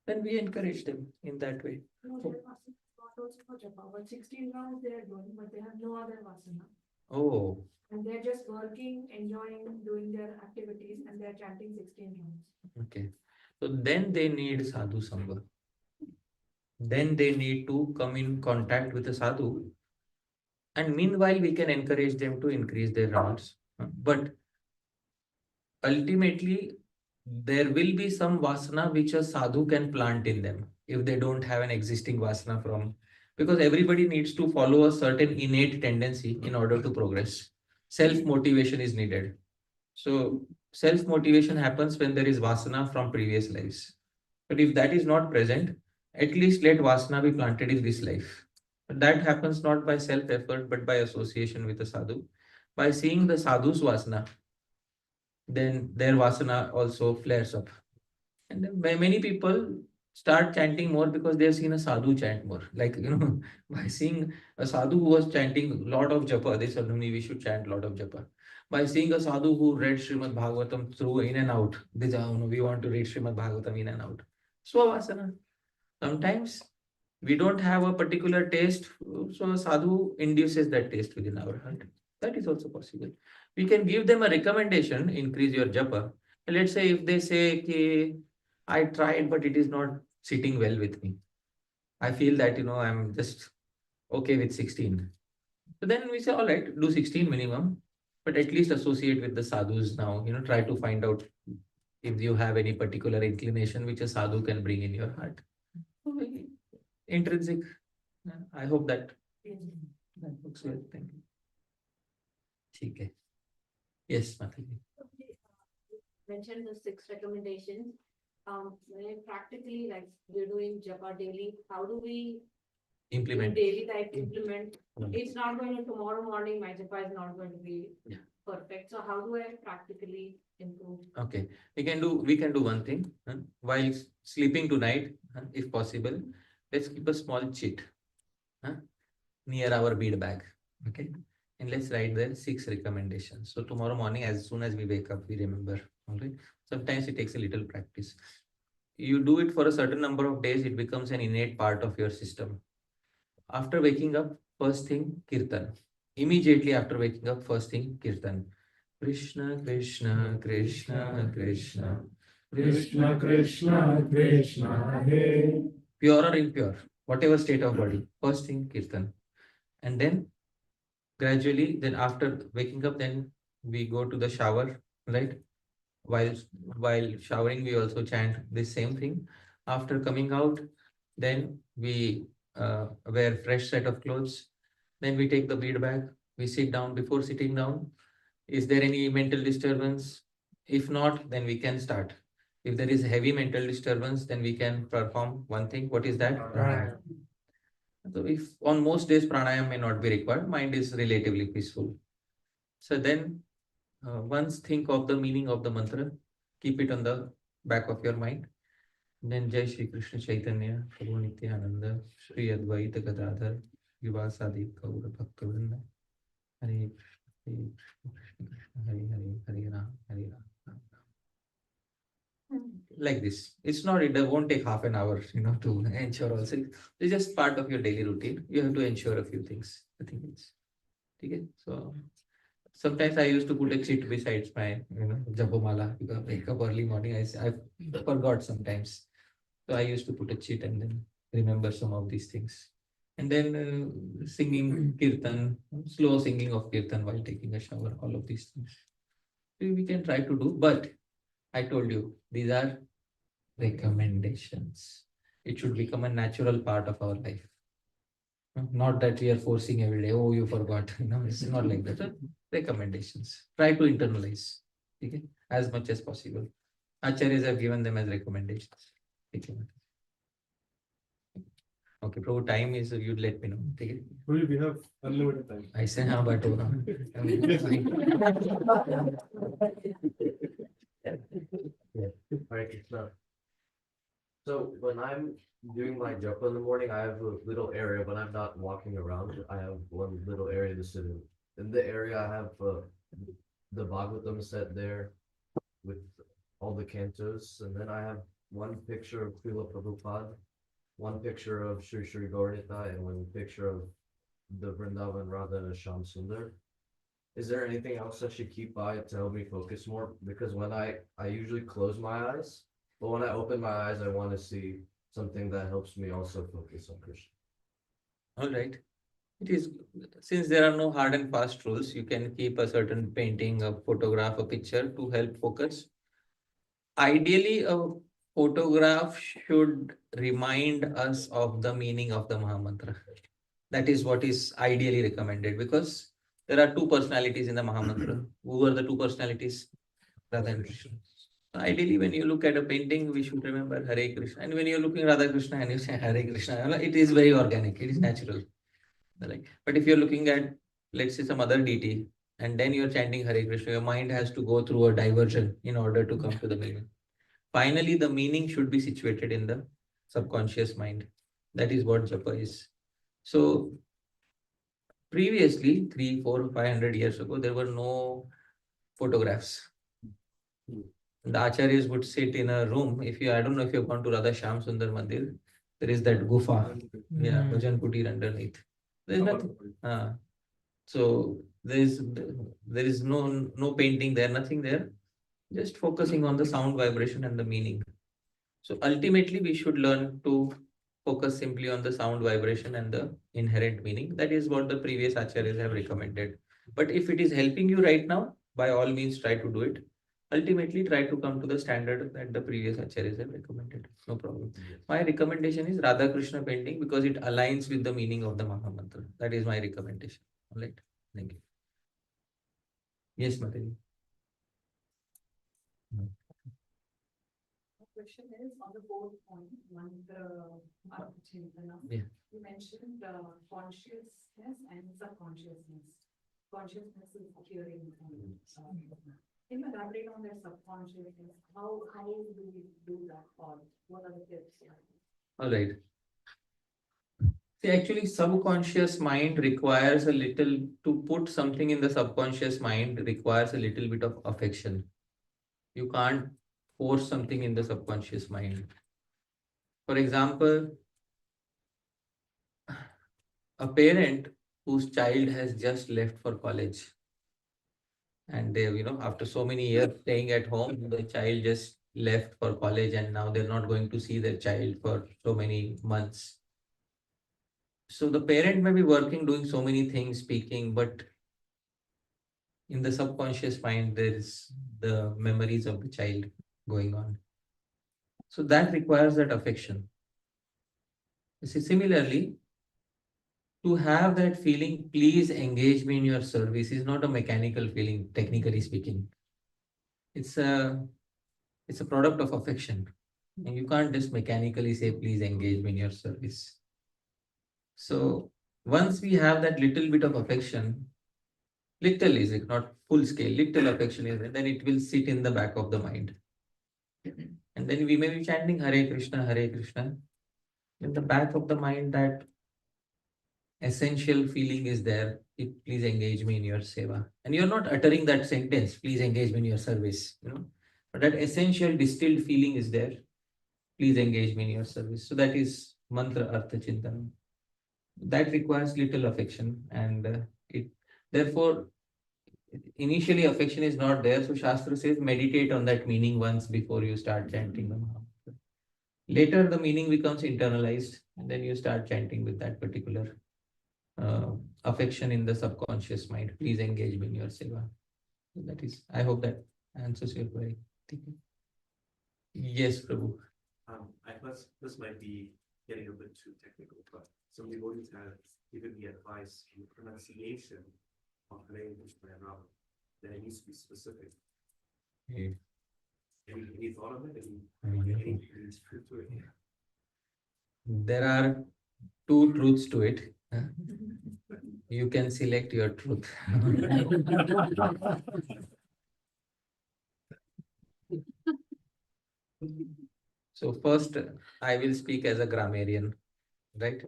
Then we encourage them in that way. No, their vasana is not also for Japa, but 16 rounds they are doing, but they have no other vasana. Oh. And they're just working, enjoying, doing their activities, and they're chanting 16 rounds. Okay. So then they need sadhu sangha. Then they need to come in contact with a sadhu. And meanwhile, we can encourage them to increase their rounds. But ultimately, there will be some vasana which a sadhu can plant in them if they don't have an existing vasana from. Because everybody needs to follow a certain innate tendency in order to progress. Self-motivation is needed. So self-motivation happens when there is vasana from previous lives. But if that is not present, at least let vasana be planted in this life. But that happens not by self-effort, but by association with the sadhu. By seeing the sadhu's vasana, then their vasana also flares up. And then many people start chanting more because they have seen a sadhu chant more. Like, by seeing a sadhu who was chanting a lot of japa, they said, we should chant a lot of japa. By seeing a sadhu who read Srimad Bhagavatam through in and out, they say, we want to read Srimad Bhagavatam in and out. Swavasana. Sometimes we don't have a particular taste, so a sadhu induces that taste within our heart. That is also possible. We can give them a recommendation, increase your japa. Let's say if they say, okay, I tried, but it is not sitting well with me. I feel that, I'm just okay with 16. So then we say, all right, do 16 minimum, but at least associate with the sadhus now, try to find out if you have any particular inclination which a sadhu can bring in your heart. Intrinsic. I hope that looks well. Thank you. Okay. Yes, Mataji. Mentioned the 6 recommendations. When practically, like we're doing japa daily, how do we Implement. daily life implement? It's not going to tomorrow morning, my japa is not going to be perfect. So how do I practically improve? Okay, we can do one thing. While sleeping tonight, if possible, let's keep a small chit near our bead bag. Okay, and let's write there 6 recommendations. So tomorrow morning, as soon as we wake up, we remember. Okay, sometimes it takes a little practice. You do it for a certain number of days, it becomes an innate part of your system. After waking up, first thing, Kirtan. Immediately after waking up, first thing, Kirtan. Krishna, Krishna, Krishna, Krishna, Krishna, Krishna, Krishna, Hare. Pure or impure, whatever state of body, first thing, Kirtan. And then gradually, then after waking up, then we go to the shower, right? While showering, we also chant this same thing. After coming out, then we wear fresh set of clothes. Then we take the bead bag. We sit down. Before sitting down, is there any mental disturbance? If not, then we can start. If there is heavy mental disturbance, then we can perform one thing. What is that? Pranayama. So if on most days pranayama may not be required, mind is relatively peaceful. So then once think of the meaning of the mantra, keep it on the back of your mind. Then Jai Shri Krishna Chaitanya, Prabhu Nityananda, Shri Advaita Gadadhar, Vivasadi Gaura Bhaktivinoda, Hare Krishna, Hare Krishna, Hare Ram, Hare Ram. Like this. It's not, it won't take half an hour, to ensure also. It's just part of your daily routine. You have to ensure a few things. I think it's okay. So sometimes I used to put a chit besides my, Japamala, because I wake up early morning. I forgot sometimes. So I used to put a chit and then remember some of these things. And then singing Kirtan, slow singing of Kirtan while taking a shower, all of these things. We can try to do, but I told you, these are recommendations. It should become a natural part of our life. Not that we are forcing every day, oh, you forgot. It's not like that. Recommendations. Try to internalize, okay, as much as possible. Acharyas have given them as recommendations. Okay, Prabhu, time is, you'd let me know. Okay. We have unlimited time. I say, but Hare Krishna. So when I'm doing my japa in the morning, I have a little area. When I'm not walking around, I have one little area to sit in. In the area, I have the Bhagavatam set there with all the cantos, and then I have one picture of Srila Prabhupada, one picture of Sri Sri Gaurnita, and one picture of the Vrindavan Radha and Sham Sundar. Is there anything else I should keep by to help me focus more? Because when I usually close my eyes, but when I open my eyes, I want to see something that helps me also focus on Krishna. all right. It is, since there are no hard and fast rules, you can keep a certain painting, a photograph, a picture to help focus. Ideally, a photograph should remind us of the meaning of the Mahamantra. That is what is ideally recommended, because there are 2 personalities in the Mahamantra. Who are the 2 personalities? Radha and Krishna. So ideally, when you look at a painting, we should remember Hare Krishna. And when you're looking at Radha Krishna and you say Hare Krishna, it is very organic, it is natural. Right? But if you're looking at, let's say, some other deity, and then you're chanting Hare Krishna, your mind has to go through a diversion in order to come to the meaning. Finally, the meaning should be situated in the subconscious mind. That is what Japa is. So, previously, 3, 4, 500 years ago, there were no photographs. The acharyas would sit in a room. I don't know if you've gone to Radha Shyam Sundar Mandir, there is that gufa, bhajan kutir underneath. There is nothing. So there is no painting there, nothing there. Just focusing on the sound vibration and the meaning. So ultimately, we should learn to focus simply on the sound vibration and the inherent meaning. That is what the previous acharyas have recommended. But if it is helping you right now, by all means, try to do it. Ultimately, try to come to the standard that the previous acharyas have recommended. No problem. My recommendation is Radha Krishna painting because it aligns with the meaning of the Mahamantra. That is my recommendation. All right. Thank you. Yes, Mataji. Question is on the fourth point, mantra, Yeah. you mentioned consciousness and subconsciousness. Consciousness is hearing. Can you elaborate on that subconsciousness? How do we do that, or what are the tips? All right. See, actually, subconscious mind requires a little, to put something in the subconscious mind requires a little bit of affection. You can't force something in the subconscious mind. For example, a parent whose child has just left for college, and they, after so many years staying at home, the child just left for college and now they're not going to see their child for so many months. So the parent may be working, doing so many things, speaking, but in the subconscious mind, there is the memories of the child going on. So that requires that affection. You see, similarly, to have that feeling, please engage me in your service, is not a mechanical feeling, technically speaking. It's a product of affection. And you can't just mechanically say, please engage me in your service. So once we have that little bit of affection, little is it, not full scale, little affection is it, then it will sit in the back of the mind. And then we may be chanting Hare Krishna, Hare Krishna. In the back of the mind, that essential feeling is there. Please engage me in your seva. And you're not uttering that sentence, please engage me in your service. But that essential distilled feeling is there. Please engage me in your service. So that is mantra artha chintanam. That requires little affection, and therefore initially affection is not there. So Shastra says meditate on that meaning once before you start chanting the Mahamantra. Later the meaning becomes internalized, and then you start chanting with that particular affection in the subconscious mind. Please engage me in your seva. So that is, I hope that answers your query. Yes, Prabhu. I thought this might be getting a bit too technical, but some devotees have given me advice in the pronunciation of Hare Krishna and Rama that it needs to be specific. Any thought of it? Any truth to it? There are two truths to it. You can select your truth. So first, I will speak as a grammarian, right?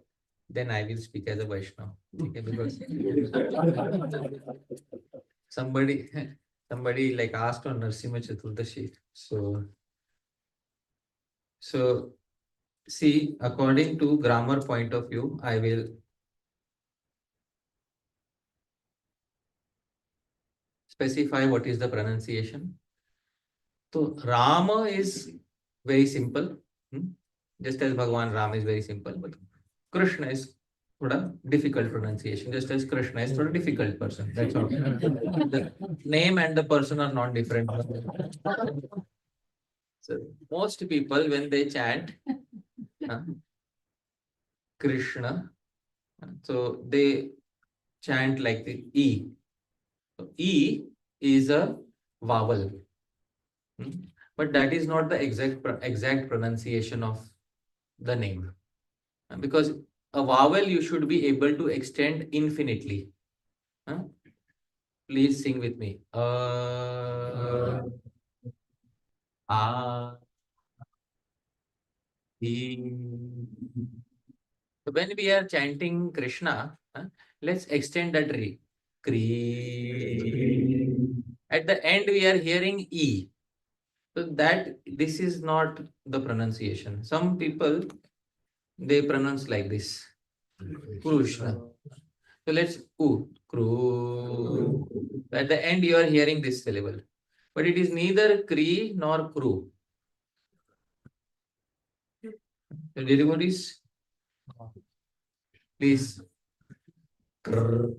Then I will speak as a Vaishnava. Okay, because somebody like asked on Narsimha Chaturdashi. So see, according to grammar point of view, I will specify what is the pronunciation. So Rama is very simple, just as Bhagwan Ram is very simple, but Krishna is a difficult pronunciation, just as Krishna is a difficult person. That's all. The name and the person are not different. So most people, when they chant Krishna, so they chant like the E. So E is a vowel. But that is not the exact pronunciation of the name. Because a vowel you should be able to extend infinitely. Please sing with me. So when we are chanting Krishna, let's extend that re. Kri. At the end, we are hearing E. So that this is not the pronunciation. Some people they pronounce like this. Krishna. So let's Kru. At the end, you are hearing this syllable. But it is neither Kri nor Kru. So devotees, please. Krr.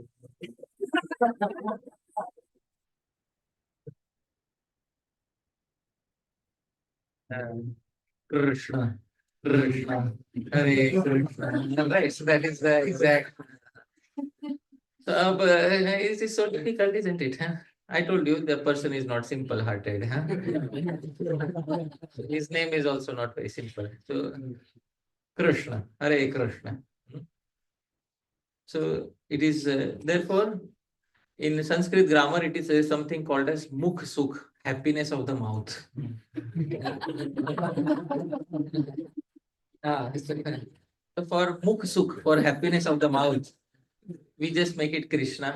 Krishna, Krishna, Hare Krishna. Right, so that is the exact. So, it is so difficult, isn't it? Huh? I told you the person is not simple-hearted. Huh? His name is also not very simple. So, Krishna, Hare Krishna. So, it is therefore in Sanskrit grammar it is something called as mukh sukh, happiness of the mouth. So for mukh sukh, for happiness of the mouth, we just make it Krishna.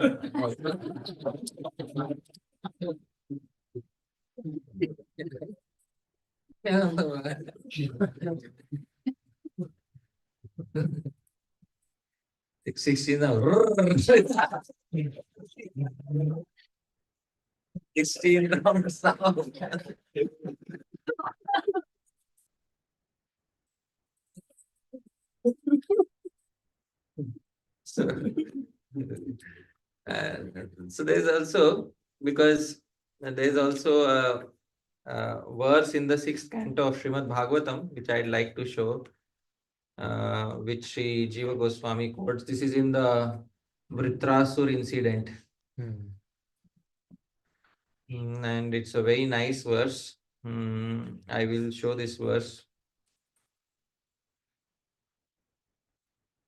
16 now. 16 rounds now. So, so there's also, because there's also a verse in the 6th canto of Srimad Bhagavatam, which I'd like to show, which Sri Jiva Goswami quotes. This is in the Vritrasur incident. And it's a very nice verse. I will show this verse.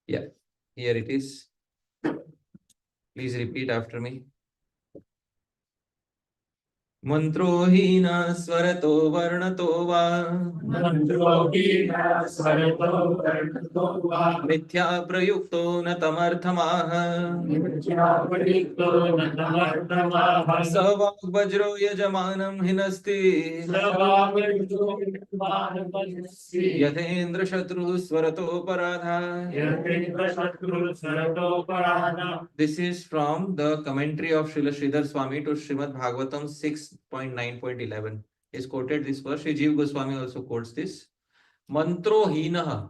Yeah, here it is. Please repeat after me. Mantrohina swarato varnato va mithya prayukto na tamarthamaha savak vajro yajamanam hinasti yathendra shatru swarato paradha. This is from the commentary of Srila Sridhar Swami to Srimad Bhagavatam 6.9.11. Is quoted this verse. Sri Jiva Goswami also quotes this. Mantro hinaha.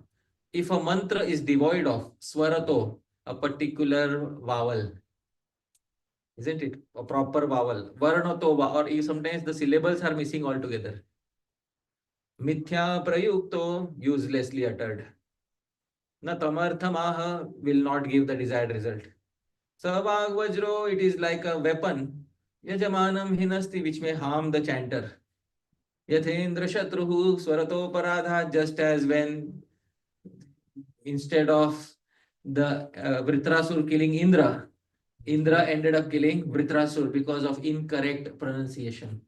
If a mantra is devoid of swarato, a particular vowel, isn't it? A proper vowel. Varnato, or sometimes the syllables are missing altogether. Mithya prayukto, uselessly uttered. Na tamarthamaha, will not give the desired result. Savag vajro, it is like a weapon. Yajamanam hinasti, which may harm the chanter. Yathendra shatruhu swarato paradha, just as when instead of the Vritrasur killing Indra, Indra ended up killing Vritrasur because of incorrect pronunciation.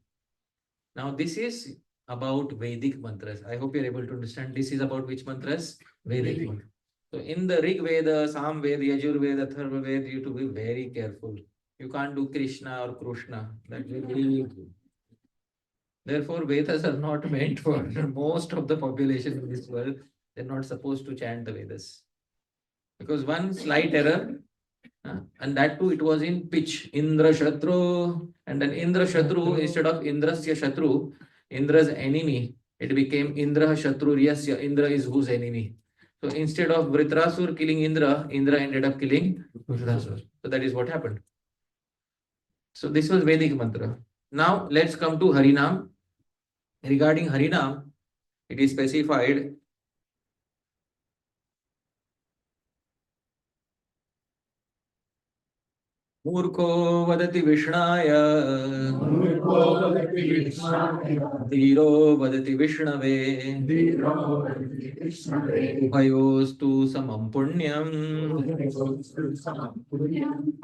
Now this is about Vedic mantras. I hope you're able to understand. This is about which mantras? Vedic mantras. So in the Rig Veda, Sam Veda, Yajur Veda, Atharva Veda, you have to be very careful. You can't do Krishna or Krushna. That will be. Therefore, Vedas are not meant for most of the population in this world. They're not supposed to chant the Vedas. Because one slight error, and that too, it was in pitch. Indra Shatru, and then Indra Shatru, instead of Indrasya Shatru, Indra's enemy, it became Indra Shatru Ryasya. Indra is whose enemy. So instead of Vritrasur killing Indra, Indra ended up killing Vritrasur. So that is what happened. So this was Vedic mantra. Now let's come to Harinam. Regarding Harinam, it is specified मूर्खो वदति विष्णाय मूर्खो वदति कृष्णाय धीरो वदति विष्णवे धीरो वदति कृष्णाय उभयोस्तु समं पुण्यम्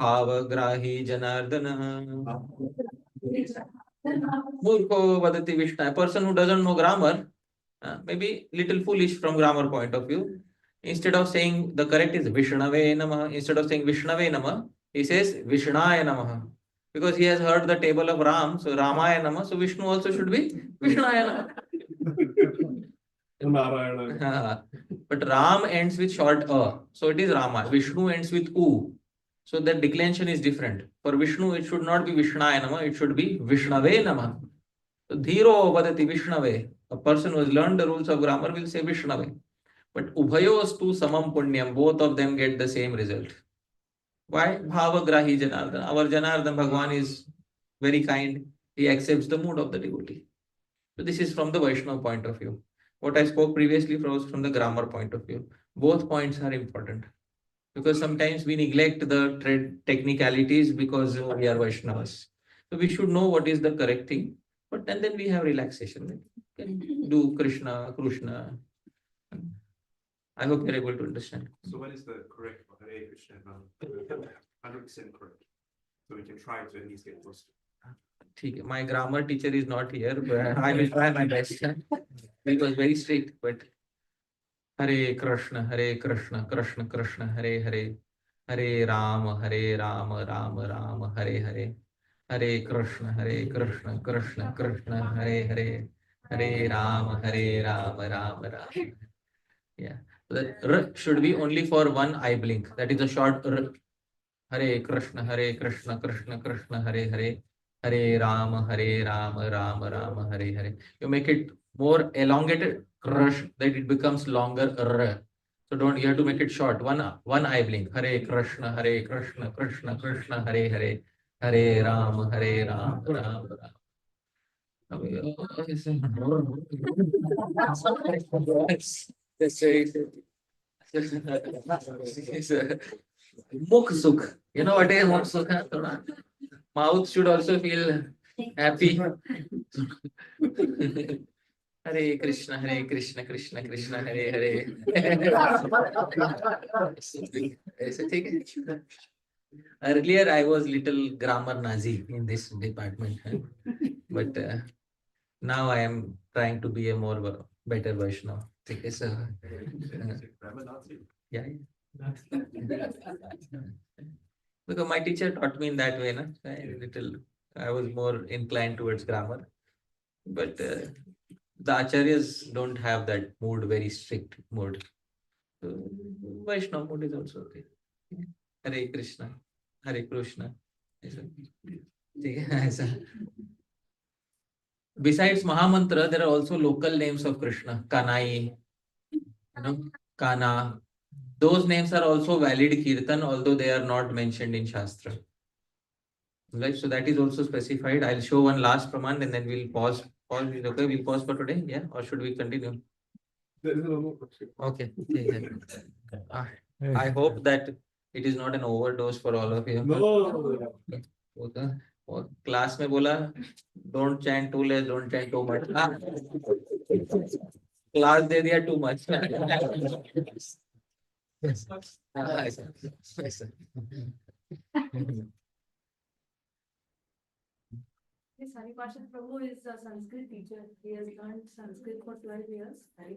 भावग्राही Janardan. Murkho vadati Vishnu. A person who doesn't know grammar, maybe little foolish from grammar point of view. Instead of saying the correct is Vishnave Namah, instead of saying Vishnave Namah, he says Vishnaya Namah. Because he has heard the table of Ram, so Ramaya Namah, so Vishnu also should be Vishnaya Narayana. Namah. But Ram ends with short A, so it is Rama. Vishnu ends with U. So the declension is different. For Vishnu, it should not be Vishnaya Namah, it should be Vishnave Namah. So Dhiro Vadati Vishnave. A person who has learned the rules of grammar will say Vishnave. But Ubhayostu Samam Punyam, both of them get the same result. Why? Bhavagrahi Janardana. Our Janardana Bhagwan is very kind. He accepts the mood of the devotee. So this is from the Vaishnava point of view. What I spoke previously was from the grammar point of view. Both points are important. Because sometimes we neglect the technicalities because we are Vaishnavas. So we should know what is the correct thing, but then we have relaxation. We can do Krishna. I hope you're able to understand. So what is the correct for Hare Krishna? 100% correct. So we can try to at least get close to it. My grammar teacher is not here, but I will try my best. He was very strict, but Hare Krishna, Krishna Krishna, Hare Hare. Hare Rama, Rama Rama, Hare Hare. Hare Krishna, Krishna Krishna, Hare Hare. Hare Rama, Rama Rama. Yeah. So that R should be only for one eye blink. That is a short R. Hare Krishna, Krishna Krishna, Hare Hare. Hare Rama, Rama Rama, Hare Hare. You make it more elongated, Krish, that it becomes longer R. So don't, you have to make it short. One eye blink. Hare Krishna, Krishna Krishna, Hare Hare. Hare Rama, Rama Rama. Mukh Sukh. You know what is Mukh Sukh? Mouth should also feel happy. Hare Krishna, Krishna Krishna, Hare Hare. ऐसे ठीक है? Earlier I was little grammar Nazi in this department, but now I am trying to be a more better Vaishnava. ठीक है, so Grammar Nazi. yeah. Because my teacher taught me in that way, na? I was more inclined towards grammar, but the acharyas don't have that mood, very strict mood. So Vaishnava mood is also okay. Hare Krishna, Hare Krishna. Besides Mahamantra, there are also local names of Krishna. Kanai, Kana. Those names are also valid Kirtan, although they are not mentioned in Shastra. Right, so that is also specified. I'll show one last Praman and then we'll pause. Pause is okay. We'll pause for today, yeah? Or should we continue? There is no question. Okay. I hope that it is not an overdose for all of you. No. और class में बोला don't chant too less, don't chant too much. Class दे दिया too much. This Parshad Prabhu is a Sanskrit teacher. He has learned Sanskrit for 12 years. And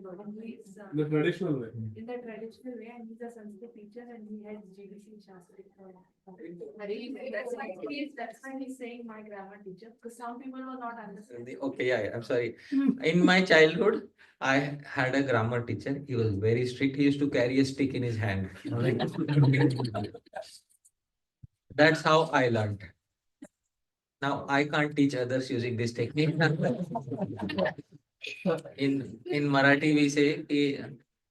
he is The traditional way. in the traditional way, and he's a Sanskrit teacher, and he has GDC Shastri. That's why he's saying my grammar teacher, because some people were not understanding. Okay, yeah, I'm sorry. In my childhood, I had a grammar teacher. He was very strict. He used to carry a stick in his hand. That's how I learned. Now I can't teach others using this technique. In Marathi we say की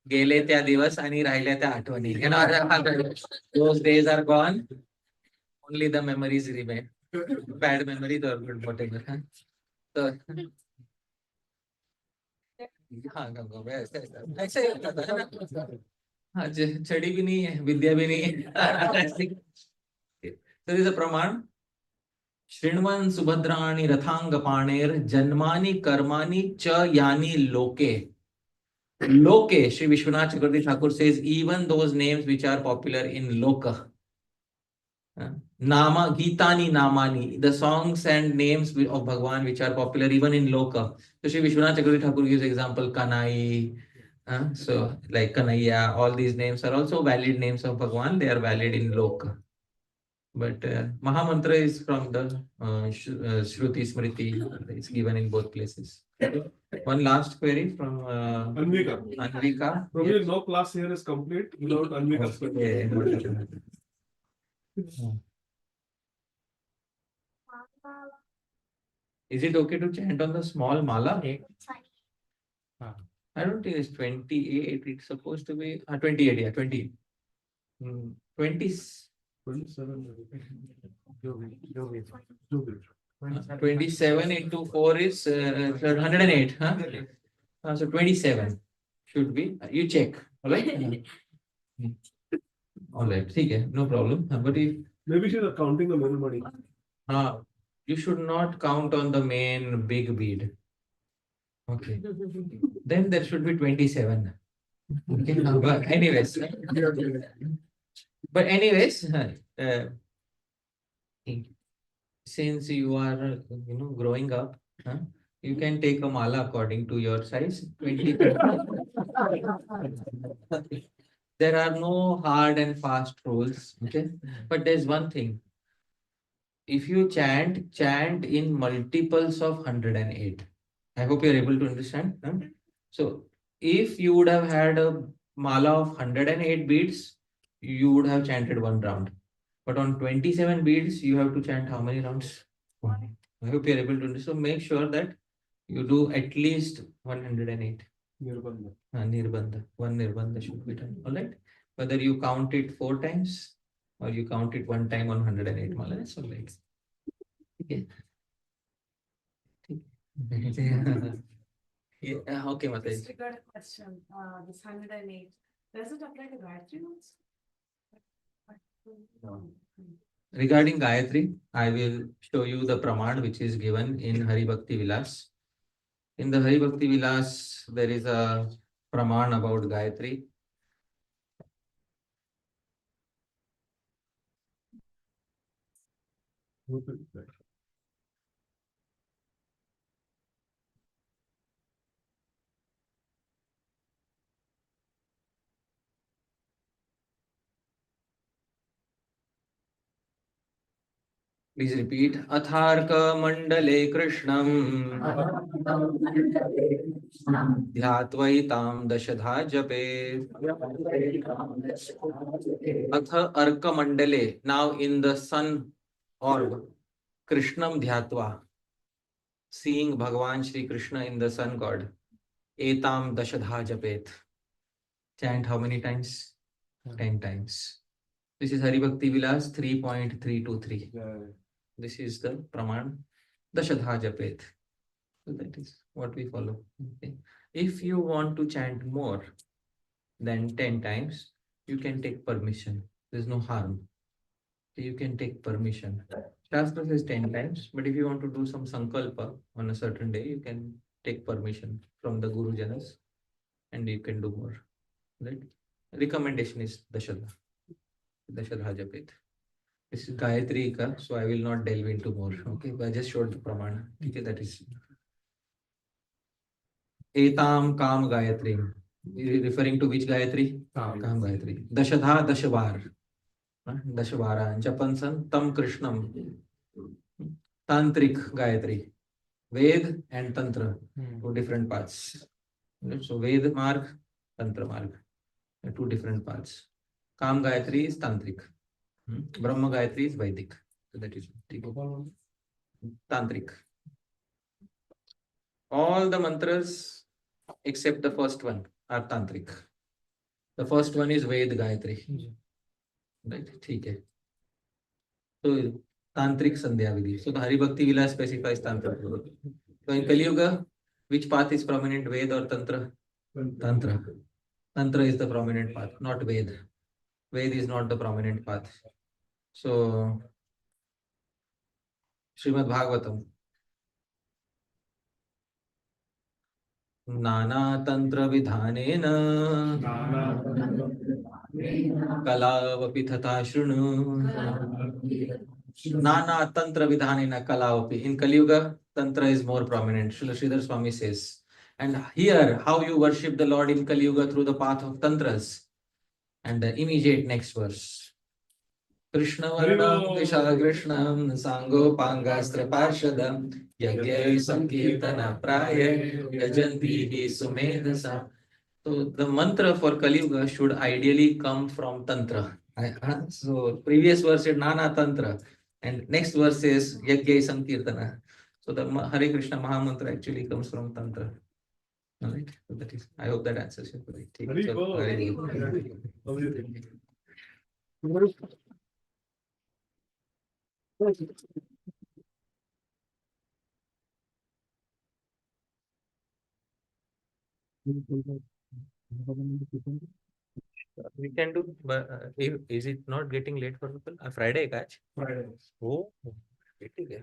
गेले त्या दिवस आणि राहिल्या त्या आठवणी. You know, those days are gone. Only the memories remain. Bad memories or good whatever. So हाँ ऐसे ही होता था ना. हाँ छड़ी भी नहीं है, विद्या भी नहीं है. There is a praman. Shrinvan subhadrani rathangapaner janmani karmani cha yani loke. Loke, Sri Vishwanath Chakravarti Thakur says, even those names which are popular in Loka. Nama, Gitani Namani, the songs and names of Bhagwan which are popular even in Loka. So Sri Vishwanath Chakravarti Thakur gives example, Kanai. So like Kanaiya, all these names are also valid names of Bhagwan. They are valid in Loka. But Mahamantra is from the Shruti Smriti. It's given in both places. One last query from Anvika. Anvika. Probably no class here is complete without Anvika's query. Is it okay to chant on the small mala? I don't think it's 28. It's supposed to be 28. Yeah, 20. 20. 27 into 4 is 108. Huh? So 27 should be. You check. All right. All right. Okay, no problem. But if Maybe she's counting the middle money. you should not count on the main big bead. Okay. Then there should be 27. Okay. But anyways, since you are growing up, you can take a mala according to your size. 20. There are no hard and fast rules. Okay. But there's one thing. If you chant in multiples of 108. I hope you're able to understand. So if you would have had a mala of 108 beads, you would have chanted one round. But on 27 beads, you have to chant how many rounds? One. I hope you're able to understand. So make sure that you do at least 108. Nirbandha. Nirbandha. One nirbandha should be done. All right. Whether you count it 4 times or you count it one time on 108 mala, that's all right. Okay. Yeah, okay, Mataji. Just got a question. This 108. Does it apply to Gayatri also? Regarding Gayatri, I will show you the praman which is given in Hari Bhakti Vilas. In the Hari Bhakti Vilas, there is a praman about Gayatri. Please repeat. Atharka Mandale Krishnam Dhyatwaitam Dashadha Jape Atha Arka Mandale. Now in the sun orb, Krishnam Dhyatva, seeing Bhagavan Shri Krishna in the sun god. Etam Dashadha Japet. Chant how many times? 10 times. This is Hari Bhakti Vilas 3.323. This is the praman. Dashadha Japet. So that is what we follow. Okay. If you want to chant more than 10 times, you can take permission. There's no harm. You can take permission. Shastra says 10 times, but if you want to do some sankalpa on a certain day, you can take permission from the Guru Janas and you can do more. Right? Recommendation is Dashadha. Dashadha Japet. This is Gayatri ka, so I will not delve into more. Okay, but I just showed the pramana. Okay, that is Etam Kam Gayatri. Referring to which Gayatri? Kam Gayatri. Dashadha Dashavar. Dashavara. Japansan Tam Krishnam. Tantric Gayatri. Ved and Tantra. Two different paths. So Ved Marg, Tantra Marg. Two different paths. Kam Gayatri is Tantric. Brahma Gayatri is Vedic. So that is Tantric. All the mantras except the first one are Tantric. The first one is Ved Gayatri. Right? Okay. So Tantric Sandhya Vidhi. So the Hari Bhakti Vilas specifies Tantra. So in Kali Yuga, which path is prominent, Ved or Tantra? Tantra. Tantra is the prominent path, not Ved. Ved is not the prominent path. So Srimad Bhagavatam. Nana tantra vidhanena kalavapi thatha shrunu. Nana tantra vidhanena kalavapi. In Kali Yuga, tantra is more prominent. Srila Sridhar Swami says. And here, how you worship the Lord in Kali Yuga through the path of tantras. And the immediate next verse. Krishna Varnam Vishal Krishnam Sango Pangastra Parshadam Yagyai Sankirtana Praya Yajanti Sumedasa. So the mantra for Kali Yuga should ideally come from Tantra. So previous verse is Nana Tantra and next verse is Yagyai Sankirtana. So the Hare Krishna Mahamantra actually comes from Tantra. Alright, so that is, I hope that answers your question. Hari Bol. Hari Bol. We can do, but is it not getting late for people? Friday, catch? Friday. Oh, ठीक है.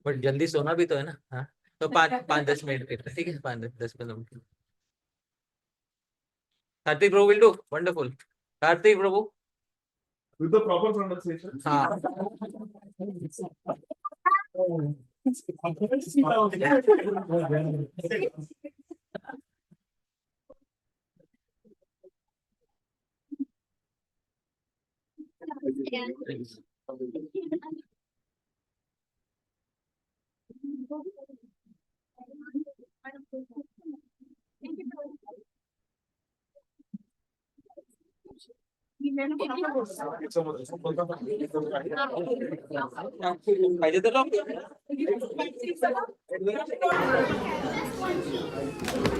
But जल्दी सोना भी तो है ना, हाँ? तो 5-10 मिनट करते, ठीक है? 5-10 minute. Karthik Prabhu will do. Wonderful. Karthik Prabhu. With the proper pronunciation. हाँ. पाहिजे तर लावून घे.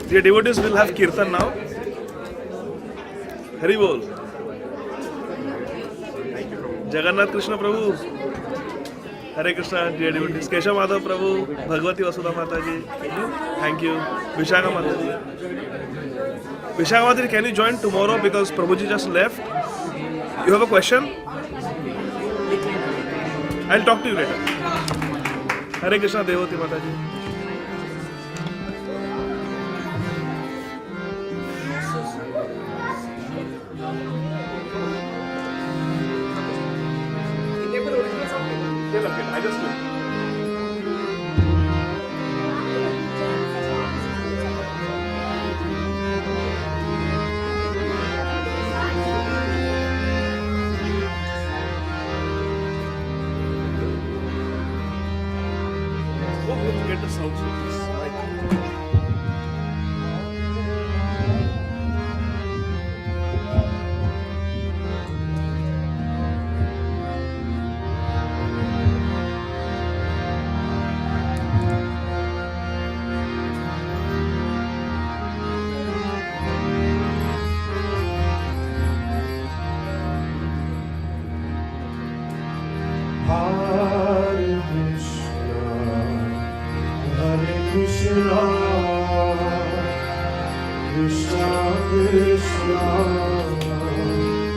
Dear devotees, will have Kirtan now. Hari Bol. Jagannath Krishna Prabhu. Hare Krishna, dear devotees. Keshav Madhav Prabhu. Bhagavati Vasudha Mataji. Thank you. Vishaka Mataji. Vishaka Mataji, can you join tomorrow because Prabhuji just left? You have a question? I'll talk to you later. Hare Krishna, Devati Mataji. I just do. Get the sound.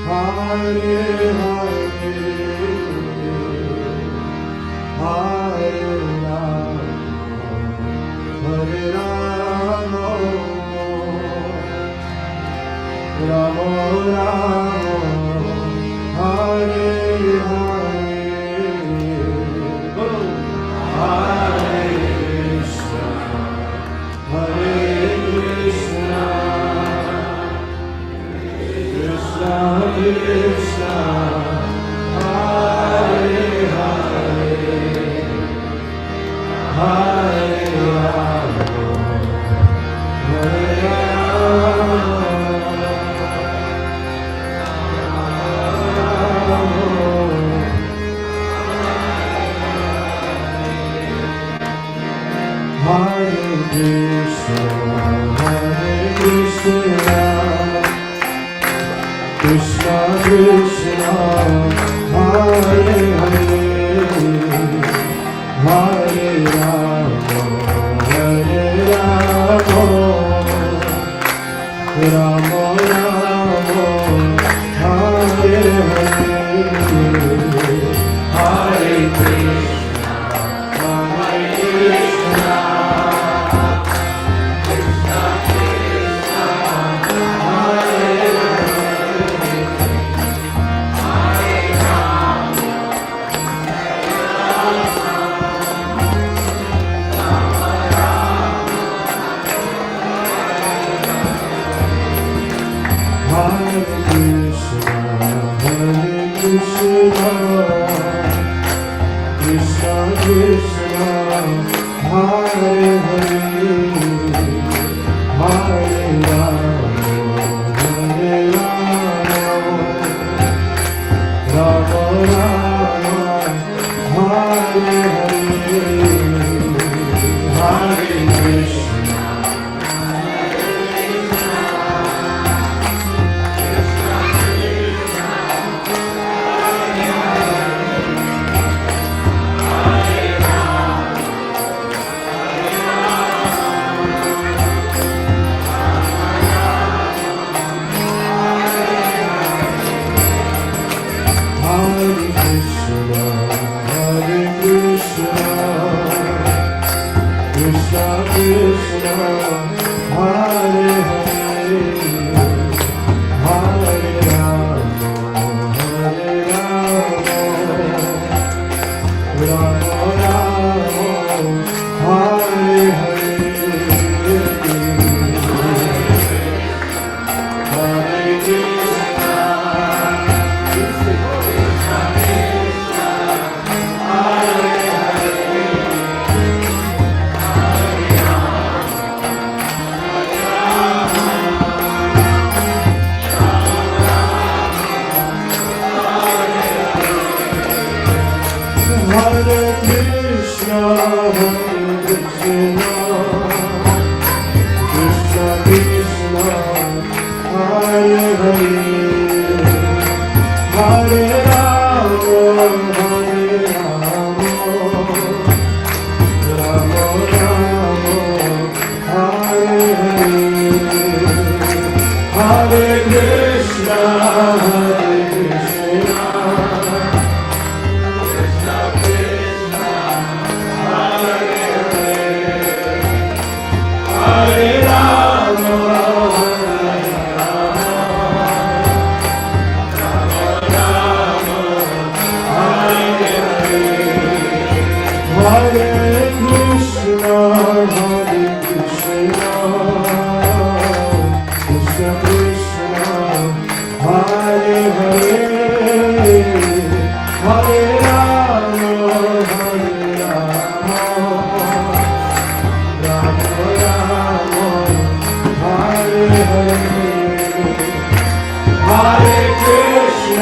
Hare Rama,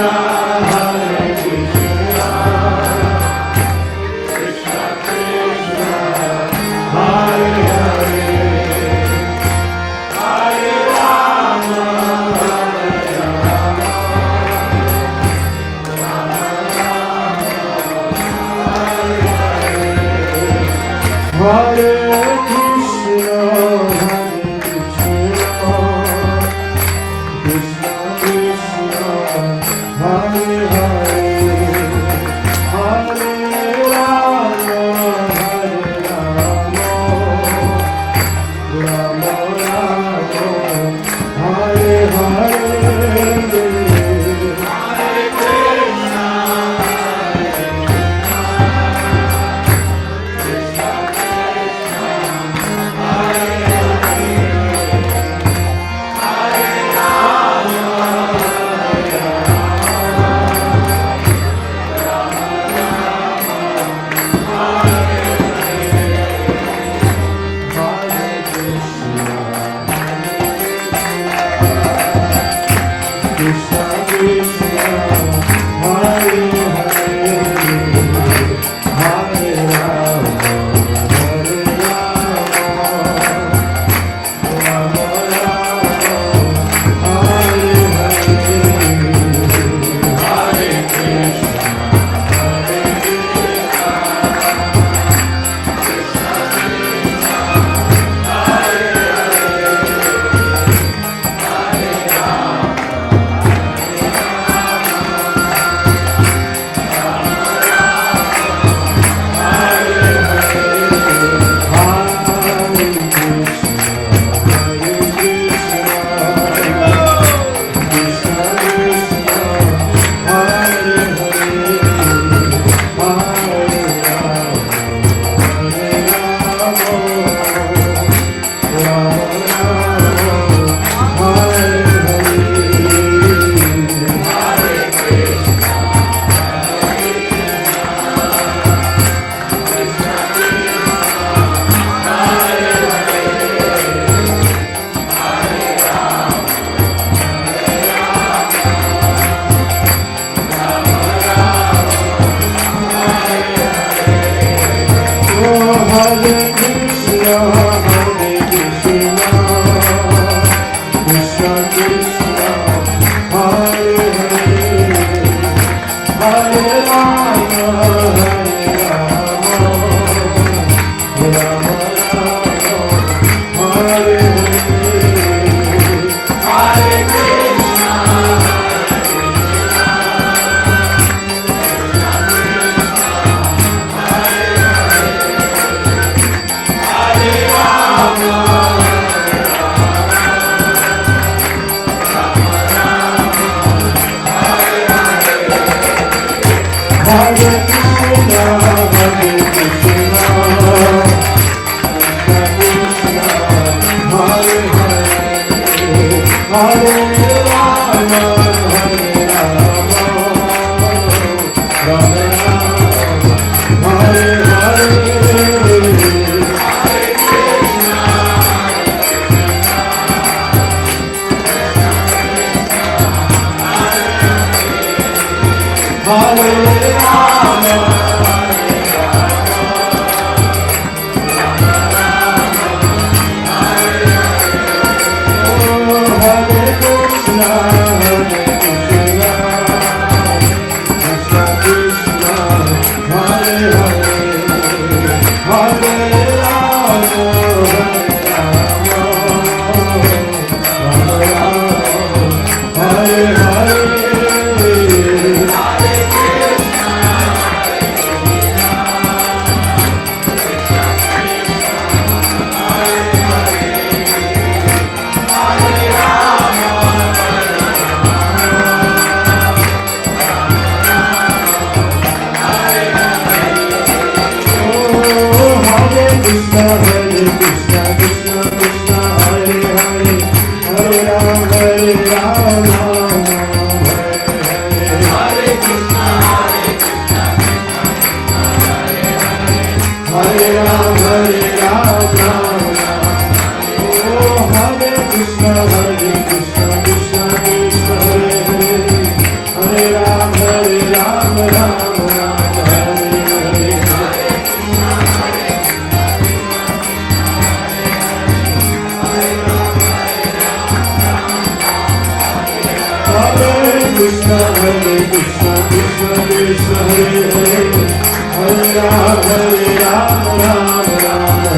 Hare Krishna, Krishna Krishna, Hare Hare, Hare Rama, Rama Rama,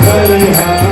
Hare Hare.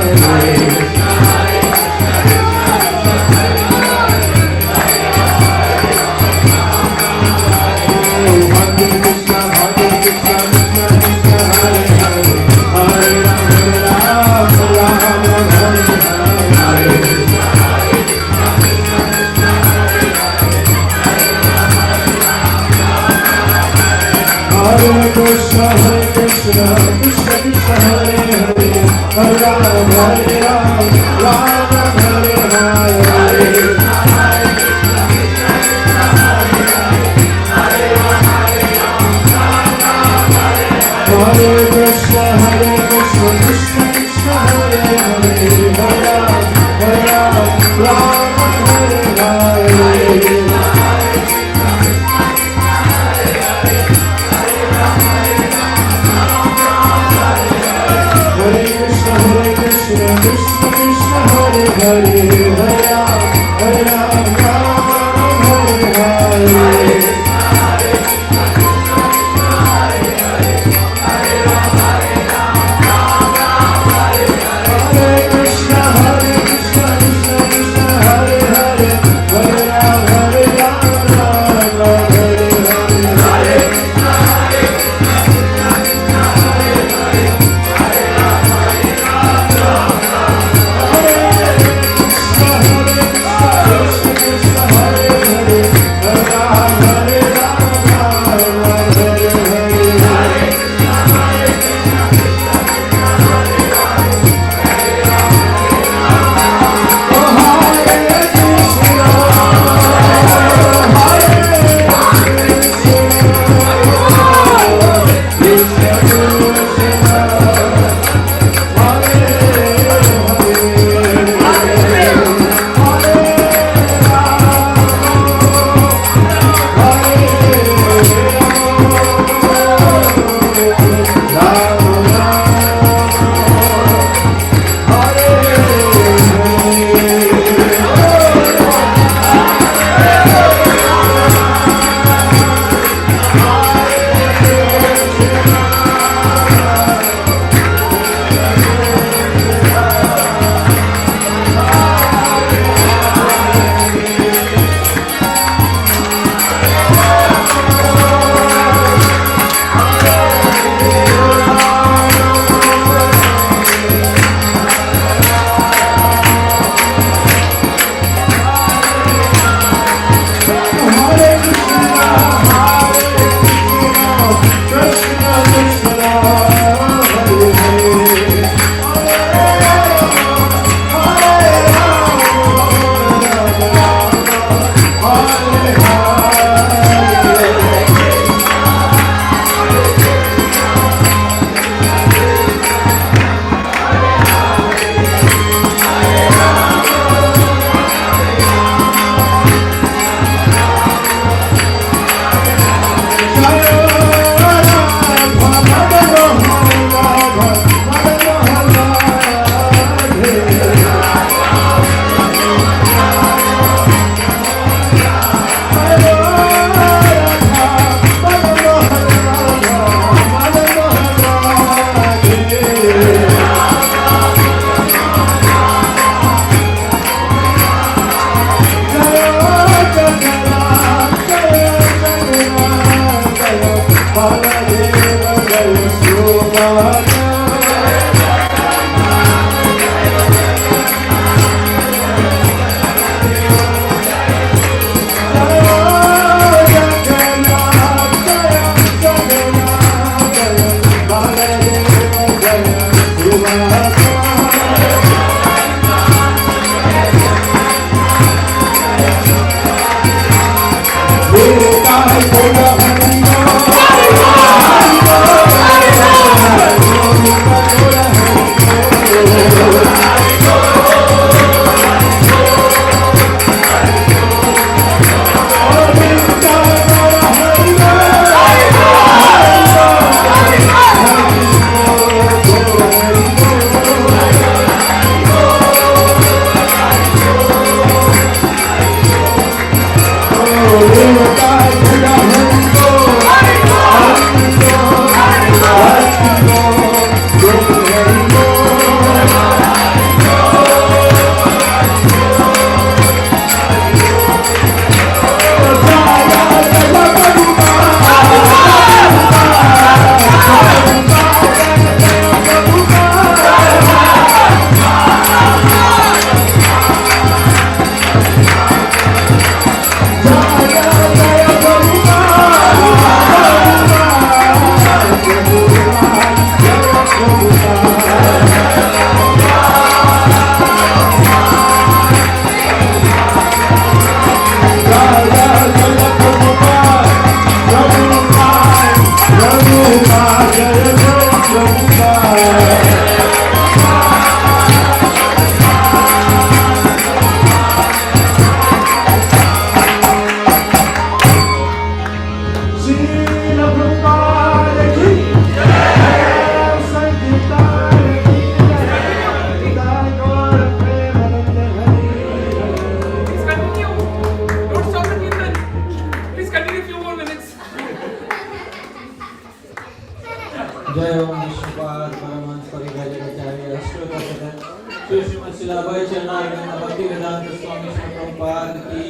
जय ओम विश्वपाद परमहंस परिव्राजकाचार्य अष्टोत्तर श्री श्रीमद शिला चरणारविंद भक्ति वेदांत स्वामी श्री प्रभुपाद की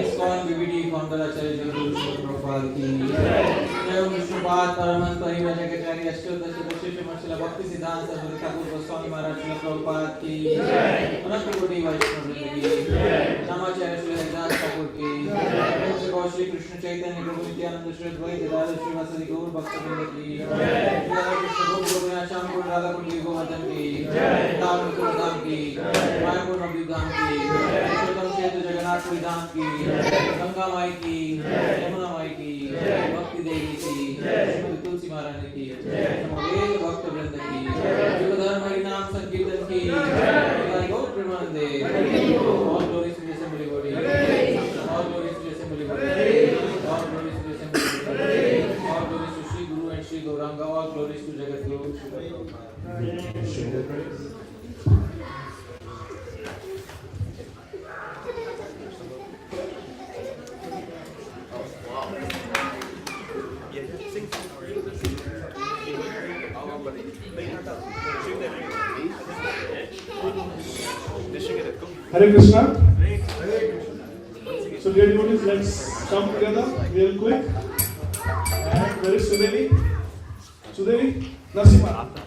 ISKCON BBD founder आचार्य जगद्गुरु श्री प्रभुपाद की जय ओम विश्वपाद परमहंस परिव्राजकाचार्य अष्टोत्तर श्री श्रीमद शिला भक्ति सिद्धांत सरस्वती ठाकुर गोस्वामी महाराज श्री प्रभुपाद की अनंत कोटि वैष्णव वृंद की नामाचार्य श्री हरिदास ठाकुर की श्री कृष्ण चैतन्य प्रभु नित्यानंद श्री द्वैत दादा श्री वासुदेव गौर भक्त वृंद की राधा कृष्ण गोकुल श्याम गोकुल राधा कुंड गोवर्धन की धाम धाम की मायापुर नवद्वीप धाम की पुरुषोत्तम क्षेत्र जगन्नाथपुरी धाम की गंगा माई की यमुना माई की भक्ति देवी की श्रीमती तुलसी महारानी की समवेत भक्त वृंद की युग धर्म हरि नाम संकीर्तन की गौर प्रेमानंदे और ग्लोरी श्री असेंबली बॉडी और ग्लोरी श्री असेंबली बॉडी और ग्लोरी श्री असेंबली बॉडी और glory to Shri Guru and Shri Gauranga और glory to Jagat Guru Hare Krishna. So dear devotees, let's come together real quick. And where is Sudevi? Sudevi? Narasimha.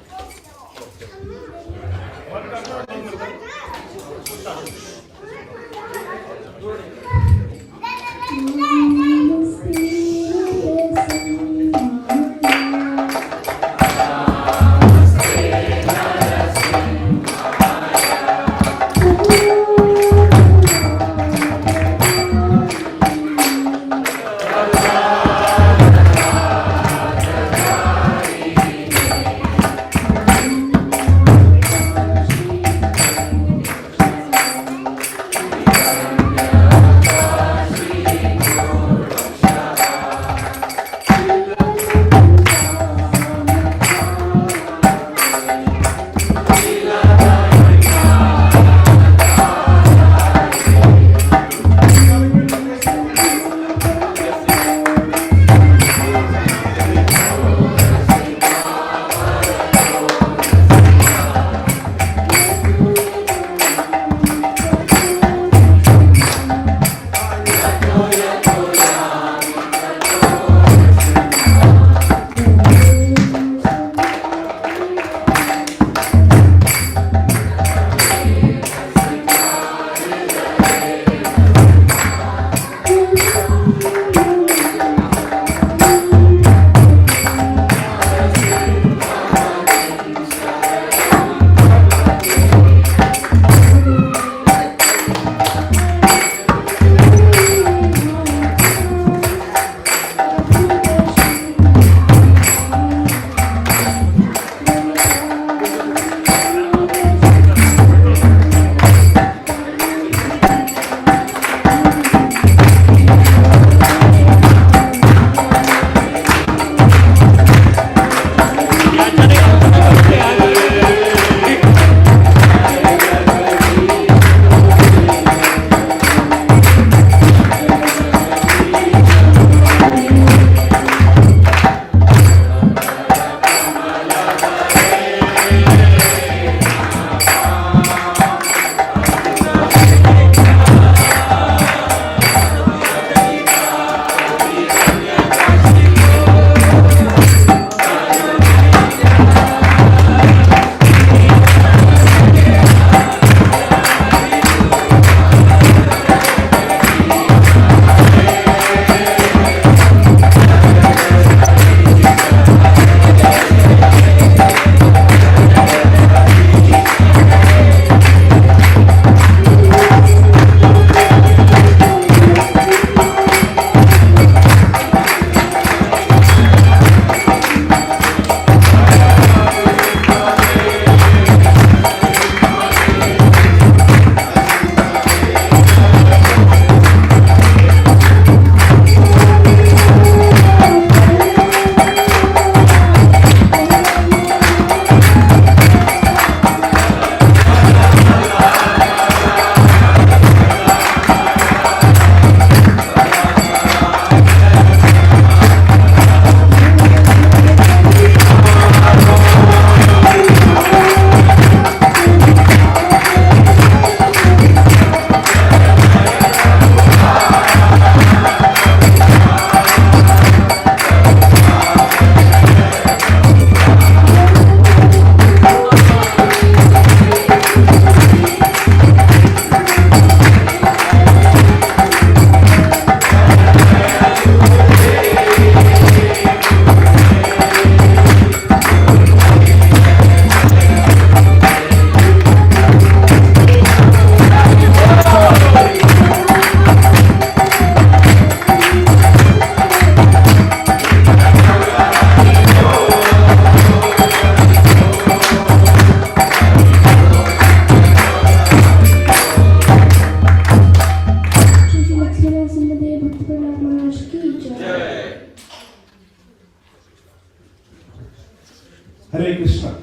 Hare Krishna.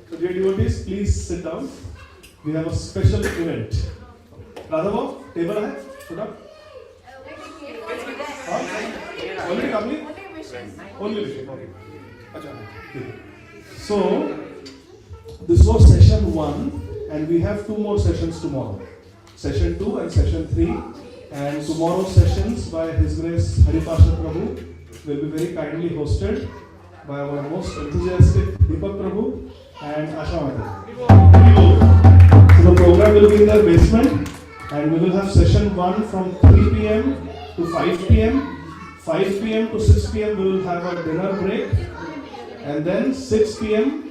So dear devotees, please sit down. We have a special event. Radhava, table hai? Put up. Already complete? Only wishes. Okay. Achha. So, this was session 1 and we have 2 more sessions tomorrow. Session 2 and session 3. And tomorrow's sessions by His Grace Haripasha Prabhu will be very kindly hosted by our most enthusiastic Deepak Prabhu and Asha Mati. So the program will be in the basement and we will have session 1 from 3 p.m. to 5 p.m. 5 p.m. to 6 p.m. we will have a dinner break and then 6 p.m.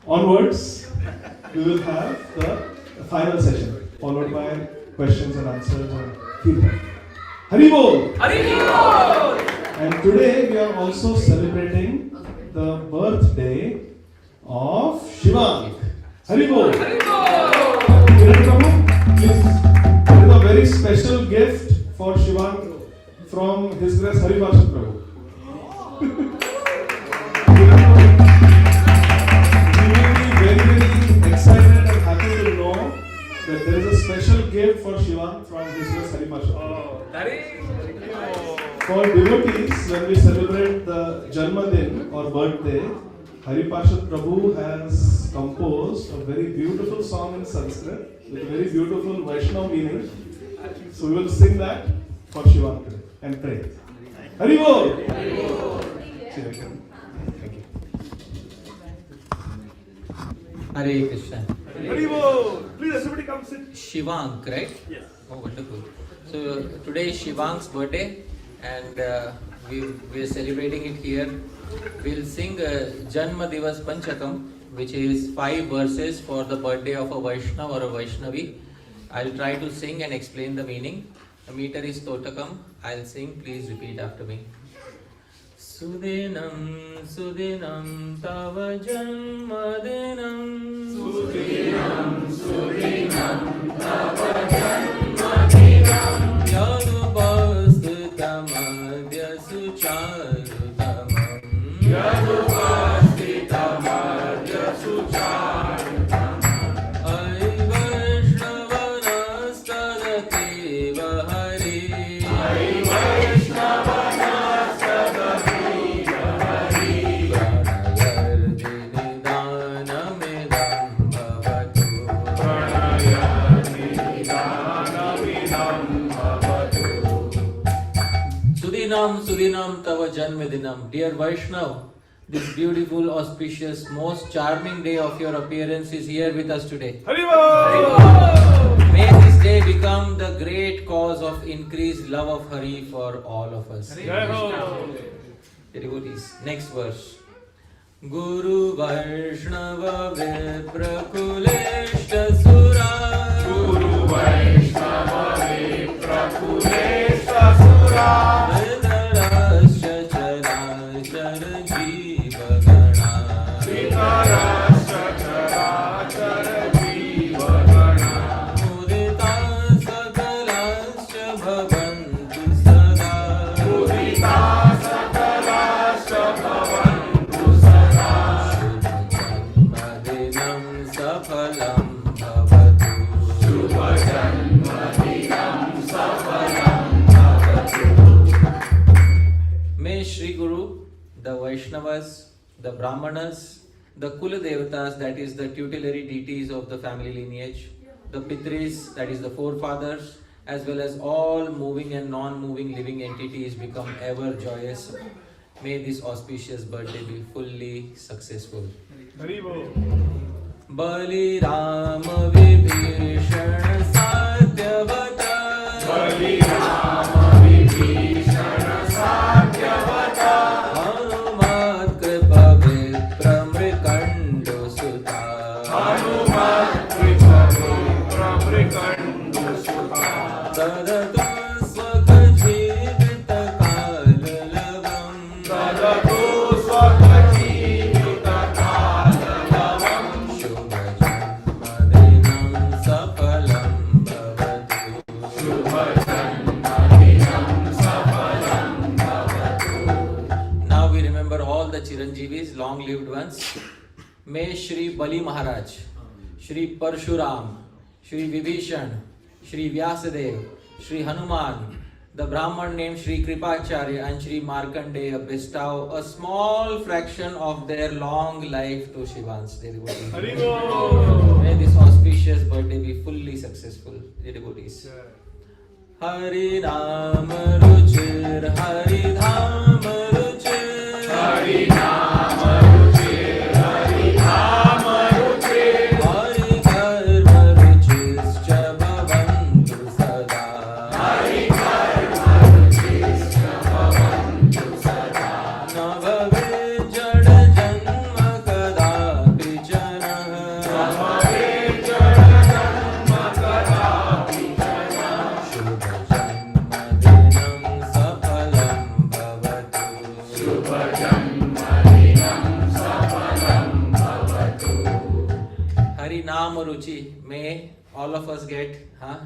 onwards we will have the final session followed by questions and answers and Kirtan. Hari Bol! Hari Bol! And today we are also celebrating the birthday of Shivang. Hari Bol! Hari Bol! Kiran Prabhu, please. There is a very special gift for Shivang from His Grace Haripasha Prabhu. You will be very excited and happy to know that there is a special gift for Shivang from His Grace Haripasha Prabhu. For devotees, when we celebrate the Janmadin or birthday, Haripasha Prabhu has composed a very beautiful song in Sanskrit with a very beautiful Vaishnava meaning. So we will sing that for Shivang today and pray. Hari Bol! Hari Bol! Thank you. Hare Krishna. Hari Bol! Please, everybody come sit. Shivang, right? Yes. Oh, wonderful. So today is Shivang's birthday and we are celebrating it here. We'll sing Janma Divas Panchakam, which is 5 verses for the birthday of a Vaishnava or a Vaishnavi. I'll try to sing and explain the meaning. The meter is Totakam. I'll sing. Please repeat after me. Sudinam, Sudinam, Tava Janmadinam. Sudinam, Sudinam, Tava Janmadinam. Yadupasthitam Adya Sucharutamam. Yadupasthitam Adya Sucharutamam. Ai Vaishnavanastadateva Hari. Ai Vaishnavanastadateva Hari. Pranayartinidanamidam bhavatu. Pranayartinidanamidam bhavatu. Sudinam, Sudinam, Tava Janmadinam. Dear Vaishnav, this beautiful, auspicious, most charming day of your appearance is here with us today. Hari Bol! May this day become the great cause of increased love of Hari for all of us. Jai Ho! Devotees, next verse. Guru Vaishnava Viprakuleshta Sura. Guru Vaishnava Viprakuleshta Sura. Vidarasya Charachara Jiva Gana. Vidarasya Charachara Jiva Gana. Mudita Sakalasya Bhavantu Sada. Mudita Sakalasya Bhavantu Sada. Shubha Janmadinam Safalam Bhavatu. Shubha Janmadinam Safalam Bhavatu. May Shri Guru, the Vaishnavas, the Brahmanas, the Kula Devatas, that is the tutelary deities of the family lineage, the Pitris, that is the forefathers, as well as all moving and non-moving living entities become ever joyous. May this auspicious birthday be fully successful. Hari Bol! Bali Rama Vibhishana Satyavata. Bali Rama Vibhishana Satyavata. Hanumat Kripa Vipramrikandu Sutta. Hanumat Kripa Vipramrikandu Sutta. Tadatu Swakajivita Kalalavam. Tadatu Swakajivita Kalalavam. Shubha Janmadinam Safalam long-lived ones. May Shri Bali Maharaj, Shri Parshuram, Shri Vibhishan, Shri Vyasadev, Shri Hanuman, the Brahman named Shri Kripacharya and Shri Markandeya bestow a small fraction of their long life to Shivan's devotees. May this auspicious birthday be fully successful, dear devotees. Harināma ruchir, Haridhama ruchir, Harināma ruchir, Haridhama ruchir, Harikarma ruchischa bhavantu sada, Harikarma ruchischa bhavantu sada, na bhavet jada janma kadapi janah, na bhavet jada janma kadapi janah, shubha janmadinam safalam bhavatu, shubha janmadinam safalam bhavatu. Harinama ruchi, may all of us get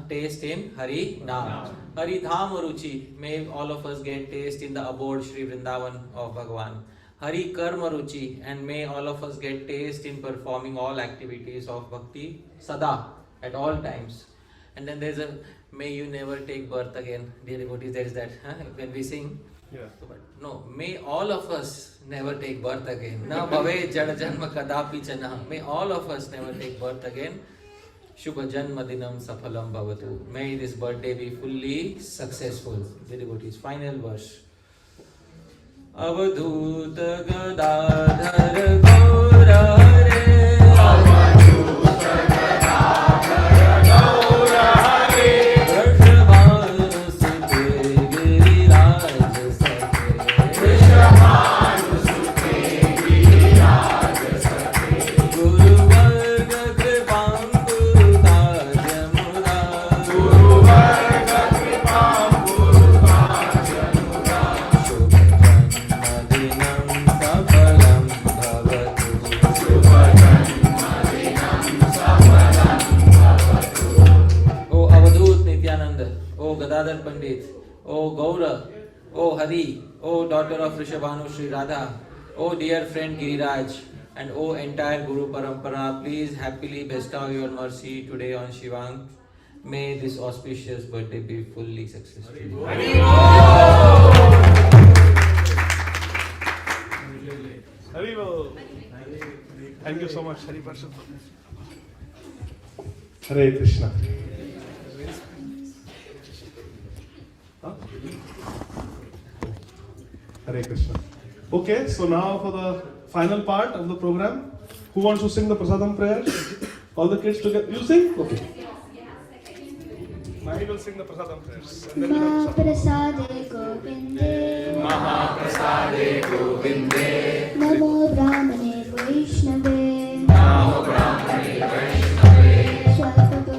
taste in Harinam. Haridhama ruchi, may all of us get taste in the abode Shri Vrindavan of Bhagavan. Hari karma ruchi, and may all of us get taste in performing all activities of bhakti sada, at all times. And then there's a may you never take birth again, dear devotees. There is that when we sing. Yeah. But no, may all of us never take birth again. Na bhave jada janma kadapi chana. May all of us never take birth again. Shubha janmadinam safalam bhavatu. May this birthday be fully successful. Dear devotees, final verse. Avadhuta gadadhar gaura hare, Avadhuta gadadhar gaura hare, Vrishabhanusute giriraj sakhe, Vrishabhanusute giriraj sakhe, Guru varga kripam kurutadyamura, Guru varga kripam kurutadyamura, Shubha janmadinam safalam bhavatu, Shubha janmadinam safalam bhavatu. O Avadhut Nityananda, O Gadadhar Pandit, O Gaura, O Hari, O daughter of Rishabhanu Sri Radha, O dear friend Giriraj, and O entire Guru Parampara, please happily bestow your mercy today on Shivang. May this auspicious birthday be fully successful. Haribol. Thank you so much, Hari Parshad. Hare Krishna. Huh? Hare Krishna. Okay, so now for the final part of the program, who wants to sing the Prasadam prayer? All the kids together. You sing? Okay. Mahi will sing the Prasadam prayers. And then we'll have Prasadam. Mahaprasade Govinde Mahaprasade Govinde Namo Brahmane Vaishnave